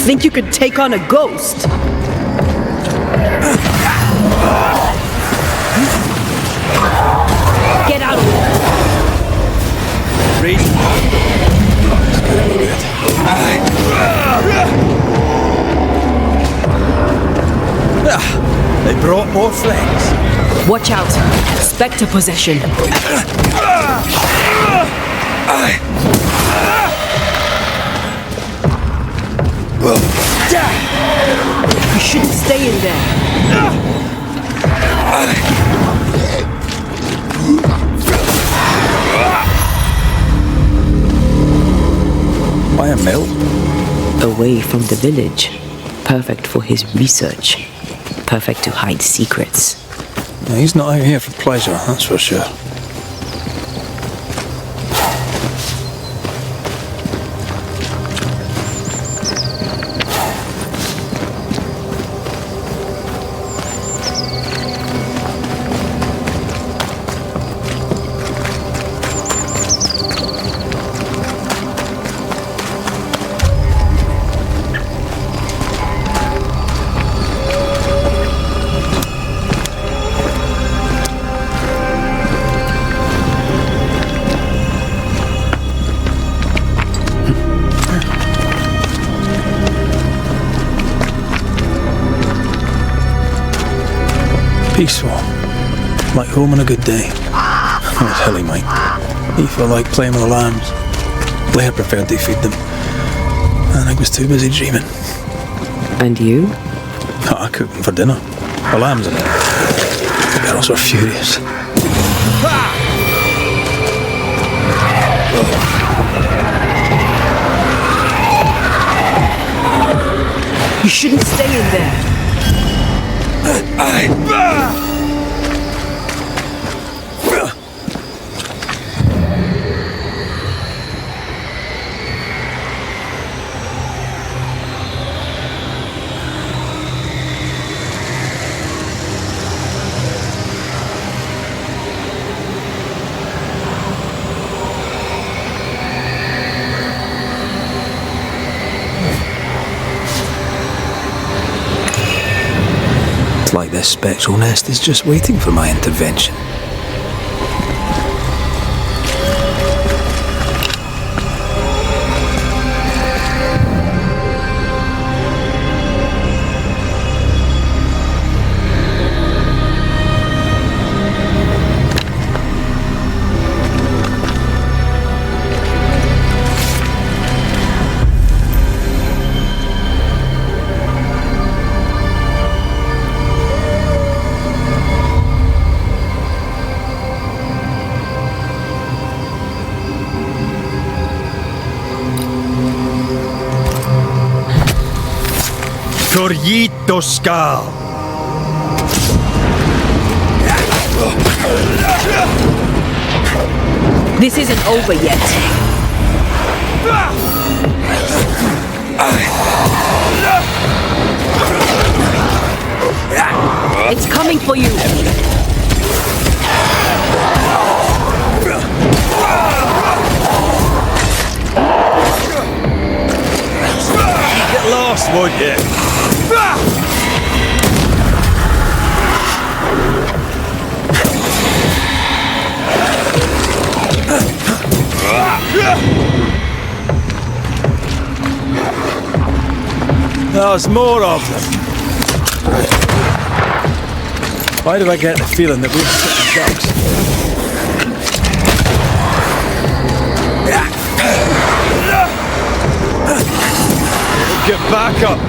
Think you could take on a ghost? Get out of there! Reach. They brought more friends. Watch out! Spectre possession. You shouldn't stay in there. Why a mill? Away from the village. Perfect for his research. Perfect to hide secrets. Now, he's not out here for pleasure, that's for sure. Peaceful. Like home on a good day. Oh, hell he might. He felt like playing with the lambs. Blair preferred to feed them. And I was too busy dreaming. And you? Oh, I cooked them for dinner. The lambs and it. The girls were furious. You shouldn't stay in there. Like this spectral nest is just waiting for my intervention. Norjito skal. This isn't over yet. It's coming for you. Get lost, would you? There's more of them. Why do I get the feeling that we're sitting ducks? Get back up!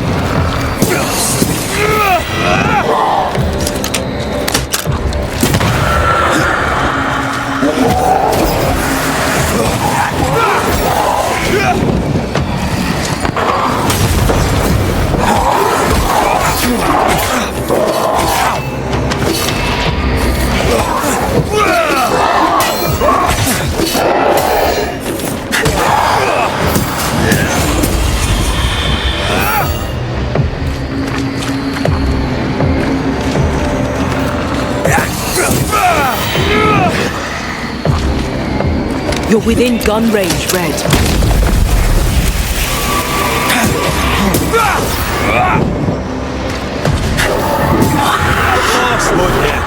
You're within gun range, Red. Lost, would you?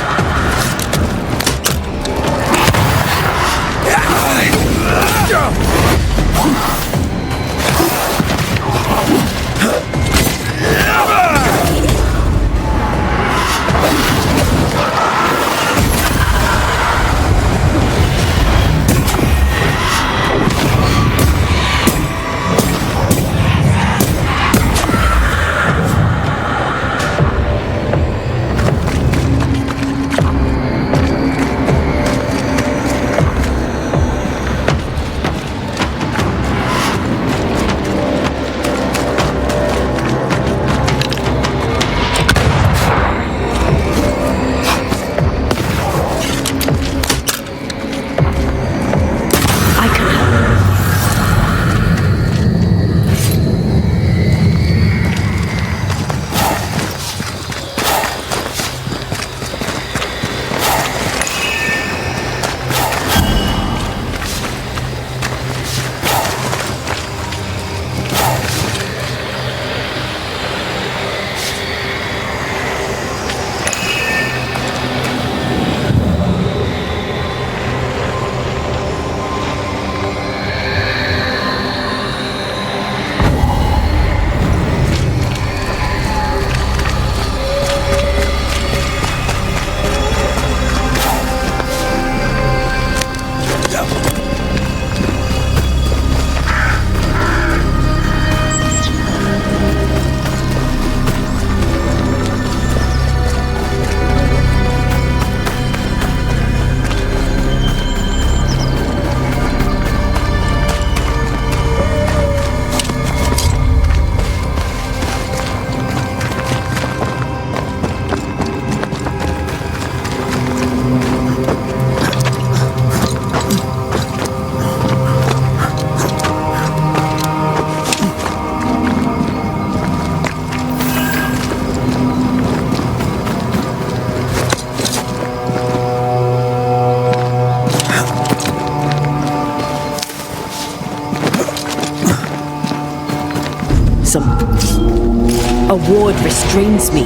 A ward restrains me.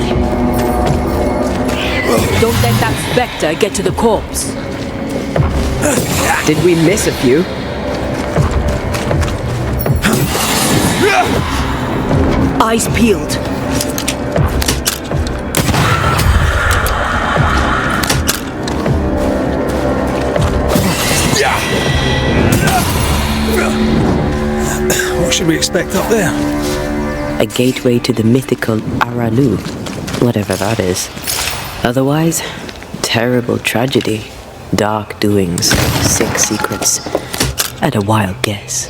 Don't let that spectre get to the corpse. Did we miss a few? Eyes peeled. What should we expect up there? A gateway to the mythical Aralu, whatever that is. Otherwise, terrible tragedy, dark doings, sick secrets, and a wild guess.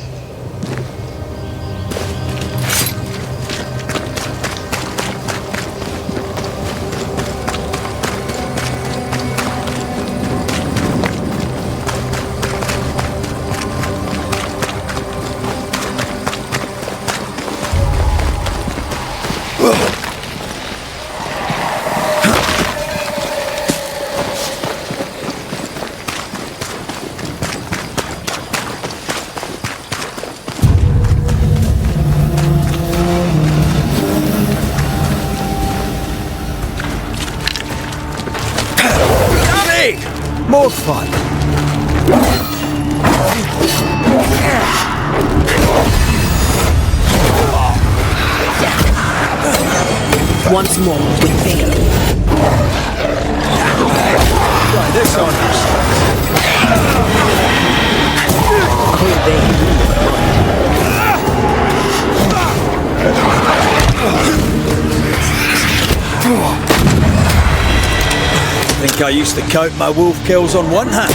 more fun. Once more with vigor. Try this on us. Obey I think I used to count my wolf kills on one hand.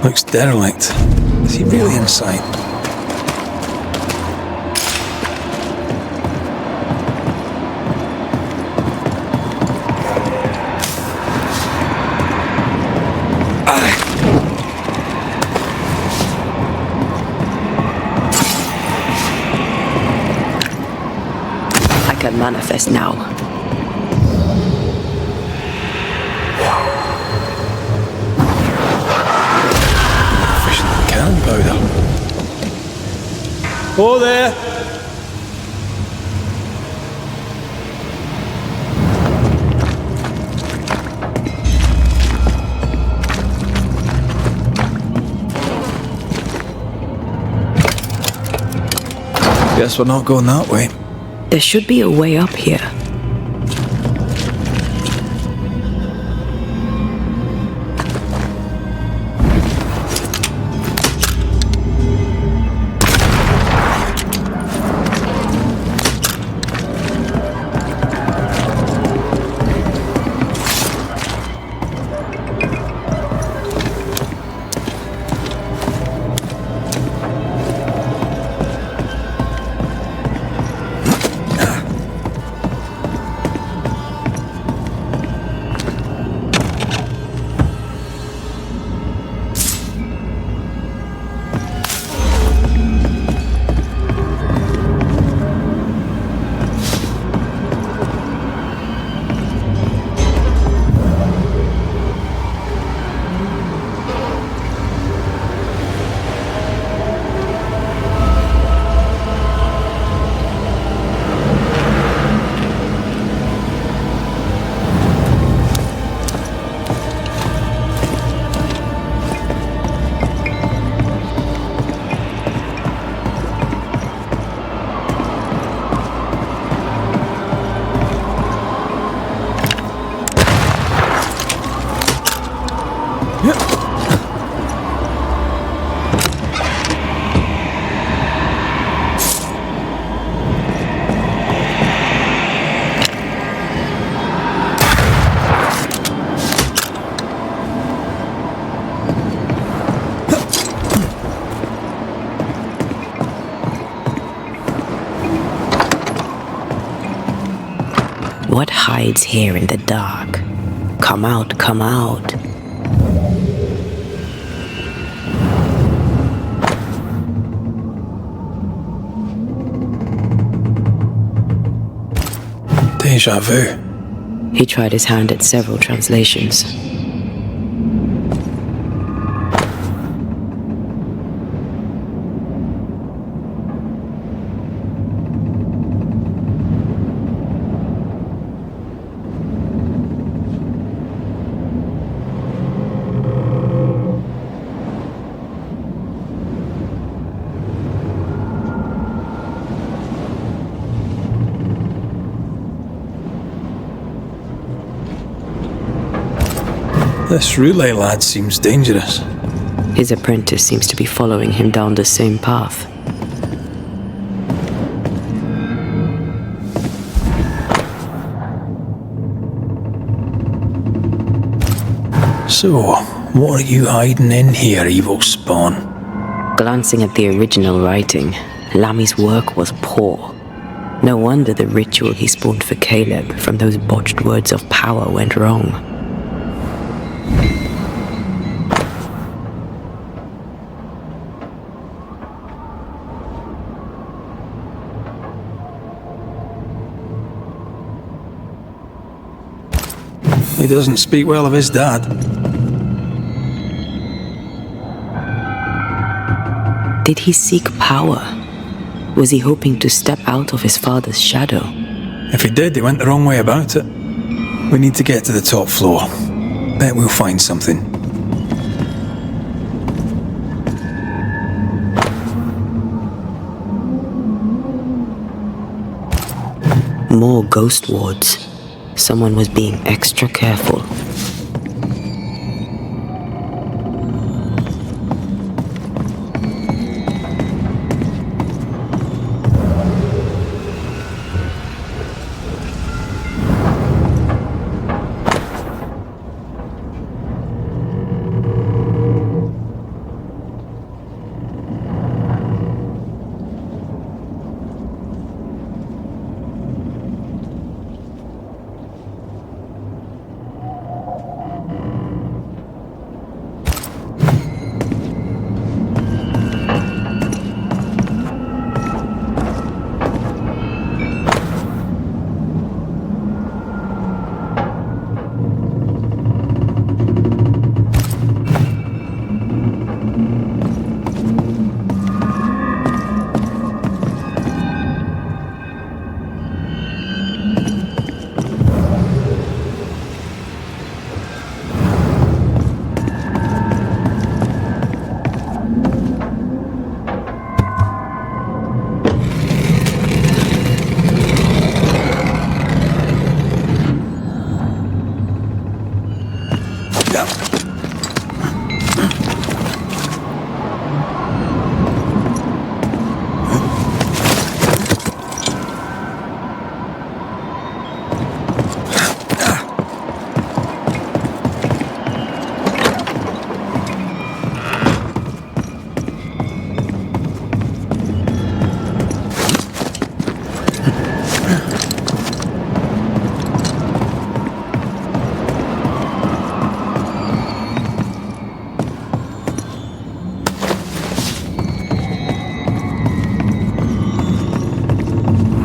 Looks derelict. Is he really inside? I can manifest now. Gunpowder. Oh, there! Guess we're not going that way. There should be a way up here. What hides here in the dark? Come out, come out. Deja vu. He tried his hand at several translations. This relay lad seems dangerous. His apprentice seems to be following him down the same path. So, what are you hiding in here, evil spawn? Glancing at the original writing, Lami's work was poor. No wonder the ritual he spawned for Caleb from those botched words of power went wrong. He doesn't speak well of his dad. Did he seek power? Was he hoping to step out of his father's shadow? If he did, he went the wrong way about it. We need to get to the top floor. Bet we'll find something. More ghost wards. Someone was being extra careful.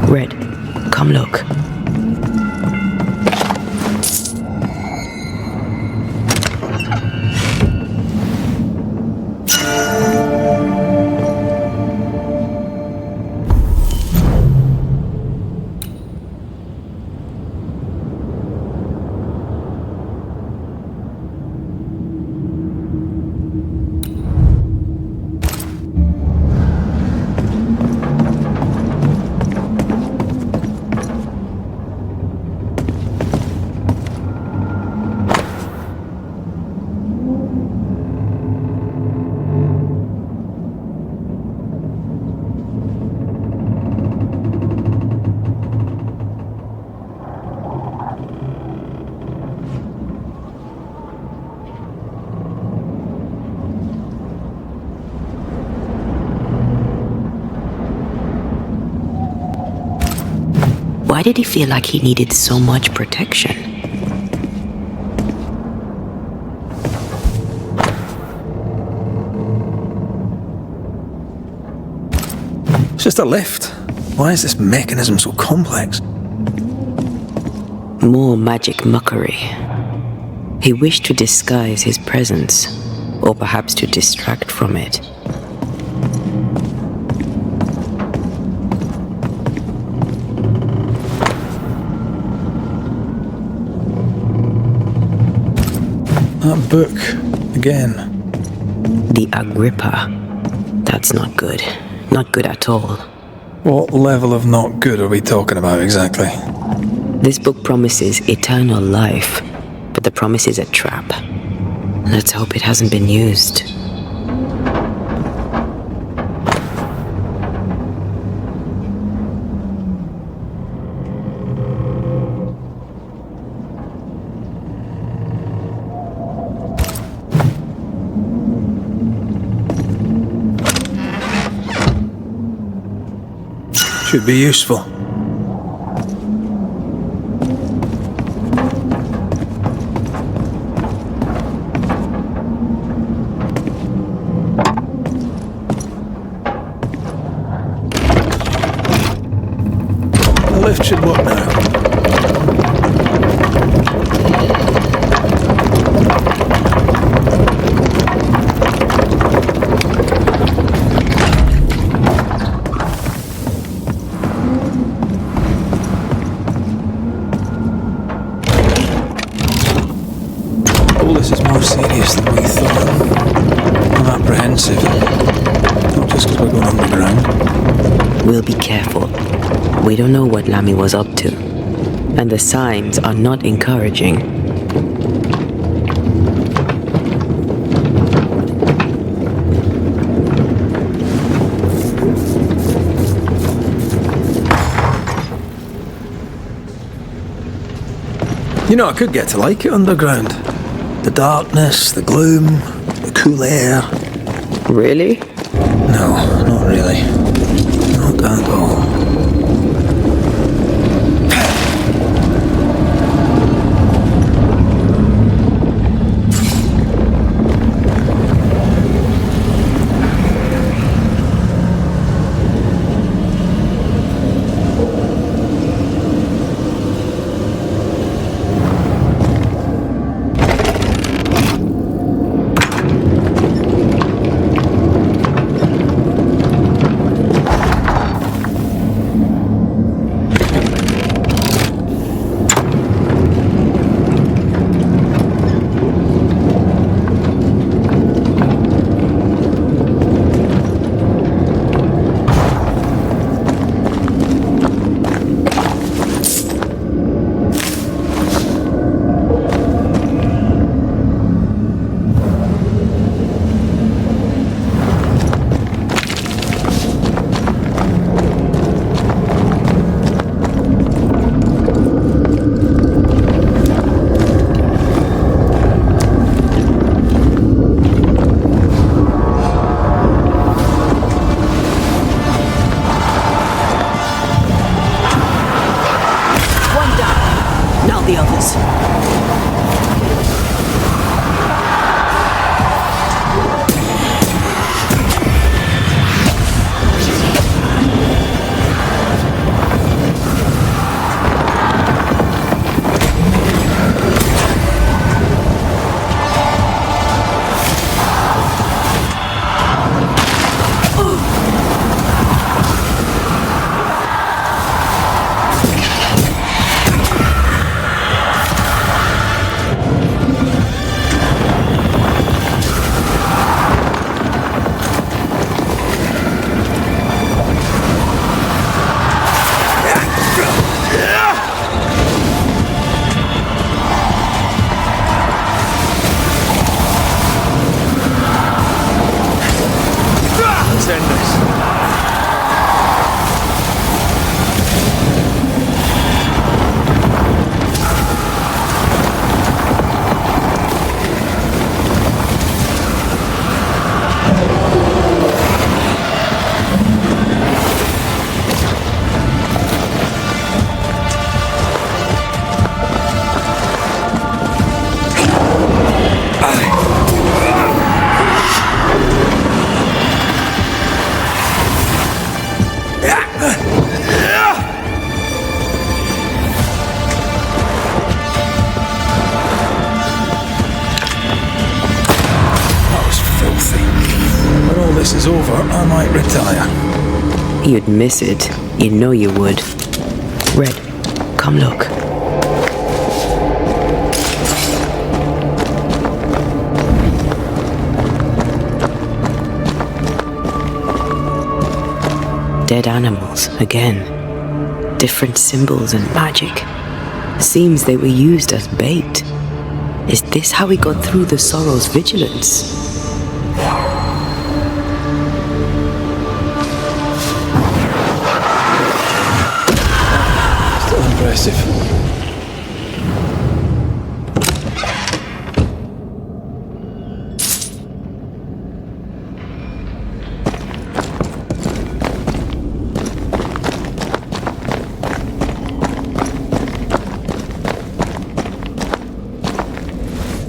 Red, come look. Why did he feel like he needed so much protection? It's just a lift. Why is this mechanism so complex? More magic muckery. He wished to disguise his presence, or perhaps to distract from it. That book, again. The Agrippa. That's not good. Not good at all. What level of not good are we talking about exactly? This book promises eternal life, but the promise is a trap. Let's hope it hasn't been used. Should be useful. The lift should work now. This is more serious than we thought. I'm apprehensive. Not just because we're going underground. We'll be careful. We don't know what Lammy was up to. And the signs are not encouraging. You know, I could get to like it underground. The darkness, the gloom, the cool air. Really? No, not really. Not at all. The others. This is over, I might retire. You'd miss it. You know you would. Red, come look. Dead animals, again. Different symbols and magic. Seems they were used as bait. Is this how we got through the Sorrow's vigilance? Still impressive.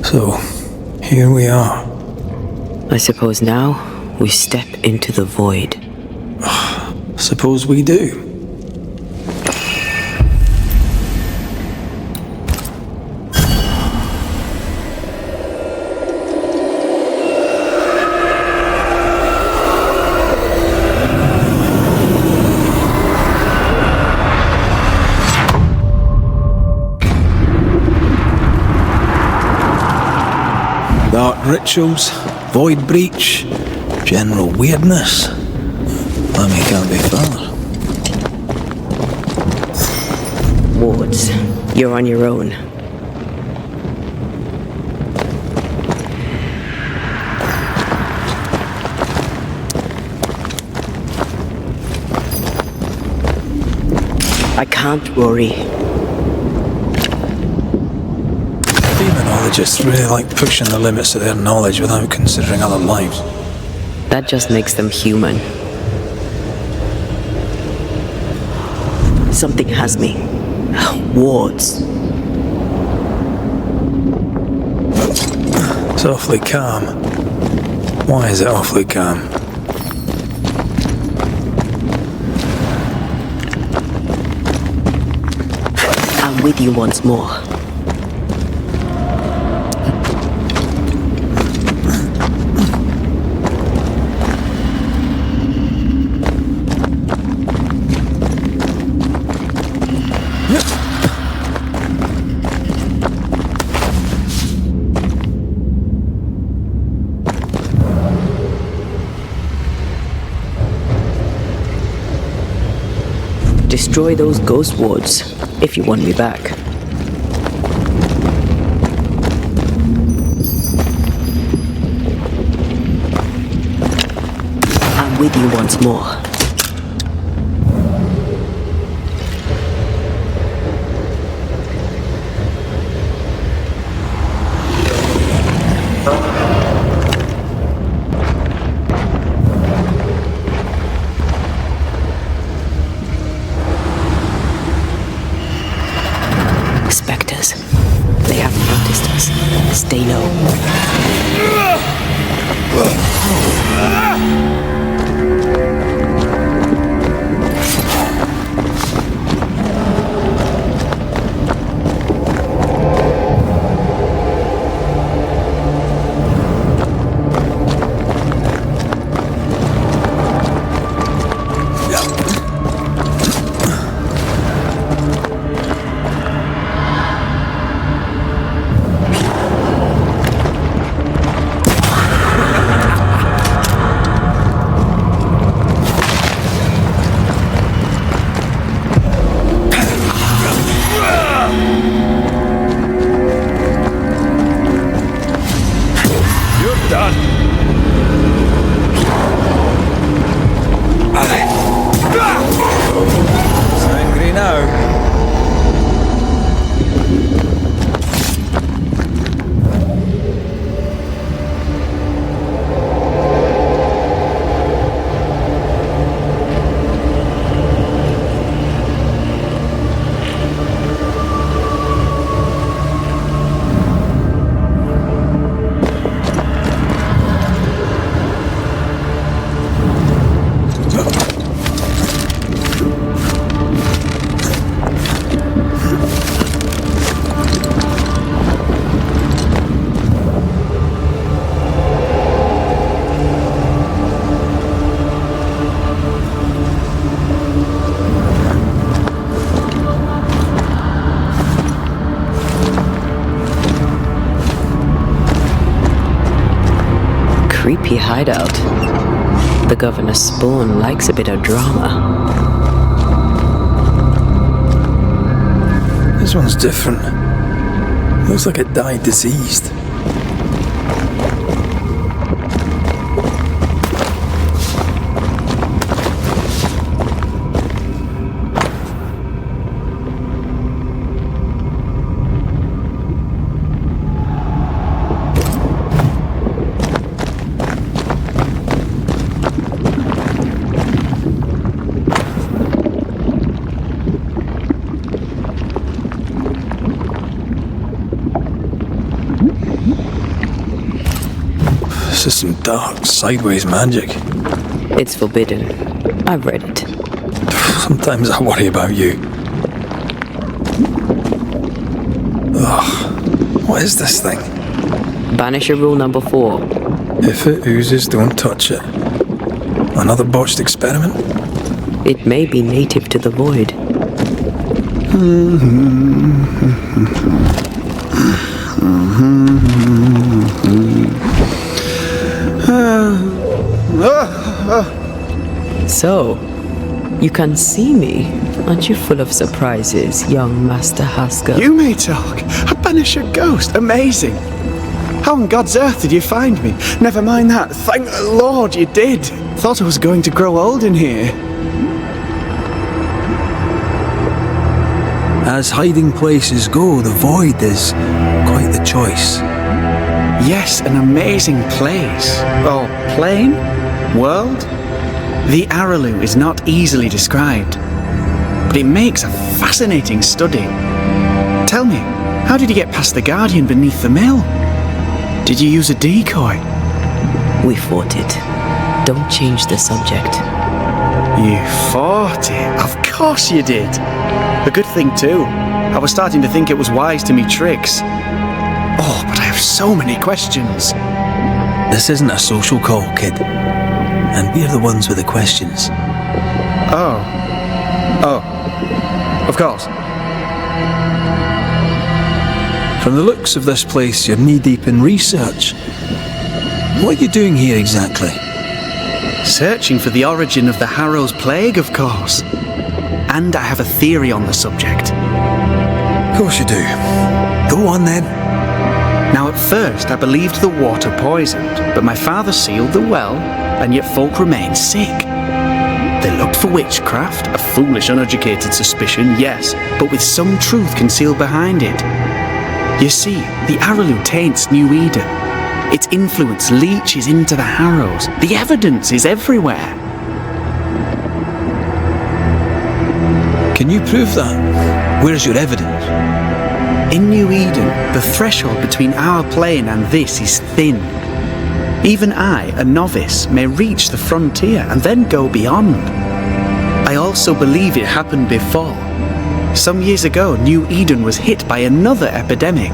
So, here we are. I suppose now we step into the void. Suppose we do. Dark rituals, void breach, general weirdness. I mean, can't be far. Wards, you're on your own. I can't worry. Demonologists really like pushing the limits of their knowledge without considering other lives. That just makes them human. Something has me. Wards. It's awfully calm. Why is it awfully calm? I'm with you once more. Destroy those ghost wards if you want me back. I'm with you once more. Spectres. They haven't noticed us. Stay low. Creepy hideout. The governor's spawn likes a bit of drama. This one's different. Looks like it died diseased. This is some dark, sideways magic. It's forbidden. I've read it. Sometimes I worry about you. Ugh. What is this thing? Banisher rule number 4. If it oozes, don't touch it. Another botched experiment? It may be native to the void. So, you can see me. Aren't you full of surprises, young Master Haskell? You may talk. A Banisher ghost. Amazing. How on God's earth did you find me? Never mind that. Thank the Lord you did. Thought I was going to grow old in here. As hiding places go, the void is quite the choice. Yes, an amazing place. Or plane? World? The Araloo is not easily described, but it makes a fascinating study. Tell me, how did you get past the Guardian beneath the mill? Did you use a decoy? We fought it. Don't change the subject. You fought it? Of course you did. A good thing too. I was starting to think it was wise to meet tricks. Oh, but I have so many questions. This isn't a social call, kid. And we're the ones with the questions. Oh. Of course. From the looks of this place, you're knee-deep in research. What are you doing here exactly? Searching for the origin of the Harrow's plague, of course. And I have a theory on the subject. Of course you do. Go on then. Now at first I believed the water poisoned, but my father sealed the well, and yet folk remained sick. They looked for witchcraft, a foolish, uneducated suspicion, yes, but with some truth concealed behind it. You see, the Araloo taints New Eden. Its influence leaches into the Harrows. The evidence is everywhere. Can you prove that? Where's your evidence? In New Eden, the threshold between our plane and this is thin. Even I, a novice, may reach the frontier and then go beyond. I also believe it happened before. Some years ago, New Eden was hit by another epidemic.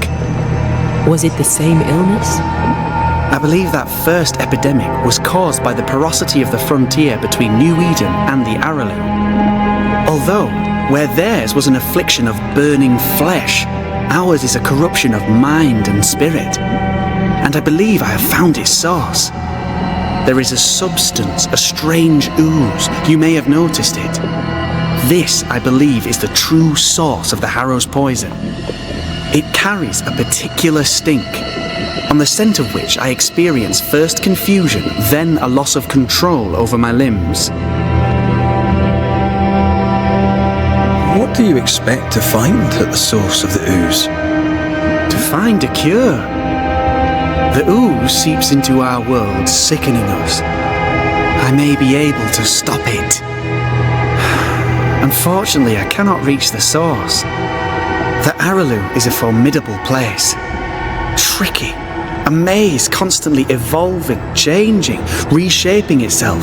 Was it the same illness? I believe that first epidemic was caused by the porosity of the frontier between New Eden and the Araloo. Although, where theirs was an affliction of burning flesh, ours is a corruption of mind and spirit. And I believe I have found its source. There is a substance, a strange ooze. You may have noticed it. This, I believe, is the true source of the Harrow's poison. It carries a particular stink, on the scent of which I experience first confusion, then a loss of control over my limbs. What do you expect to find at the source of the ooze? To find a cure. The ooze seeps into our world, sickening us. I may be able to stop it. Unfortunately, I cannot reach the source. The Araloo is a formidable place. Tricky. A maze constantly evolving, changing, reshaping itself.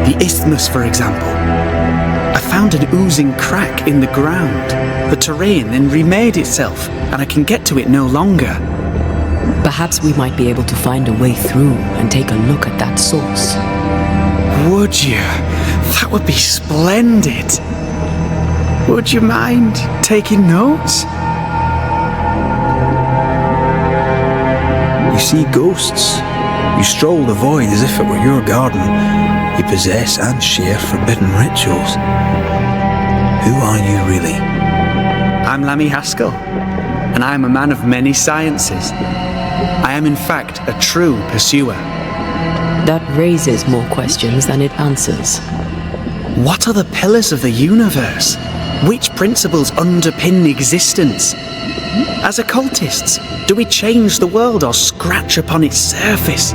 The isthmus, for example. I found an oozing crack in the ground. The terrain then remade itself, and I can get to it no longer. Perhaps we might be able to find a way through and take a look at that source. Would you? That would be splendid. Would you mind taking notes? You see ghosts. You stroll the void as if it were your garden. You possess and share forbidden rituals. Who are you really? I'm Lammy Haskell, and and I am a man of many sciences. I am in fact a true pursuer. That raises more questions than it answers. What are the pillars of the universe? Which principles underpin existence? As occultists, do we change the world or scratch upon its surface?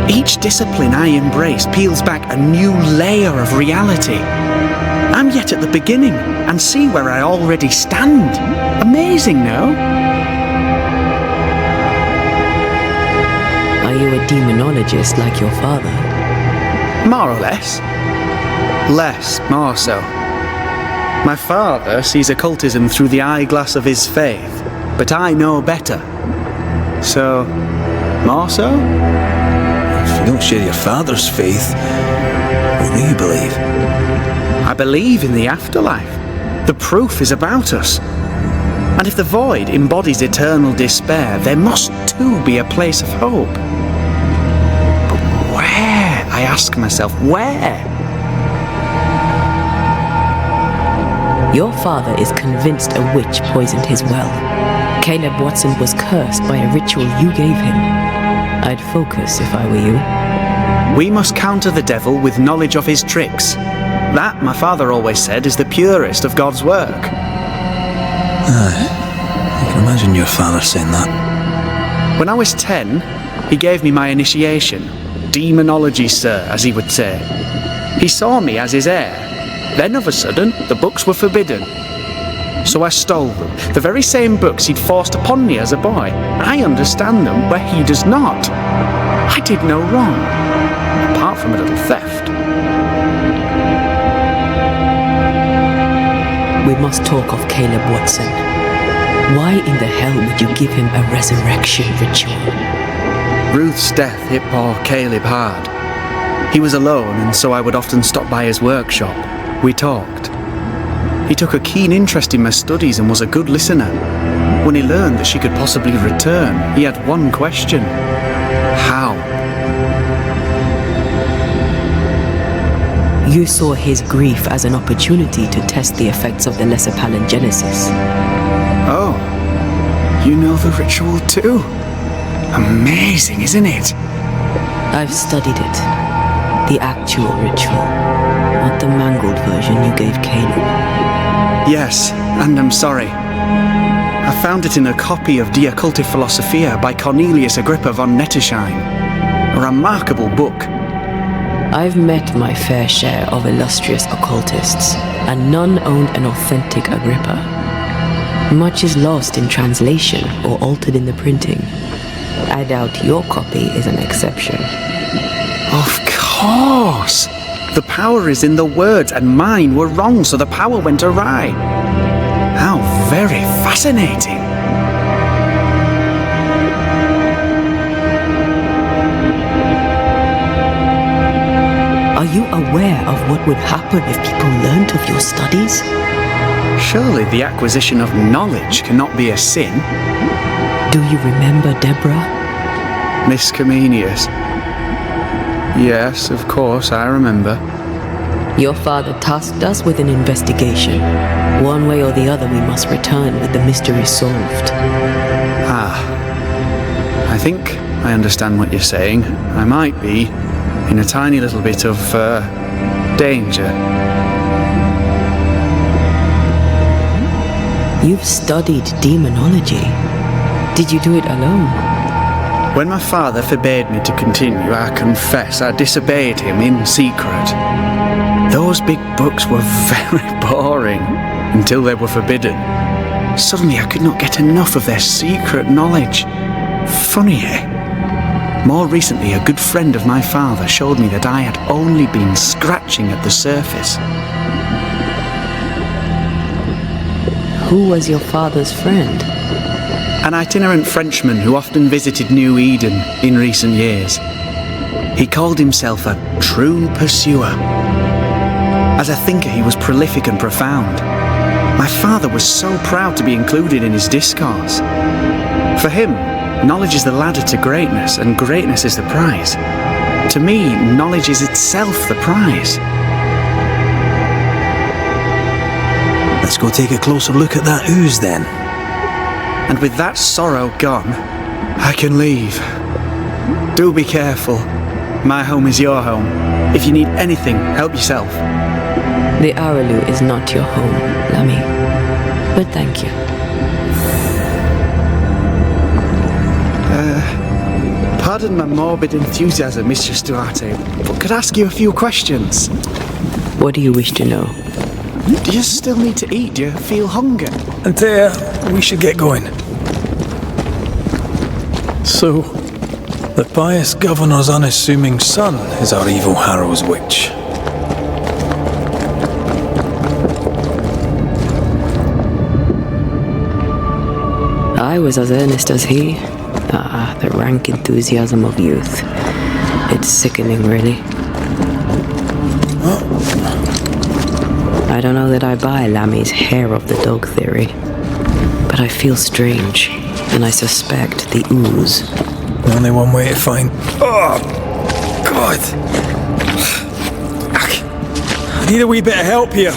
Each discipline I embrace peels back a new layer of reality. I'm yet at the beginning and see where I already stand. Amazing, no? Are you a demonologist like your father? More or less. Less, more so. My father sees occultism through the eyeglass of his faith, but I know better. So, more so? If you don't share your father's faith, what do you believe? I believe in the afterlife. The proof is about us. And if the void embodies eternal despair, there must too be a place of hope. But where? I ask myself, where? Your father is convinced a witch poisoned his well. Caleb Watson was cursed by a ritual you gave him. I'd focus if I were you. We must counter the devil with knowledge of his tricks. That, my father always said, is the purest of God's work. I can imagine your father saying that. When I was 10, he gave me my initiation. Demonology, sir, as he would say. He saw me as his heir. Then, of a sudden, the books were forbidden. So I stole them, the very same books he'd forced upon me as a boy. I understand them where he does not. I did no wrong, apart from a little theft. We must talk of Caleb Watson. Why in the hell would you give him a resurrection ritual? Ruth's death hit poor Caleb hard. He was alone, and so I would often stop by his workshop. We talked. He took a keen interest in my studies and was a good listener. When he learned that she could possibly return, he had one question. How? You saw his grief as an opportunity to test the effects of the lesser palingenesis. Oh, you know the ritual too? Amazing, isn't it? I've studied it. The actual ritual, not the mangled version you gave Caleb. Yes, and I'm sorry. I found it in a copy of De Occulti Philosophia by Cornelius Agrippa von Nettersheim. A remarkable book. I've met my fair share of illustrious occultists, and none owned an authentic Agrippa. Much is lost in translation or altered in the printing. I doubt your copy is an exception. Of course! The power is in the words, and mine were wrong, so the power went awry. How very fascinating! Are you aware of what would happen if people learnt of your studies? Surely the acquisition of knowledge cannot be a sin. Do you remember Deborah? Miss Comenius. Yes, of course, I remember. Your father tasked us with an investigation. One way or the other, we must return with the mystery solved. I think I understand what you're saying. I might be in a tiny little bit of danger. You've studied demonology. Did you do it alone? When my father forbade me to continue, I confess I disobeyed him in secret. Those big books were very boring until they were forbidden. Suddenly I could not get enough of their secret knowledge. Funny, eh? More recently, a good friend of my father showed me that I had only been scratching at the surface. Who was your father's friend? An itinerant Frenchman who often visited New Eden in recent years. He called himself a true pursuer. As a thinker, he was prolific and profound. My father was so proud to be included in his discourse. For him, knowledge is the ladder to greatness, and greatness is the prize. To me, knowledge is itself the prize. Let's go take a closer look at that ooze then. And with that sorrow gone, I can leave. Do be careful. My home is your home. If you need anything, help yourself. The Araloo is not your home, Lammy. But thank you. Pardon my morbid enthusiasm, Mistress Duarte, but could I ask you a few questions? What do you wish to know? Do you still need to eat? Do you feel hunger? Antea, we should get going. So, the pious governor's unassuming son is our evil Harrow's witch. I was as earnest as he. Ah, the rank enthusiasm of youth. It's sickening, really. I don't know that I buy Lammy's hair of the dog theory, but I feel strange, and I suspect the ooze. Only one way to find... Oh, God! I need a wee bit of help here.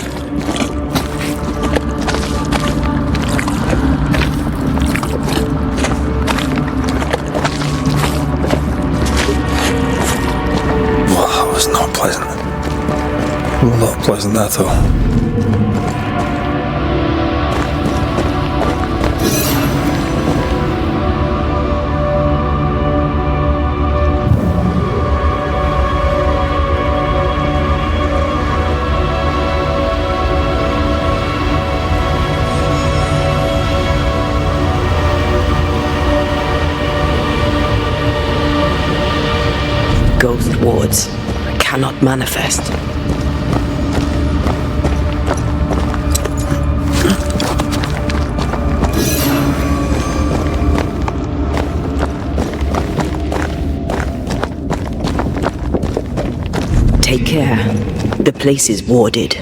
Not pleasant. Well, not pleasant at all. Ghost wards cannot manifest. Take care. The place is warded.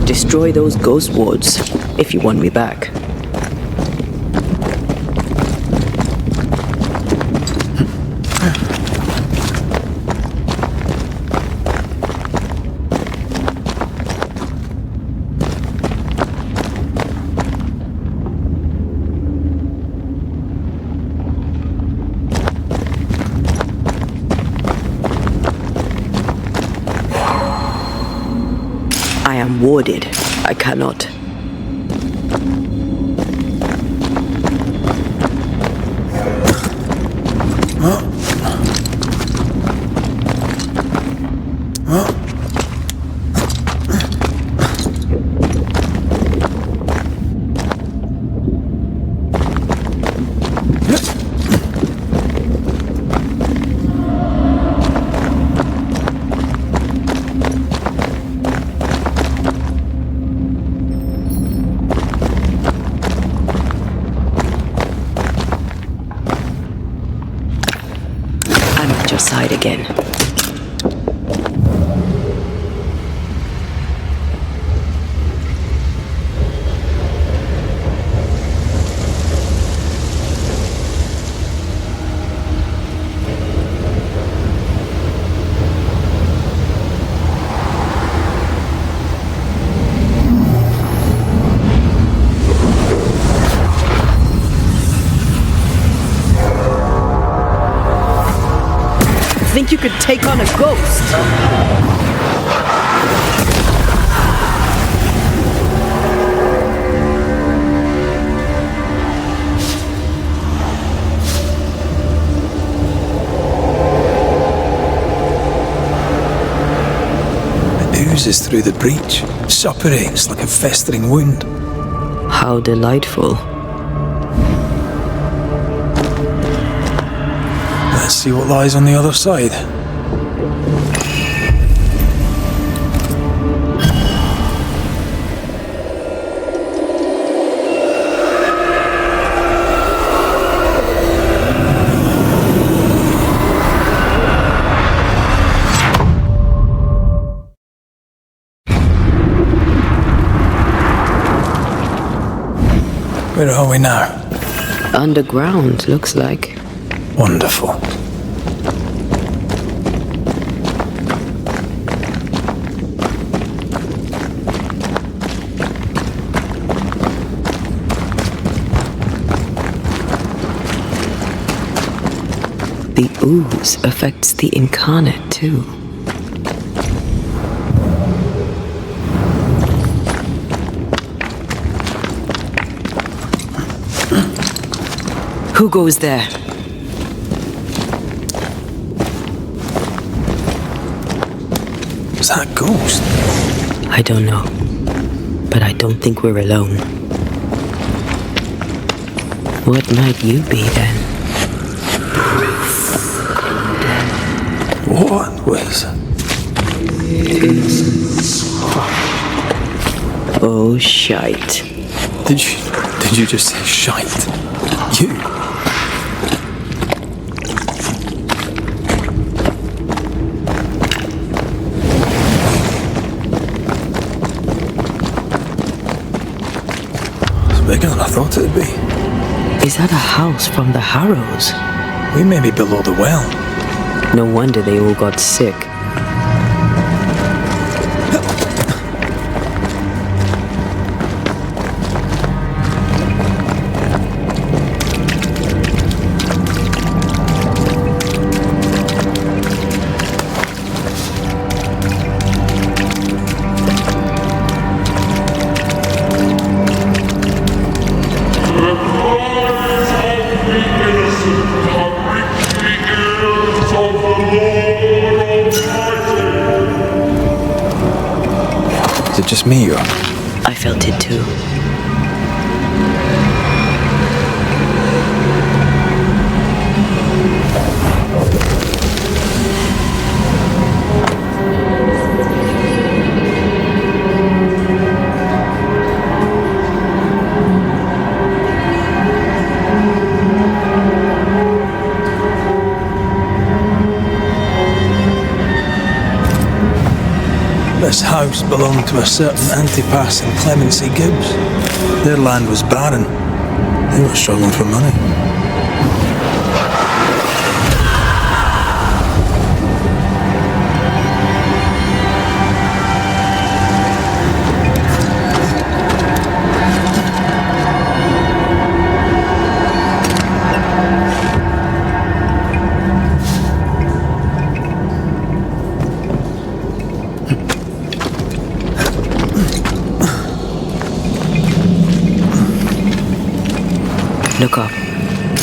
Destroy those ghost wards if you want me back. I am warded. I cannot. Side again. Think you could take on a ghost? It oozes through the breach, suppurates like a festering wound. How delightful. Let's see what lies on the other side. Where are we now? Underground, looks like. Wonderful. ooze affects the incarnate too. Who goes there? Was that a ghost? I don't know. But I don't think we're alone. What might you be then? What was... Oh, shite. Did you just say shite? You? It's bigger than I thought it'd be. Is that a house from the Harrows? We may be below the well. No wonder they all got sick. Is it just me or... I felt it too. This house belonged to a certain Antipas and Clemency Gibbs. Their land was barren. They were struggling for money. Look up.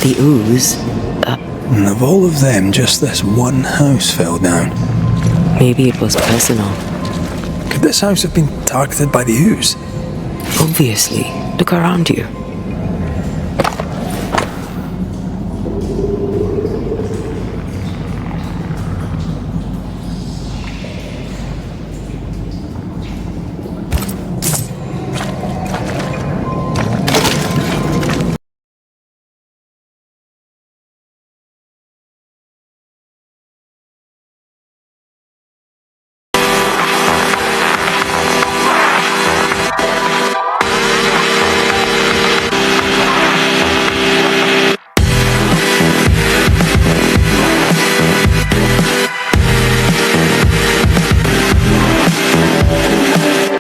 The ooze. And of all of them, just this one house fell down. Maybe it was personal. Could this house have been targeted by the ooze? Obviously. Look around you.